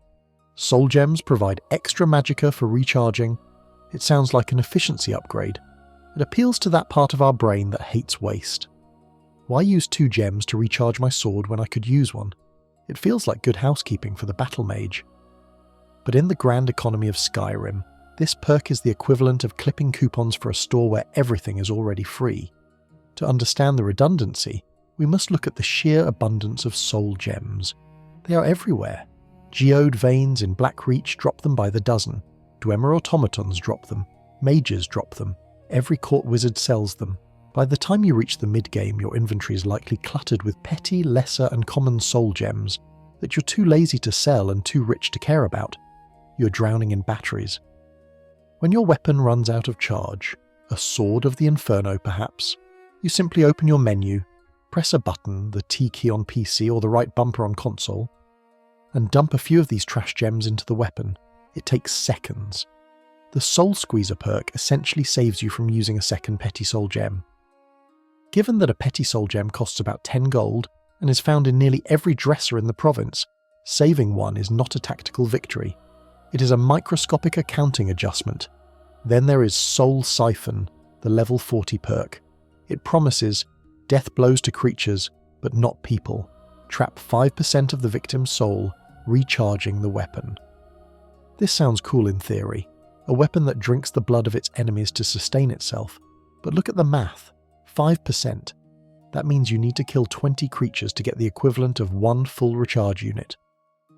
[SPEAKER 1] Soul Gems provide extra magicka for recharging. It sounds like an efficiency upgrade. It appeals to that part of our brain that hates waste. Why use 2 gems to recharge my sword when I could use one? It feels like good housekeeping for the battle mage. But in the grand economy of Skyrim, this perk is the equivalent of clipping coupons for a store where everything is already free. To understand the redundancy, we must look at the sheer abundance of soul gems. They are everywhere. Geode veins in Blackreach drop them by the dozen. Dwemer automatons drop them, mages drop them, every court wizard sells them. By the time you reach the mid-game, your inventory is likely cluttered with petty, lesser and common soul gems that you're too lazy to sell and too rich to care about. You're drowning in batteries. When your weapon runs out of charge, a sword of the Inferno perhaps, you simply open your menu, press a button, the T key on PC or the right bumper on console, and dump a few of these trash gems into the weapon. It takes seconds. The Soul Squeezer perk essentially saves you from using a second petty soul gem. Given that a petty soul gem costs about 10 gold and is found in nearly every dresser in the province, saving one is not a tactical victory. It is a microscopic accounting adjustment. Then there is Soul Siphon, the level 40 perk. It promises death blows to creatures, but not people. Trap 5% of the victim's soul, recharging the weapon. This sounds cool in theory, a weapon that drinks the blood of its enemies to sustain itself. But look at the math. 5%. That means you need to kill 20 creatures to get the equivalent of one full recharge unit.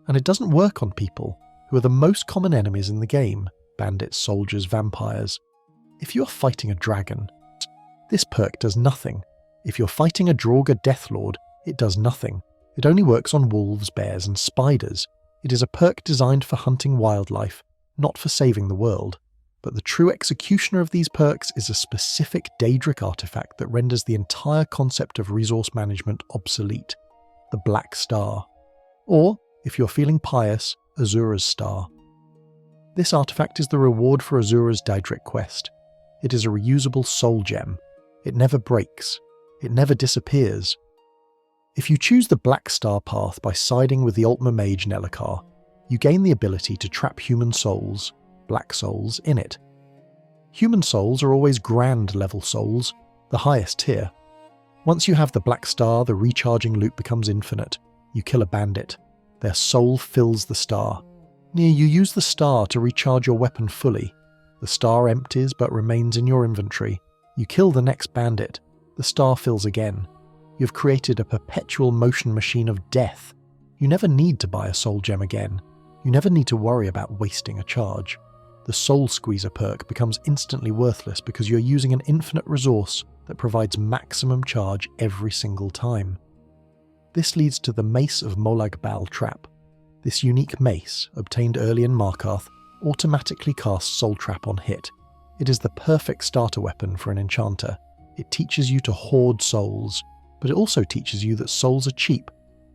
[SPEAKER 1] And it doesn't work on people, who are the most common enemies in the game: bandits, soldiers, vampires. If you're fighting a dragon, this perk does nothing. If you're fighting a Draugr Deathlord, it does nothing. It only works on wolves, bears and spiders. It is a perk designed for hunting wildlife, not for saving the world. But the true executioner of these perks is a specific Daedric artifact that renders the entire concept of resource management obsolete: the Black Star. Or, if you're feeling pious, Azura's Star. This artifact is the reward for Azura's Daedric quest. It is a reusable soul gem. It never breaks. It never disappears. If you choose the Black Star path by siding with the Altmer Mage Nelacar, you gain the ability to trap human souls, black souls, in it. Human souls are always grand level souls, the highest tier. Once you have the Black Star, the recharging loop becomes infinite. You kill a bandit. Their soul fills the star. You use the star to recharge your weapon fully. The star empties but remains in your inventory. You kill the next bandit. The star fills again. You've created a perpetual motion machine of death. You never need to buy a soul gem again. You never need to worry about wasting a charge. The Soul Squeezer perk becomes instantly worthless because you're using an infinite resource that provides maximum charge every single time. This leads to the Mace of Molag Bal trap. This unique mace, obtained early in Markarth, automatically casts Soul Trap on hit. It is the perfect starter weapon for an enchanter. It teaches you to hoard souls, but it also teaches you that souls are cheap.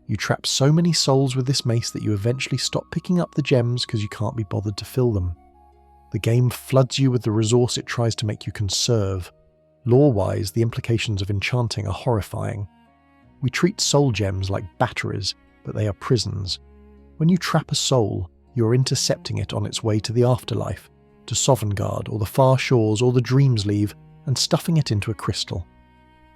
[SPEAKER 1] You trap so many souls with this mace that you eventually stop picking up the gems because you can't be bothered to fill them. The game floods you with the resource it tries to make you conserve. Lore-wise, the implications of enchanting are horrifying. We treat soul gems like batteries, but they are prisons. When you trap a soul, you're intercepting it on its way to the afterlife, to Sovngarde or the far shores or the Dreams Leave, and stuffing it into a crystal.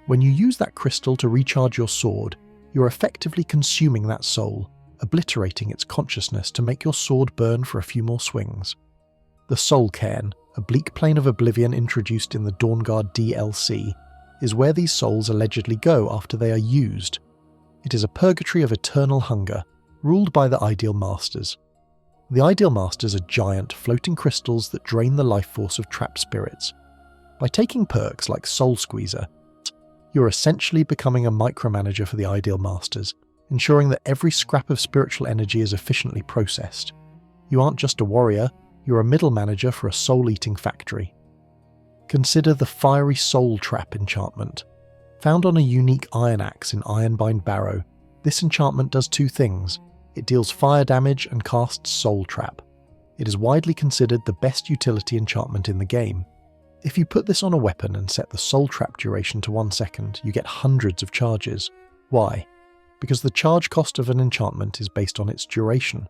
[SPEAKER 1] When you use that crystal to recharge your sword, you're effectively consuming that soul, obliterating its consciousness to make your sword burn for a few more swings. The Soul Cairn, a bleak plane of oblivion introduced in the Dawnguard DLC, is where these souls allegedly go after they are used. It is a purgatory of eternal hunger, ruled by the Ideal Masters. The Ideal Masters are giant, floating crystals that drain the life force of trapped spirits. By taking perks like Soul Squeezer, you're essentially becoming a micromanager for the Ideal Masters, ensuring that every scrap of spiritual energy is efficiently processed. You aren't just a warrior, you're a middle manager for a soul-eating factory. Consider the Fiery Soul Trap enchantment. Found on a unique iron axe in Ironbind Barrow, this enchantment does two things. It deals fire damage and casts Soul Trap. It is widely considered the best utility enchantment in the game. If you put this on a weapon and set the Soul Trap duration to 1 second, you get hundreds of charges. Why? Because the charge cost of an enchantment is based on its duration.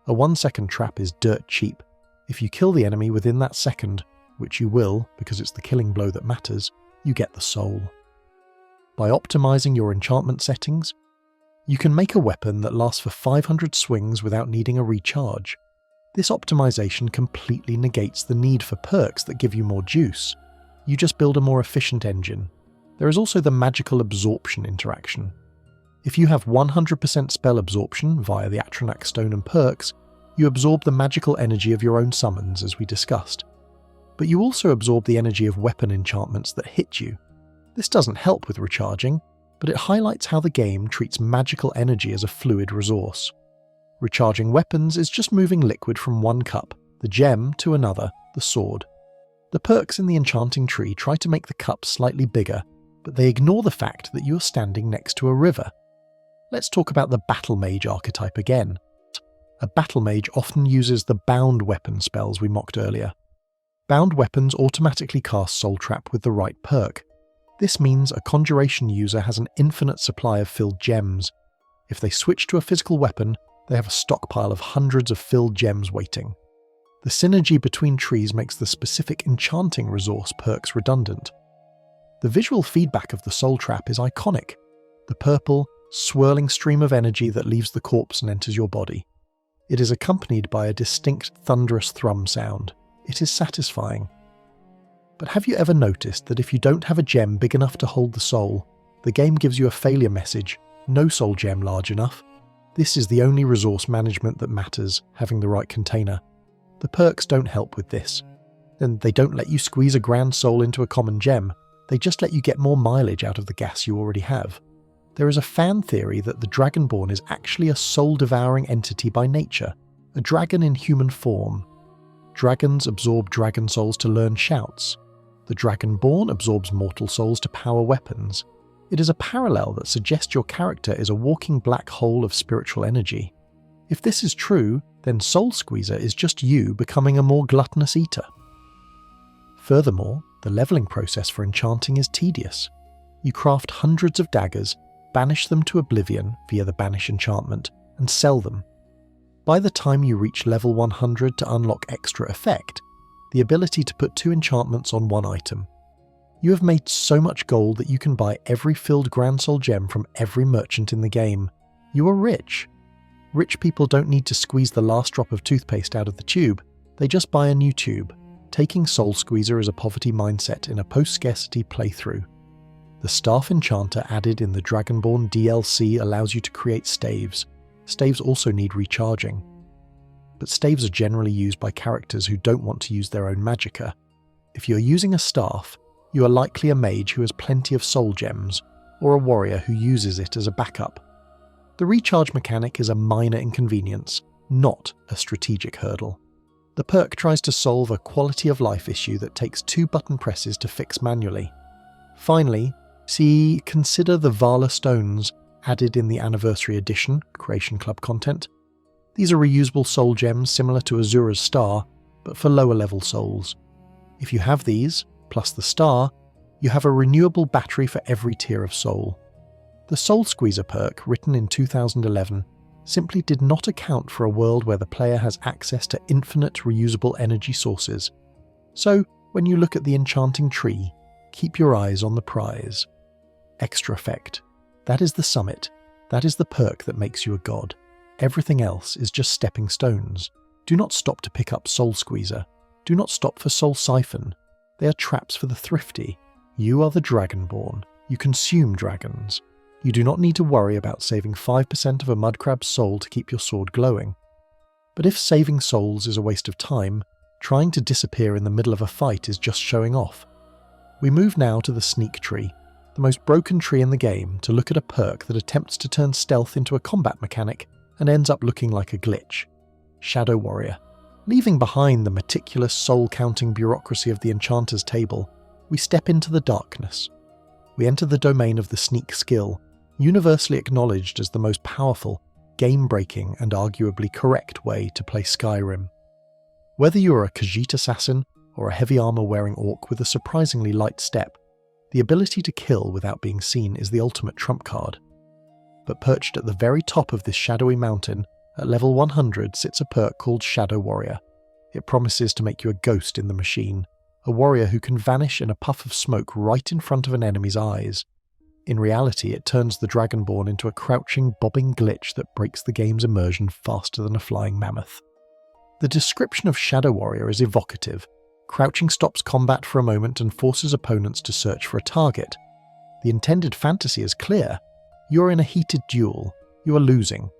[SPEAKER 1] A 1 second trap is dirt cheap. If you kill the enemy within that second, which you will because it's the killing blow that matters, you get the soul. By optimizing your enchantment settings, you can make a weapon that lasts for 500 swings without needing a recharge. This optimization completely negates the need for perks that give you more juice. You just build a more efficient engine. There is also the magical absorption interaction. If you have 100% spell absorption via the Atronach Stone and perks, You absorb the magical energy of your own summons, as we discussed. But you also absorb the energy of weapon enchantments that hit you. This doesn't help with recharging, but it highlights how the game treats magical energy as a fluid resource. Recharging weapons is just moving liquid from one cup, the gem, to another, the sword. The perks in the Enchanting tree try to make the cup slightly bigger, but they ignore the fact that you are standing next to a river. Let's talk about the Battle Mage archetype again. A Battle Mage often uses the bound weapon spells we mocked earlier. Bound weapons automatically cast Soul Trap with the right perk. This means a Conjuration user has an infinite supply of filled gems. If they switch to a physical weapon, they have a stockpile of hundreds of filled gems waiting. The synergy between trees makes the specific Enchanting resource perks redundant. The visual feedback of the Soul Trap is iconic. The purple, swirling stream of energy that leaves the corpse and enters your body. It is accompanied by a distinct thunderous thrum sound. It is satisfying. But have you ever noticed that if you don't have a gem big enough to hold the soul, the game gives you a failure message, no soul gem large enough? This is the only resource management that matters, having the right container. The perks don't help with this. And they don't let you squeeze a grand soul into a common gem, they just let you get more mileage out of the gas you already have. There is a fan theory that the Dragonborn is actually a soul-devouring entity by nature, a dragon in human form. Dragons absorb dragon souls to learn shouts. The Dragonborn absorbs mortal souls to power weapons. It is a parallel that suggests your character is a walking black hole of spiritual energy. If this is true, then Soul Squeezer is just you becoming a more gluttonous eater. Furthermore, the leveling process for Enchanting is tedious. You craft hundreds of daggers, banish them to oblivion via the Banish enchantment, and sell them. By the time you reach level 100 to unlock extra effect, the ability to put 2 enchantments on one item. You have made so much gold that you can buy every filled Grand Soul gem from every merchant in the game. You are rich. Rich people don't need to squeeze the last drop of toothpaste out of the tube, they just buy a new tube. Taking Soul Squeezer is a poverty mindset in a post-scarcity playthrough. The Staff Enchanter added in the Dragonborn DLC allows you to create staves. Staves also need recharging. But staves are generally used by characters who don't want to use their own magicka. If you're using a staff, you are likely a mage who has plenty of soul gems, or a warrior who uses it as a backup. The recharge mechanic is a minor inconvenience, not a strategic hurdle. The perk tries to solve a quality of life issue that takes 2 button presses to fix manually. Finally, consider the Vala Stones added in the Anniversary Edition, Creation Club content. These are reusable soul gems similar to Azura's Star, but for lower level souls. If you have these, plus the star, you have a renewable battery for every tier of soul. The Soul Squeezer perk, written in 2011, simply did not account for a world where the player has access to infinite reusable energy sources. So, when you look at the Enchanting tree, keep your eyes on the prize. Extra effect. That is the summit. That is the perk that makes you a god. Everything else is just stepping stones. Do not stop to pick up Soul Squeezer. Do not stop for Soul Siphon. They are traps for the thrifty. You are the Dragonborn. You consume dragons. You do not need to worry about saving 5% of a mudcrab's soul to keep your sword glowing. But if saving souls is a waste of time, trying to disappear in the middle of a fight is just showing off. We move now to the Sneak tree, the most broken tree in the game, to look at a perk that attempts to turn stealth into a combat mechanic and ends up looking like a glitch. Shadow Warrior. Leaving behind the meticulous soul-counting bureaucracy of the Enchanter's table, we step into the darkness. We enter the domain of the Sneak skill, universally acknowledged as the most powerful, game-breaking and arguably correct way to play Skyrim. Whether you are a Khajiit assassin or a heavy armor-wearing orc with a surprisingly light step, the ability to kill without being seen is the ultimate trump card. But perched at the very top of this shadowy mountain, at level 100 sits a perk called Shadow Warrior. It promises to make you a ghost in the machine, a warrior who can vanish in a puff of smoke right in front of an enemy's eyes. In reality, it turns the Dragonborn into a crouching, bobbing glitch that breaks the game's immersion faster than a flying mammoth. The description of Shadow Warrior is evocative. Crouching stops combat for a moment and forces opponents to search for a target. The intended fantasy is clear. You are in a heated duel. You are losing.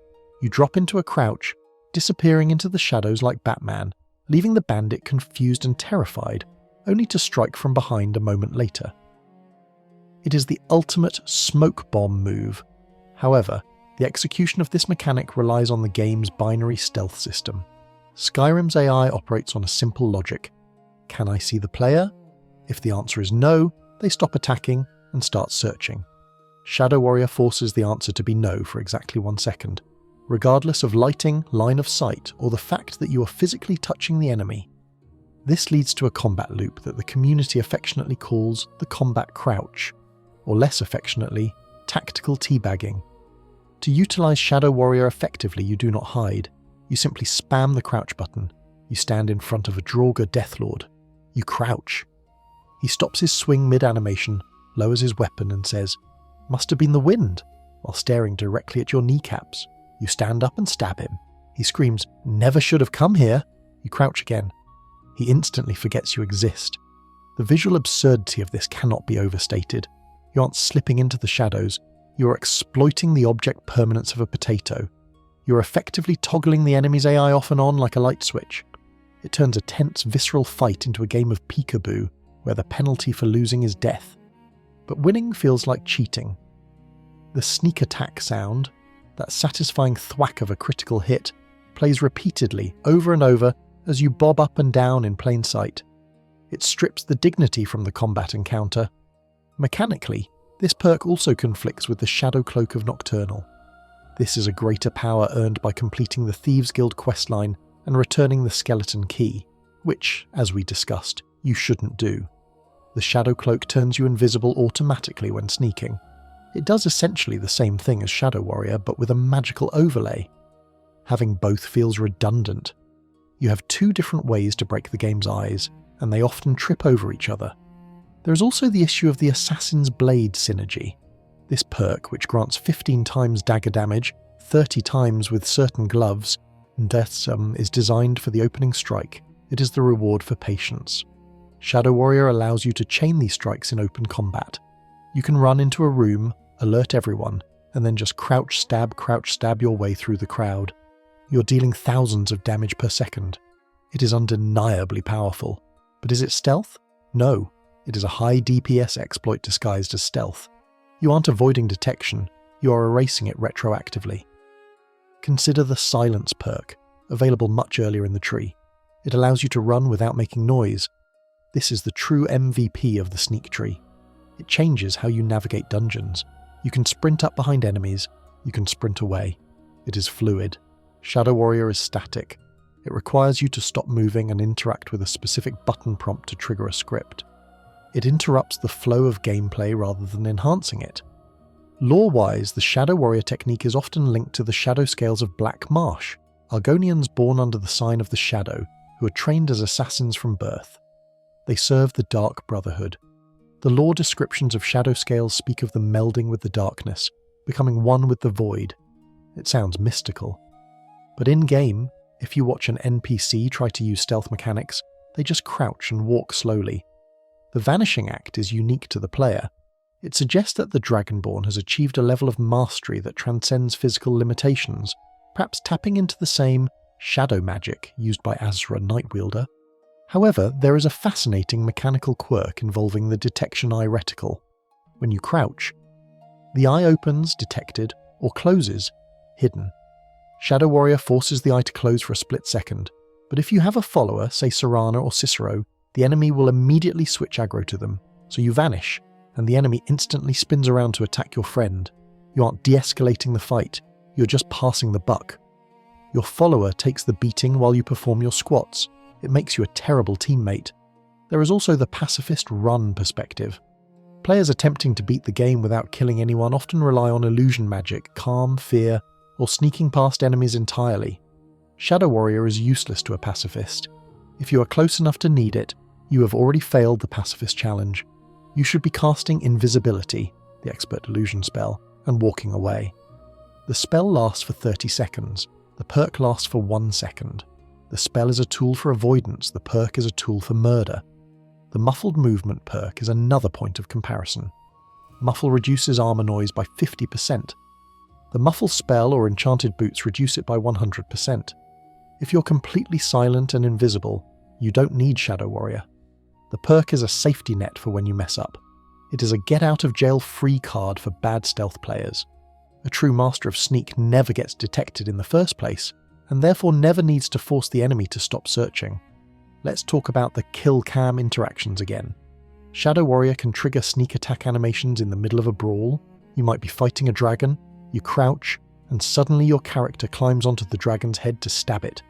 [SPEAKER 1] You drop into a crouch, disappearing into the shadows like Batman, leaving the bandit confused and terrified, only to strike from behind a moment later. It is the ultimate smoke bomb move. However, the execution of this mechanic relies on the game's binary stealth system. Skyrim's AI operates on a simple logic. Can I see the player? If the answer is no, they stop attacking and start searching. Shadow Warrior forces the answer to be no for exactly 1 second, regardless of lighting, line of sight, or the fact that you are physically touching the enemy. This leads to a combat loop that the community affectionately calls the combat crouch, or less affectionately, tactical teabagging. To utilize Shadow Warrior effectively, you do not hide. You simply spam the crouch button. You stand in front of a Draugr Deathlord. You crouch. He stops his swing mid-animation, lowers his weapon and says, "Must have been the wind," while staring directly at your kneecaps. You stand up and stab him. He screams, "Never should have come here." You crouch again. He instantly forgets you exist. The visual absurdity of this cannot be overstated. You aren't slipping into the shadows. You are exploiting the object permanence of a potato. You are effectively toggling the enemy's AI off and on like a light switch. It turns a tense, visceral fight into a game of peekaboo, where the penalty for losing is death. But winning feels like cheating. The sneak attack sound, that satisfying thwack of a critical hit, plays repeatedly, over and over, as you bob up and down in plain sight. It strips the dignity from the combat encounter. Mechanically, this perk also conflicts with the Shadow Cloak of Nocturnal. This is a greater power earned by completing the Thieves Guild questline and returning the skeleton key, which, as we discussed, you shouldn't do. The Shadow Cloak turns you invisible automatically when sneaking. It does essentially the same thing as Shadow Warrior, but with a magical overlay. Having both feels redundant. You have 2 different ways to break the game's eyes, and they often trip over each other. There is also the issue of the Assassin's Blade synergy. This perk, which grants 15 times dagger damage, 30 times with certain gloves, and that is designed for the opening strike. It is the reward for patience. Shadow Warrior allows you to chain these strikes in open combat. You can run into a room, alert everyone, and then just crouch stab your way through the crowd. You're dealing thousands of damage per second. It is undeniably powerful. But is it stealth? No. It is a high DPS exploit disguised as stealth. You aren't avoiding detection, you are erasing it retroactively. Consider the Silence perk, available much earlier in the tree. It allows you to run without making noise. This is the true MVP of the sneak tree. It changes how you navigate dungeons. You can sprint up behind enemies, you can sprint away. It is fluid. Shadow Warrior is static. It requires you to stop moving and interact with a specific button prompt to trigger a script. It interrupts the flow of gameplay rather than enhancing it. Lore-wise, the Shadow Warrior technique is often linked to the shadow scales of Black Marsh, Argonians born under the sign of the Shadow, who are trained as assassins from birth. They serve the Dark Brotherhood. The lore descriptions of shadow scales speak of them melding with the darkness, becoming one with the void. It sounds mystical. But in-game, if you watch an NPC try to use stealth mechanics, they just crouch and walk slowly. The Vanishing Act is unique to the player. It suggests that the Dragonborn has achieved a level of mastery that transcends physical limitations, perhaps tapping into the same shadow magic used by Azra Nightwielder. However, there is a fascinating mechanical quirk involving the detection eye reticle. When you crouch, the eye opens, detected, or closes, hidden. Shadow Warrior forces the eye to close for a split second, but if you have a follower, say Serana or Cicero, the enemy will immediately switch aggro to them, so you vanish, and the enemy instantly spins around to attack your friend. You aren't de-escalating the fight, you're just passing the buck. Your follower takes the beating while you perform your squats. It makes you a terrible teammate. There is also the pacifist run perspective. Players attempting to beat the game without killing anyone often rely on illusion magic, calm, fear, or sneaking past enemies entirely. Shadow Warrior is useless to a pacifist. If you are close enough to need it, you have already failed the pacifist challenge. You should be casting Invisibility, the expert illusion spell, and walking away. The spell lasts for 30 seconds. The perk lasts for 1 second. The spell is a tool for avoidance, the perk is a tool for murder. The Muffled Movement perk is another point of comparison. Muffle reduces armor noise by 50%. The Muffle spell or Enchanted Boots reduce it by 100%. If you're completely silent and invisible, you don't need Shadow Warrior. The perk is a safety net for when you mess up. It is a get-out-of-jail-free card for bad stealth players. A true master of sneak never gets detected in the first place, and therefore never needs to force the enemy to stop searching. Let's talk about the kill cam interactions again. Shadow Warrior can trigger sneak attack animations in the middle of a brawl. You might be fighting a dragon, you crouch, and suddenly your character climbs onto the dragon's head to stab it.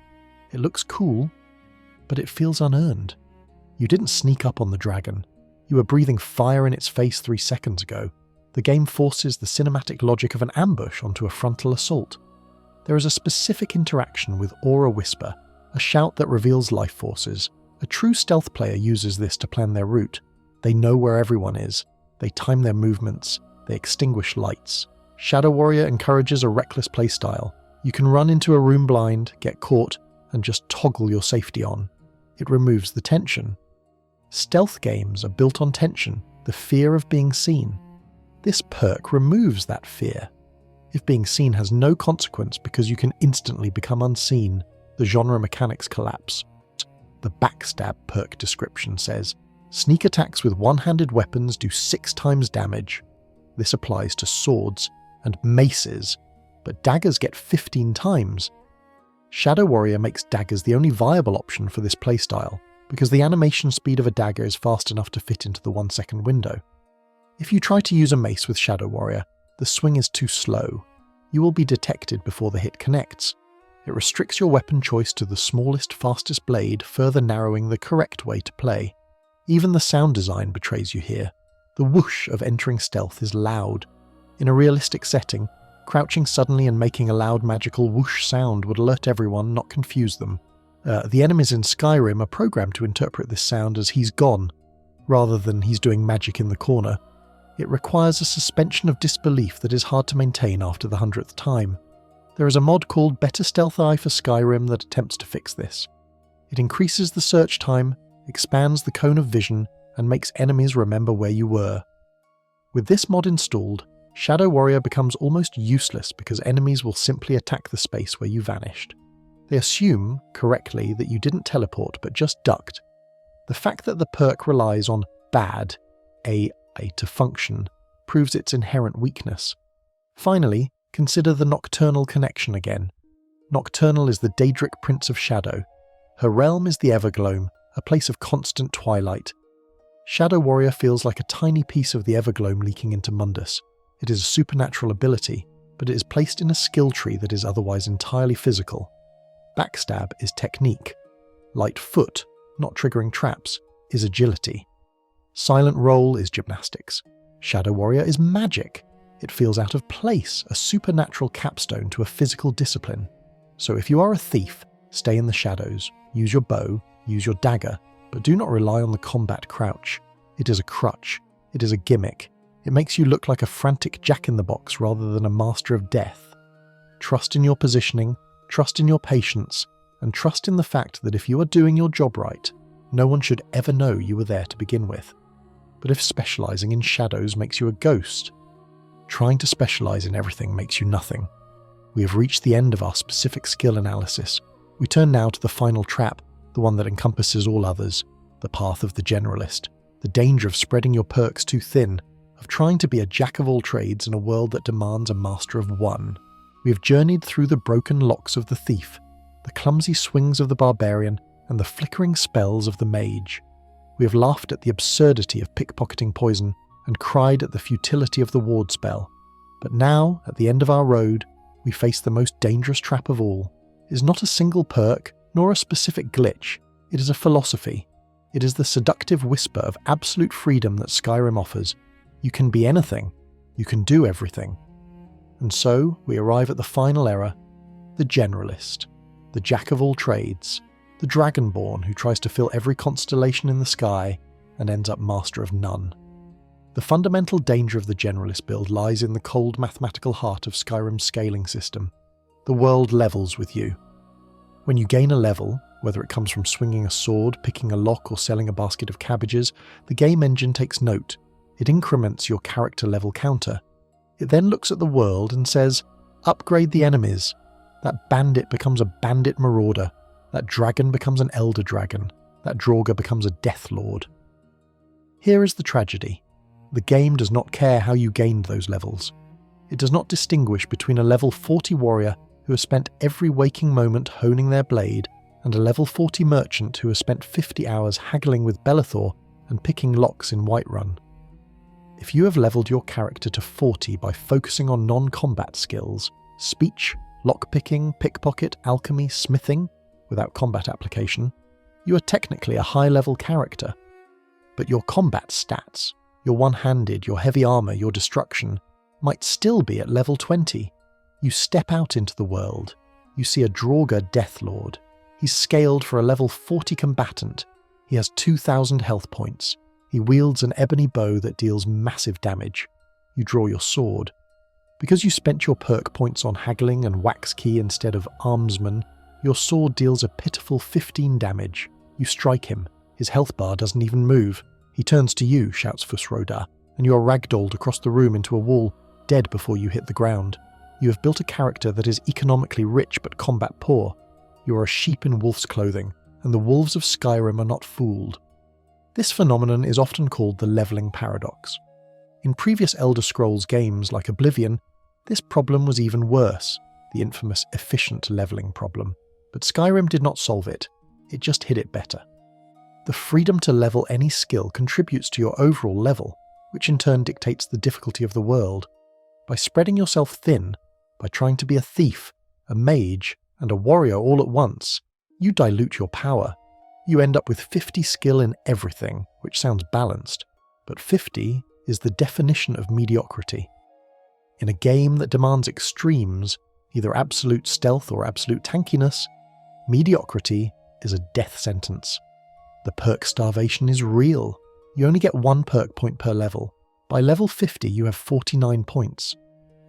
[SPEAKER 1] It looks cool, but it feels unearned. You didn't sneak up on the dragon. You were breathing fire in its face 3 seconds ago. The game forces the cinematic logic of an ambush onto a frontal assault. There is a specific interaction with Aura Whisper, a shout that reveals life forces. A true stealth player uses this to plan their route. They know where everyone is. They time their movements. They extinguish lights. Shadow Warrior encourages a reckless playstyle. You can run into a room blind, get caught, and just toggle your safety on. It removes the tension. Stealth games are built on tension, the fear of being seen. This perk removes that fear. If being seen has no consequence because you can instantly become unseen, the genre mechanics collapse. The backstab perk description says, sneak attacks with one-handed weapons do 6 times damage. This applies to swords and maces, but daggers get 15 times. Shadow Warrior makes daggers the only viable option for this playstyle, because the animation speed of a dagger is fast enough to fit into the 1 second window. If you try to use a mace with Shadow Warrior, the swing is too slow. You will be detected before the hit connects. It restricts your weapon choice to the smallest, fastest blade, further narrowing the correct way to play. Even the sound design betrays you here. The whoosh of entering stealth is loud. In a realistic setting, crouching suddenly and making a loud magical whoosh sound would alert everyone, not confuse them. The enemies in Skyrim are programmed to interpret this sound as he's gone, rather than he's doing magic in the corner. It requires a suspension of disbelief that is hard to maintain after the 100th time. There is a mod called Better Stealth Eye for Skyrim that attempts to fix this. It increases the search time, expands the cone of vision, and makes enemies remember where you were. With this mod installed, Shadow Warrior becomes almost useless because enemies will simply attack the space where you vanished. They assume, correctly, that you didn't teleport but just ducked. The fact that the perk relies on bad, to function, proves its inherent weakness. Finally, consider the nocturnal connection again. Nocturnal is the Daedric Prince of Shadow. Her realm is the Evergloam, a place of constant twilight. Shadow Warrior feels like a tiny piece of the Evergloam leaking into Mundus. It is a supernatural ability, but it is placed in a skill tree that is otherwise entirely physical. Backstab is technique. Light foot, not triggering traps, is agility. Silent roll is gymnastics. Shadow Warrior is magic. It feels out of place, a supernatural capstone to a physical discipline. So if you are a thief, stay in the shadows, use your bow, use your dagger, but do not rely on the combat crouch. It is a crutch. It is a gimmick. It makes you look like a frantic jack-in-the-box rather than a master of death. Trust in your positioning, trust in your patience, and trust in the fact that if you are doing your job right, no one should ever know you were there to begin with. But if specializing in shadows makes you a ghost, trying to specialize in everything makes you nothing. We have reached the end of our specific skill analysis. We turn now to the final trap, the one that encompasses all others, the path of the generalist, the danger of spreading your perks too thin, of trying to be a jack of all trades in a world that demands a master of one. We have journeyed through the broken locks of the thief, the clumsy swings of the barbarian, and the flickering spells of the mage. We have laughed at the absurdity of pickpocketing poison and cried at the futility of the ward spell. But now, at the end of our road, we face the most dangerous trap of all. It is not a single perk, nor a specific glitch. It is a philosophy. It is the seductive whisper of absolute freedom that Skyrim offers. You can be anything. You can do everything. And so, we arrive at the final error, the generalist, the jack of all trades, the Dragonborn who tries to fill every constellation in the sky and ends up master of none. The fundamental danger of the generalist build lies in the cold mathematical heart of Skyrim's scaling system. The world levels with you. When you gain a level, whether it comes from swinging a sword, picking a lock, or selling a basket of cabbages, the game engine takes note. It increments your character level counter. It then looks at the world and says, upgrade the enemies. That bandit becomes a bandit marauder, That dragon becomes an elder dragon. That draugr becomes a death lord. Here is the tragedy. The game does not care how you gained those levels. It does not distinguish between a level 40 warrior who has spent every waking moment honing their blade and a level 40 merchant who has spent 50 hours haggling with Belethor and picking locks in Whiterun. If you have leveled your character to 40 by focusing on non-combat skills, speech, lockpicking, pickpocket, alchemy, smithing, without combat application, you are technically a high-level character. But your combat stats, your one-handed, your heavy armour, your destruction, might still be at level 20. You step out into the world. You see a draugr Deathlord. He's scaled for a level 40 combatant. He has 2,000 health points. He wields an ebony bow that deals massive damage. You draw your sword. Because you spent your perk points on haggling and wax key instead of armsman, your sword deals a pitiful 15 damage. You strike him. His health bar doesn't even move. He turns to you, shouts Fusroda, and you are ragdolled across the room into a wall, dead before you hit the ground. You have built a character that is economically rich but combat poor. You are a sheep in wolf's clothing, and the wolves of Skyrim are not fooled. This phenomenon is often called the levelling paradox. In previous Elder Scrolls games like Oblivion, this problem was even worse, the infamous efficient levelling problem. But Skyrim did not solve it, it just hid it better. The freedom to level any skill contributes to your overall level, which in turn dictates the difficulty of the world. By spreading yourself thin, by trying to be a thief, a mage, and a warrior all at once, you dilute your power. You end up with 50 skill in everything, which sounds balanced, but 50 is the definition of mediocrity. In a game that demands extremes, either absolute stealth or absolute tankiness, mediocrity is a death sentence. The perk starvation is real. You only get 1 perk point per level. By level 50 you have 49 points.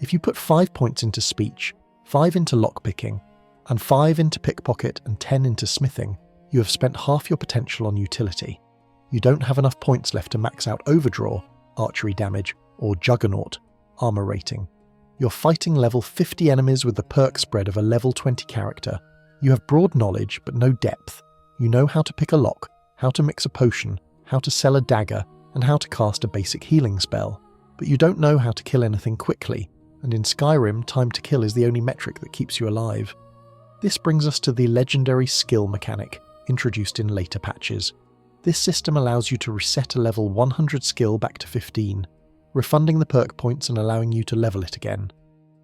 [SPEAKER 1] If you put 5 points into speech, 5 into lockpicking, and 5 into pickpocket and 10 into smithing, you have spent half your potential on utility. You don't have enough points left to max out overdraw, archery damage, or juggernaut, armor rating. You're fighting level 50 enemies with the perk spread of a level 20 character. You have broad knowledge but no depth. You know how to pick a lock, how to mix a potion, how to sell a dagger, and how to cast a basic healing spell. But you don't know how to kill anything quickly, and in Skyrim, time to kill is the only metric that keeps you alive. This brings us to the legendary skill mechanic, introduced in later patches. This system allows you to reset a level 100 skill back to 15, refunding the perk points and allowing you to level it again.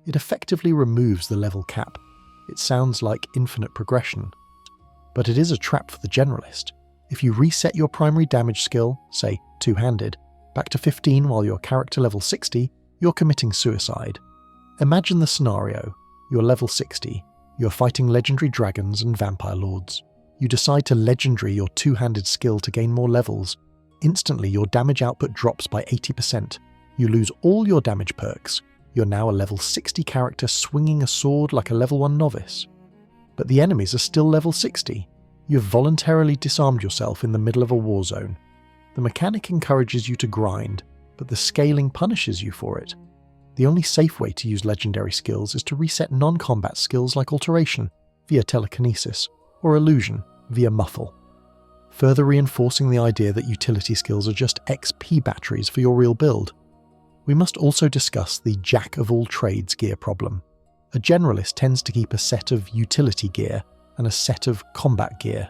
[SPEAKER 1] It effectively removes the level cap. It sounds like infinite progression. But it is a trap for the generalist. If you reset your primary damage skill, say two-handed, back to 15 while your character level 60, you're committing suicide. Imagine the scenario. You're level 60. You're fighting legendary dragons and vampire lords. You decide to legendary your two-handed skill to gain more levels. Instantly your damage output drops by 80%. You lose all your damage perks. You're now a level 60 character swinging a sword like a level 1 novice. But the enemies are still level 60. You've voluntarily disarmed yourself in the middle of a war zone. The mechanic encourages you to grind, but the scaling punishes you for it. The only safe way to use legendary skills is to reset non-combat skills like alteration via telekinesis, or illusion via muffle, further reinforcing the idea that utility skills are just XP batteries for your real build. We must also discuss the jack-of-all-trades gear problem. A generalist tends to keep a set of utility gear and a set of combat gear.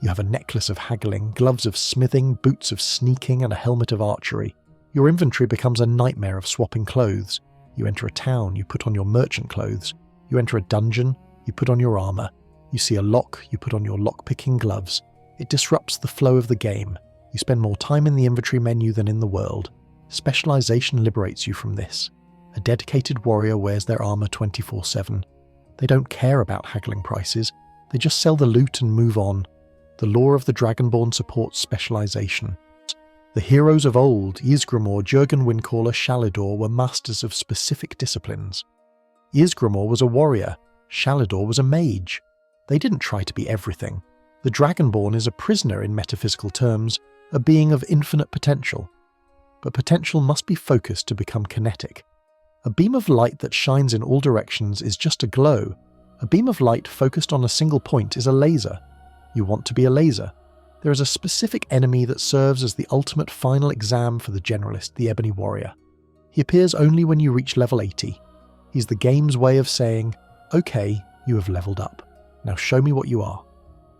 [SPEAKER 1] You have a necklace of haggling, gloves of smithing, boots of sneaking, and a helmet of archery. Your inventory becomes a nightmare of swapping clothes. You enter a town, you put on your merchant clothes. You enter a dungeon, you put on your armor. You see a lock, you put on your lock-picking gloves. It disrupts the flow of the game. You spend more time in the inventory menu than in the world. Specialization liberates you from this. A dedicated warrior wears their armor 24/7. They don't care about haggling prices. They just sell the loot and move on. The lore of the Dragonborn supports specialization. The heroes of old, Ysgramor, Jurgen Windcaller, Shalidor, were masters of specific disciplines. Ysgramor was a warrior. Shalidor was a mage. They didn't try to be everything. The Dragonborn is a prisoner in metaphysical terms, a being of infinite potential. But potential must be focused to become kinetic. A beam of light that shines in all directions is just a glow. A A beam of light focused on a single point is a laser. You want to be a laser. There is a specific enemy that serves as the ultimate final exam for the generalist, the Ebony Warrior. He appears only when you reach level 80. He's the game's way of saying, okay, you have leveled up. Now show me what you are.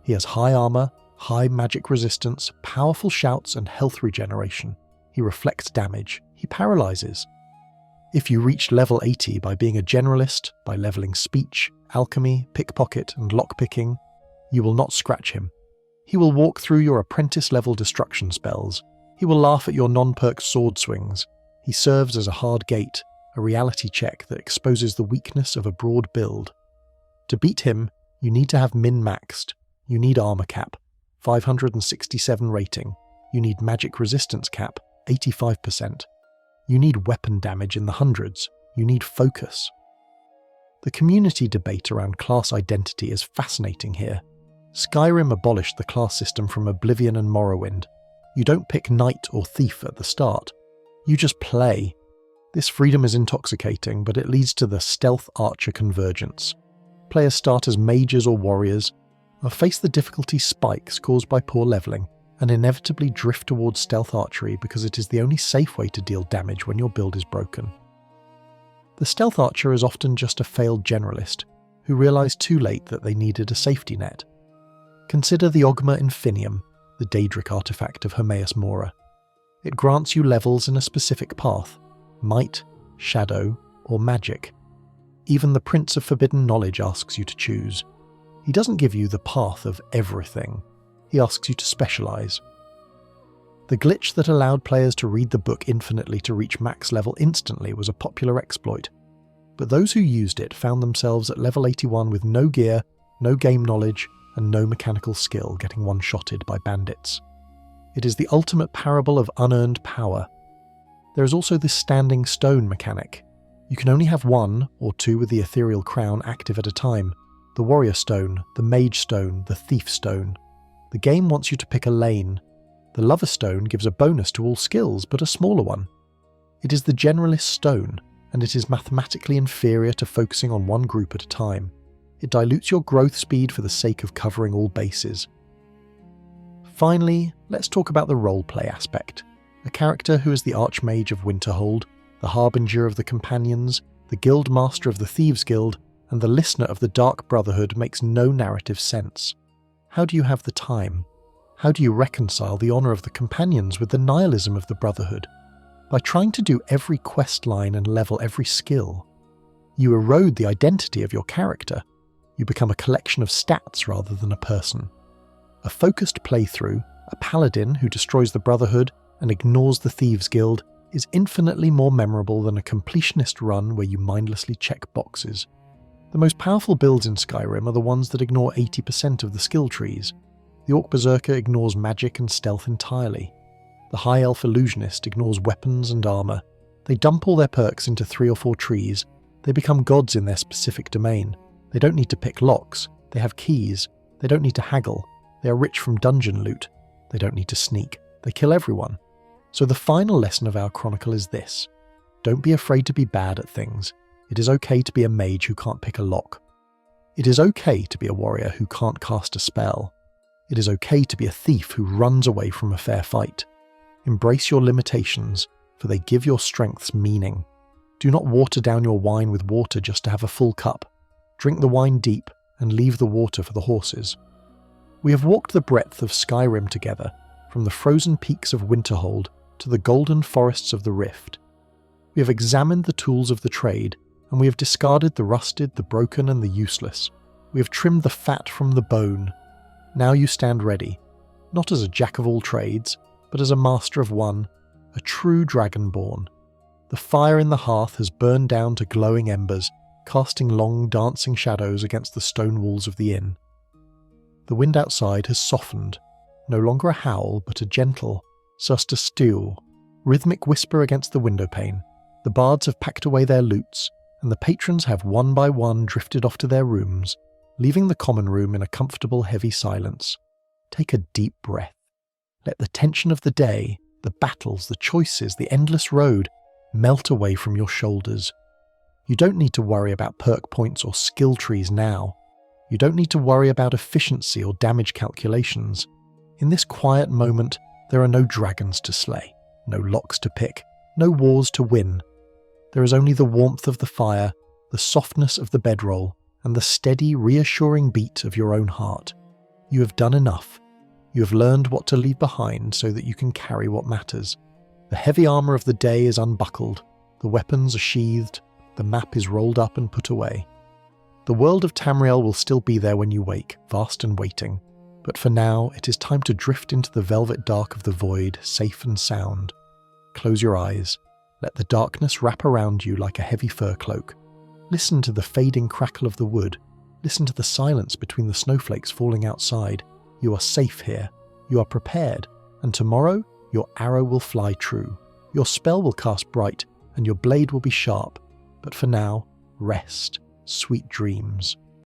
[SPEAKER 1] He has high armor, high magic resistance, powerful shouts, and health regeneration. He reflects damage. He paralyzes. If you reach level 80 by being a generalist, by leveling speech, alchemy, pickpocket, and lockpicking, you will not scratch him. He will walk through your apprentice-level destruction spells. He will laugh at your non-perk sword swings. He serves as a hard gate, a reality check that exposes the weakness of a broad build. To beat him, you need to have min-maxed. You need armor cap, 567 rating. You need magic resistance cap, 85%. You need weapon damage in the hundreds. You need focus. The community debate around class identity is fascinating here. Skyrim abolished the class system from Oblivion and Morrowind. You don't pick knight or thief at the start. You just play. This freedom is intoxicating, but it leads to the stealth archer convergence. Players start as mages or warriors, or face the difficulty spikes caused by poor leveling, and inevitably drift towards stealth archery because it is the only safe way to deal damage when your build is broken. The stealth archer is often just a failed generalist, who realised too late that they needed a safety net. Consider the Ogma Infinium, the Daedric artifact of Hermaeus Mora. It grants you levels in a specific path: might, shadow, or magic. Even the Prince of Forbidden Knowledge asks you to choose. He doesn't give you the path of everything. He asks you to specialise. The glitch that allowed players to read the book infinitely to reach max level instantly was a popular exploit, but those who used it found themselves at level 81 with no gear, no game knowledge, and no mechanical skill, getting one-shotted by bandits. It is the ultimate parable of unearned power. There is also this standing stone mechanic. You can only have one or two with the ethereal crown active at a time: the warrior stone, the mage stone, the thief stone. The game wants you to pick a lane. The lover stone gives a bonus to all skills, but a smaller one. It is the generalist stone, and it is mathematically inferior to focusing on one group at a time. It dilutes your growth speed for the sake of covering all bases. Finally, let's talk about the roleplay aspect. A character who is the Archmage of Winterhold, the Harbinger of the Companions, the Guild Master of the Thieves Guild, and the Listener of the Dark Brotherhood makes no narrative sense. How do you have the time? How do you reconcile the honour of the Companions with the nihilism of the Brotherhood? By trying to do every quest line and level every skill. You erode the identity of your character. You become a collection of stats rather than a person. A focused playthrough, a paladin who destroys the Brotherhood and ignores the Thieves Guild, is infinitely more memorable than a completionist run where you mindlessly check boxes. The most powerful builds in Skyrim are the ones that ignore 80% of the skill trees. The Orc Berserker ignores magic and stealth entirely. The High Elf Illusionist ignores weapons and armour. They dump all their perks into 3 or 4 trees. They become gods in their specific domain. They don't need to pick locks. They have keys. They don't need to haggle. They are rich from dungeon loot. They don't need to sneak. They kill everyone. So the final lesson of our chronicle is this: don't be afraid to be bad at things. It is okay to be a mage who can't pick a lock. It is okay to be a warrior who can't cast a spell. It is okay to be a thief who runs away from a fair fight. Embrace your limitations, for they give your strengths meaning. Do not water down your wine with water just to have a full cup. Drink the wine deep and leave the water for the horses. We have walked the breadth of Skyrim together, from the frozen peaks of Winterhold to the golden forests of the Rift. We have examined the tools of the trade, and we have discarded the rusted, the broken, and the useless. We have trimmed the fat from the bone. Now you stand ready, not as a jack of all trades, but as a master of one, a true Dragonborn. The fire in the hearth has burned down to glowing embers, casting long, dancing shadows against the stone walls of the inn. The wind outside has softened, no longer a howl, but a gentle, suster stew, rhythmic whisper against the windowpane. The bards have packed away their lutes, and the patrons have one by one drifted off to their rooms, leaving the common room in a comfortable, heavy silence. Take a deep breath. Let the tension of the day, the battles, the choices, the endless road, melt away from your shoulders. You don't need to worry about perk points or skill trees now. You don't need to worry about efficiency or damage calculations. In this quiet moment, there are no dragons to slay, no locks to pick, no wars to win. There is only the warmth of the fire, the softness of the bedroll, and the steady, reassuring beat of your own heart. You have done enough. You have learned what to leave behind so that you can carry what matters. The heavy armour of the day is unbuckled, the weapons are sheathed, the map is rolled up and put away. The world of Tamriel will still be there when you wake, vast and waiting, but for now it is time to drift into the velvet dark of the void, safe and sound. Close your eyes, let the darkness wrap around you like a heavy fur cloak. Listen to the fading crackle of the wood, listen to the silence between the snowflakes falling outside. You are safe here, you are prepared, and tomorrow your arrow will fly true, your spell will cast bright, and your blade will be sharp. But for now, rest, sweet dreams.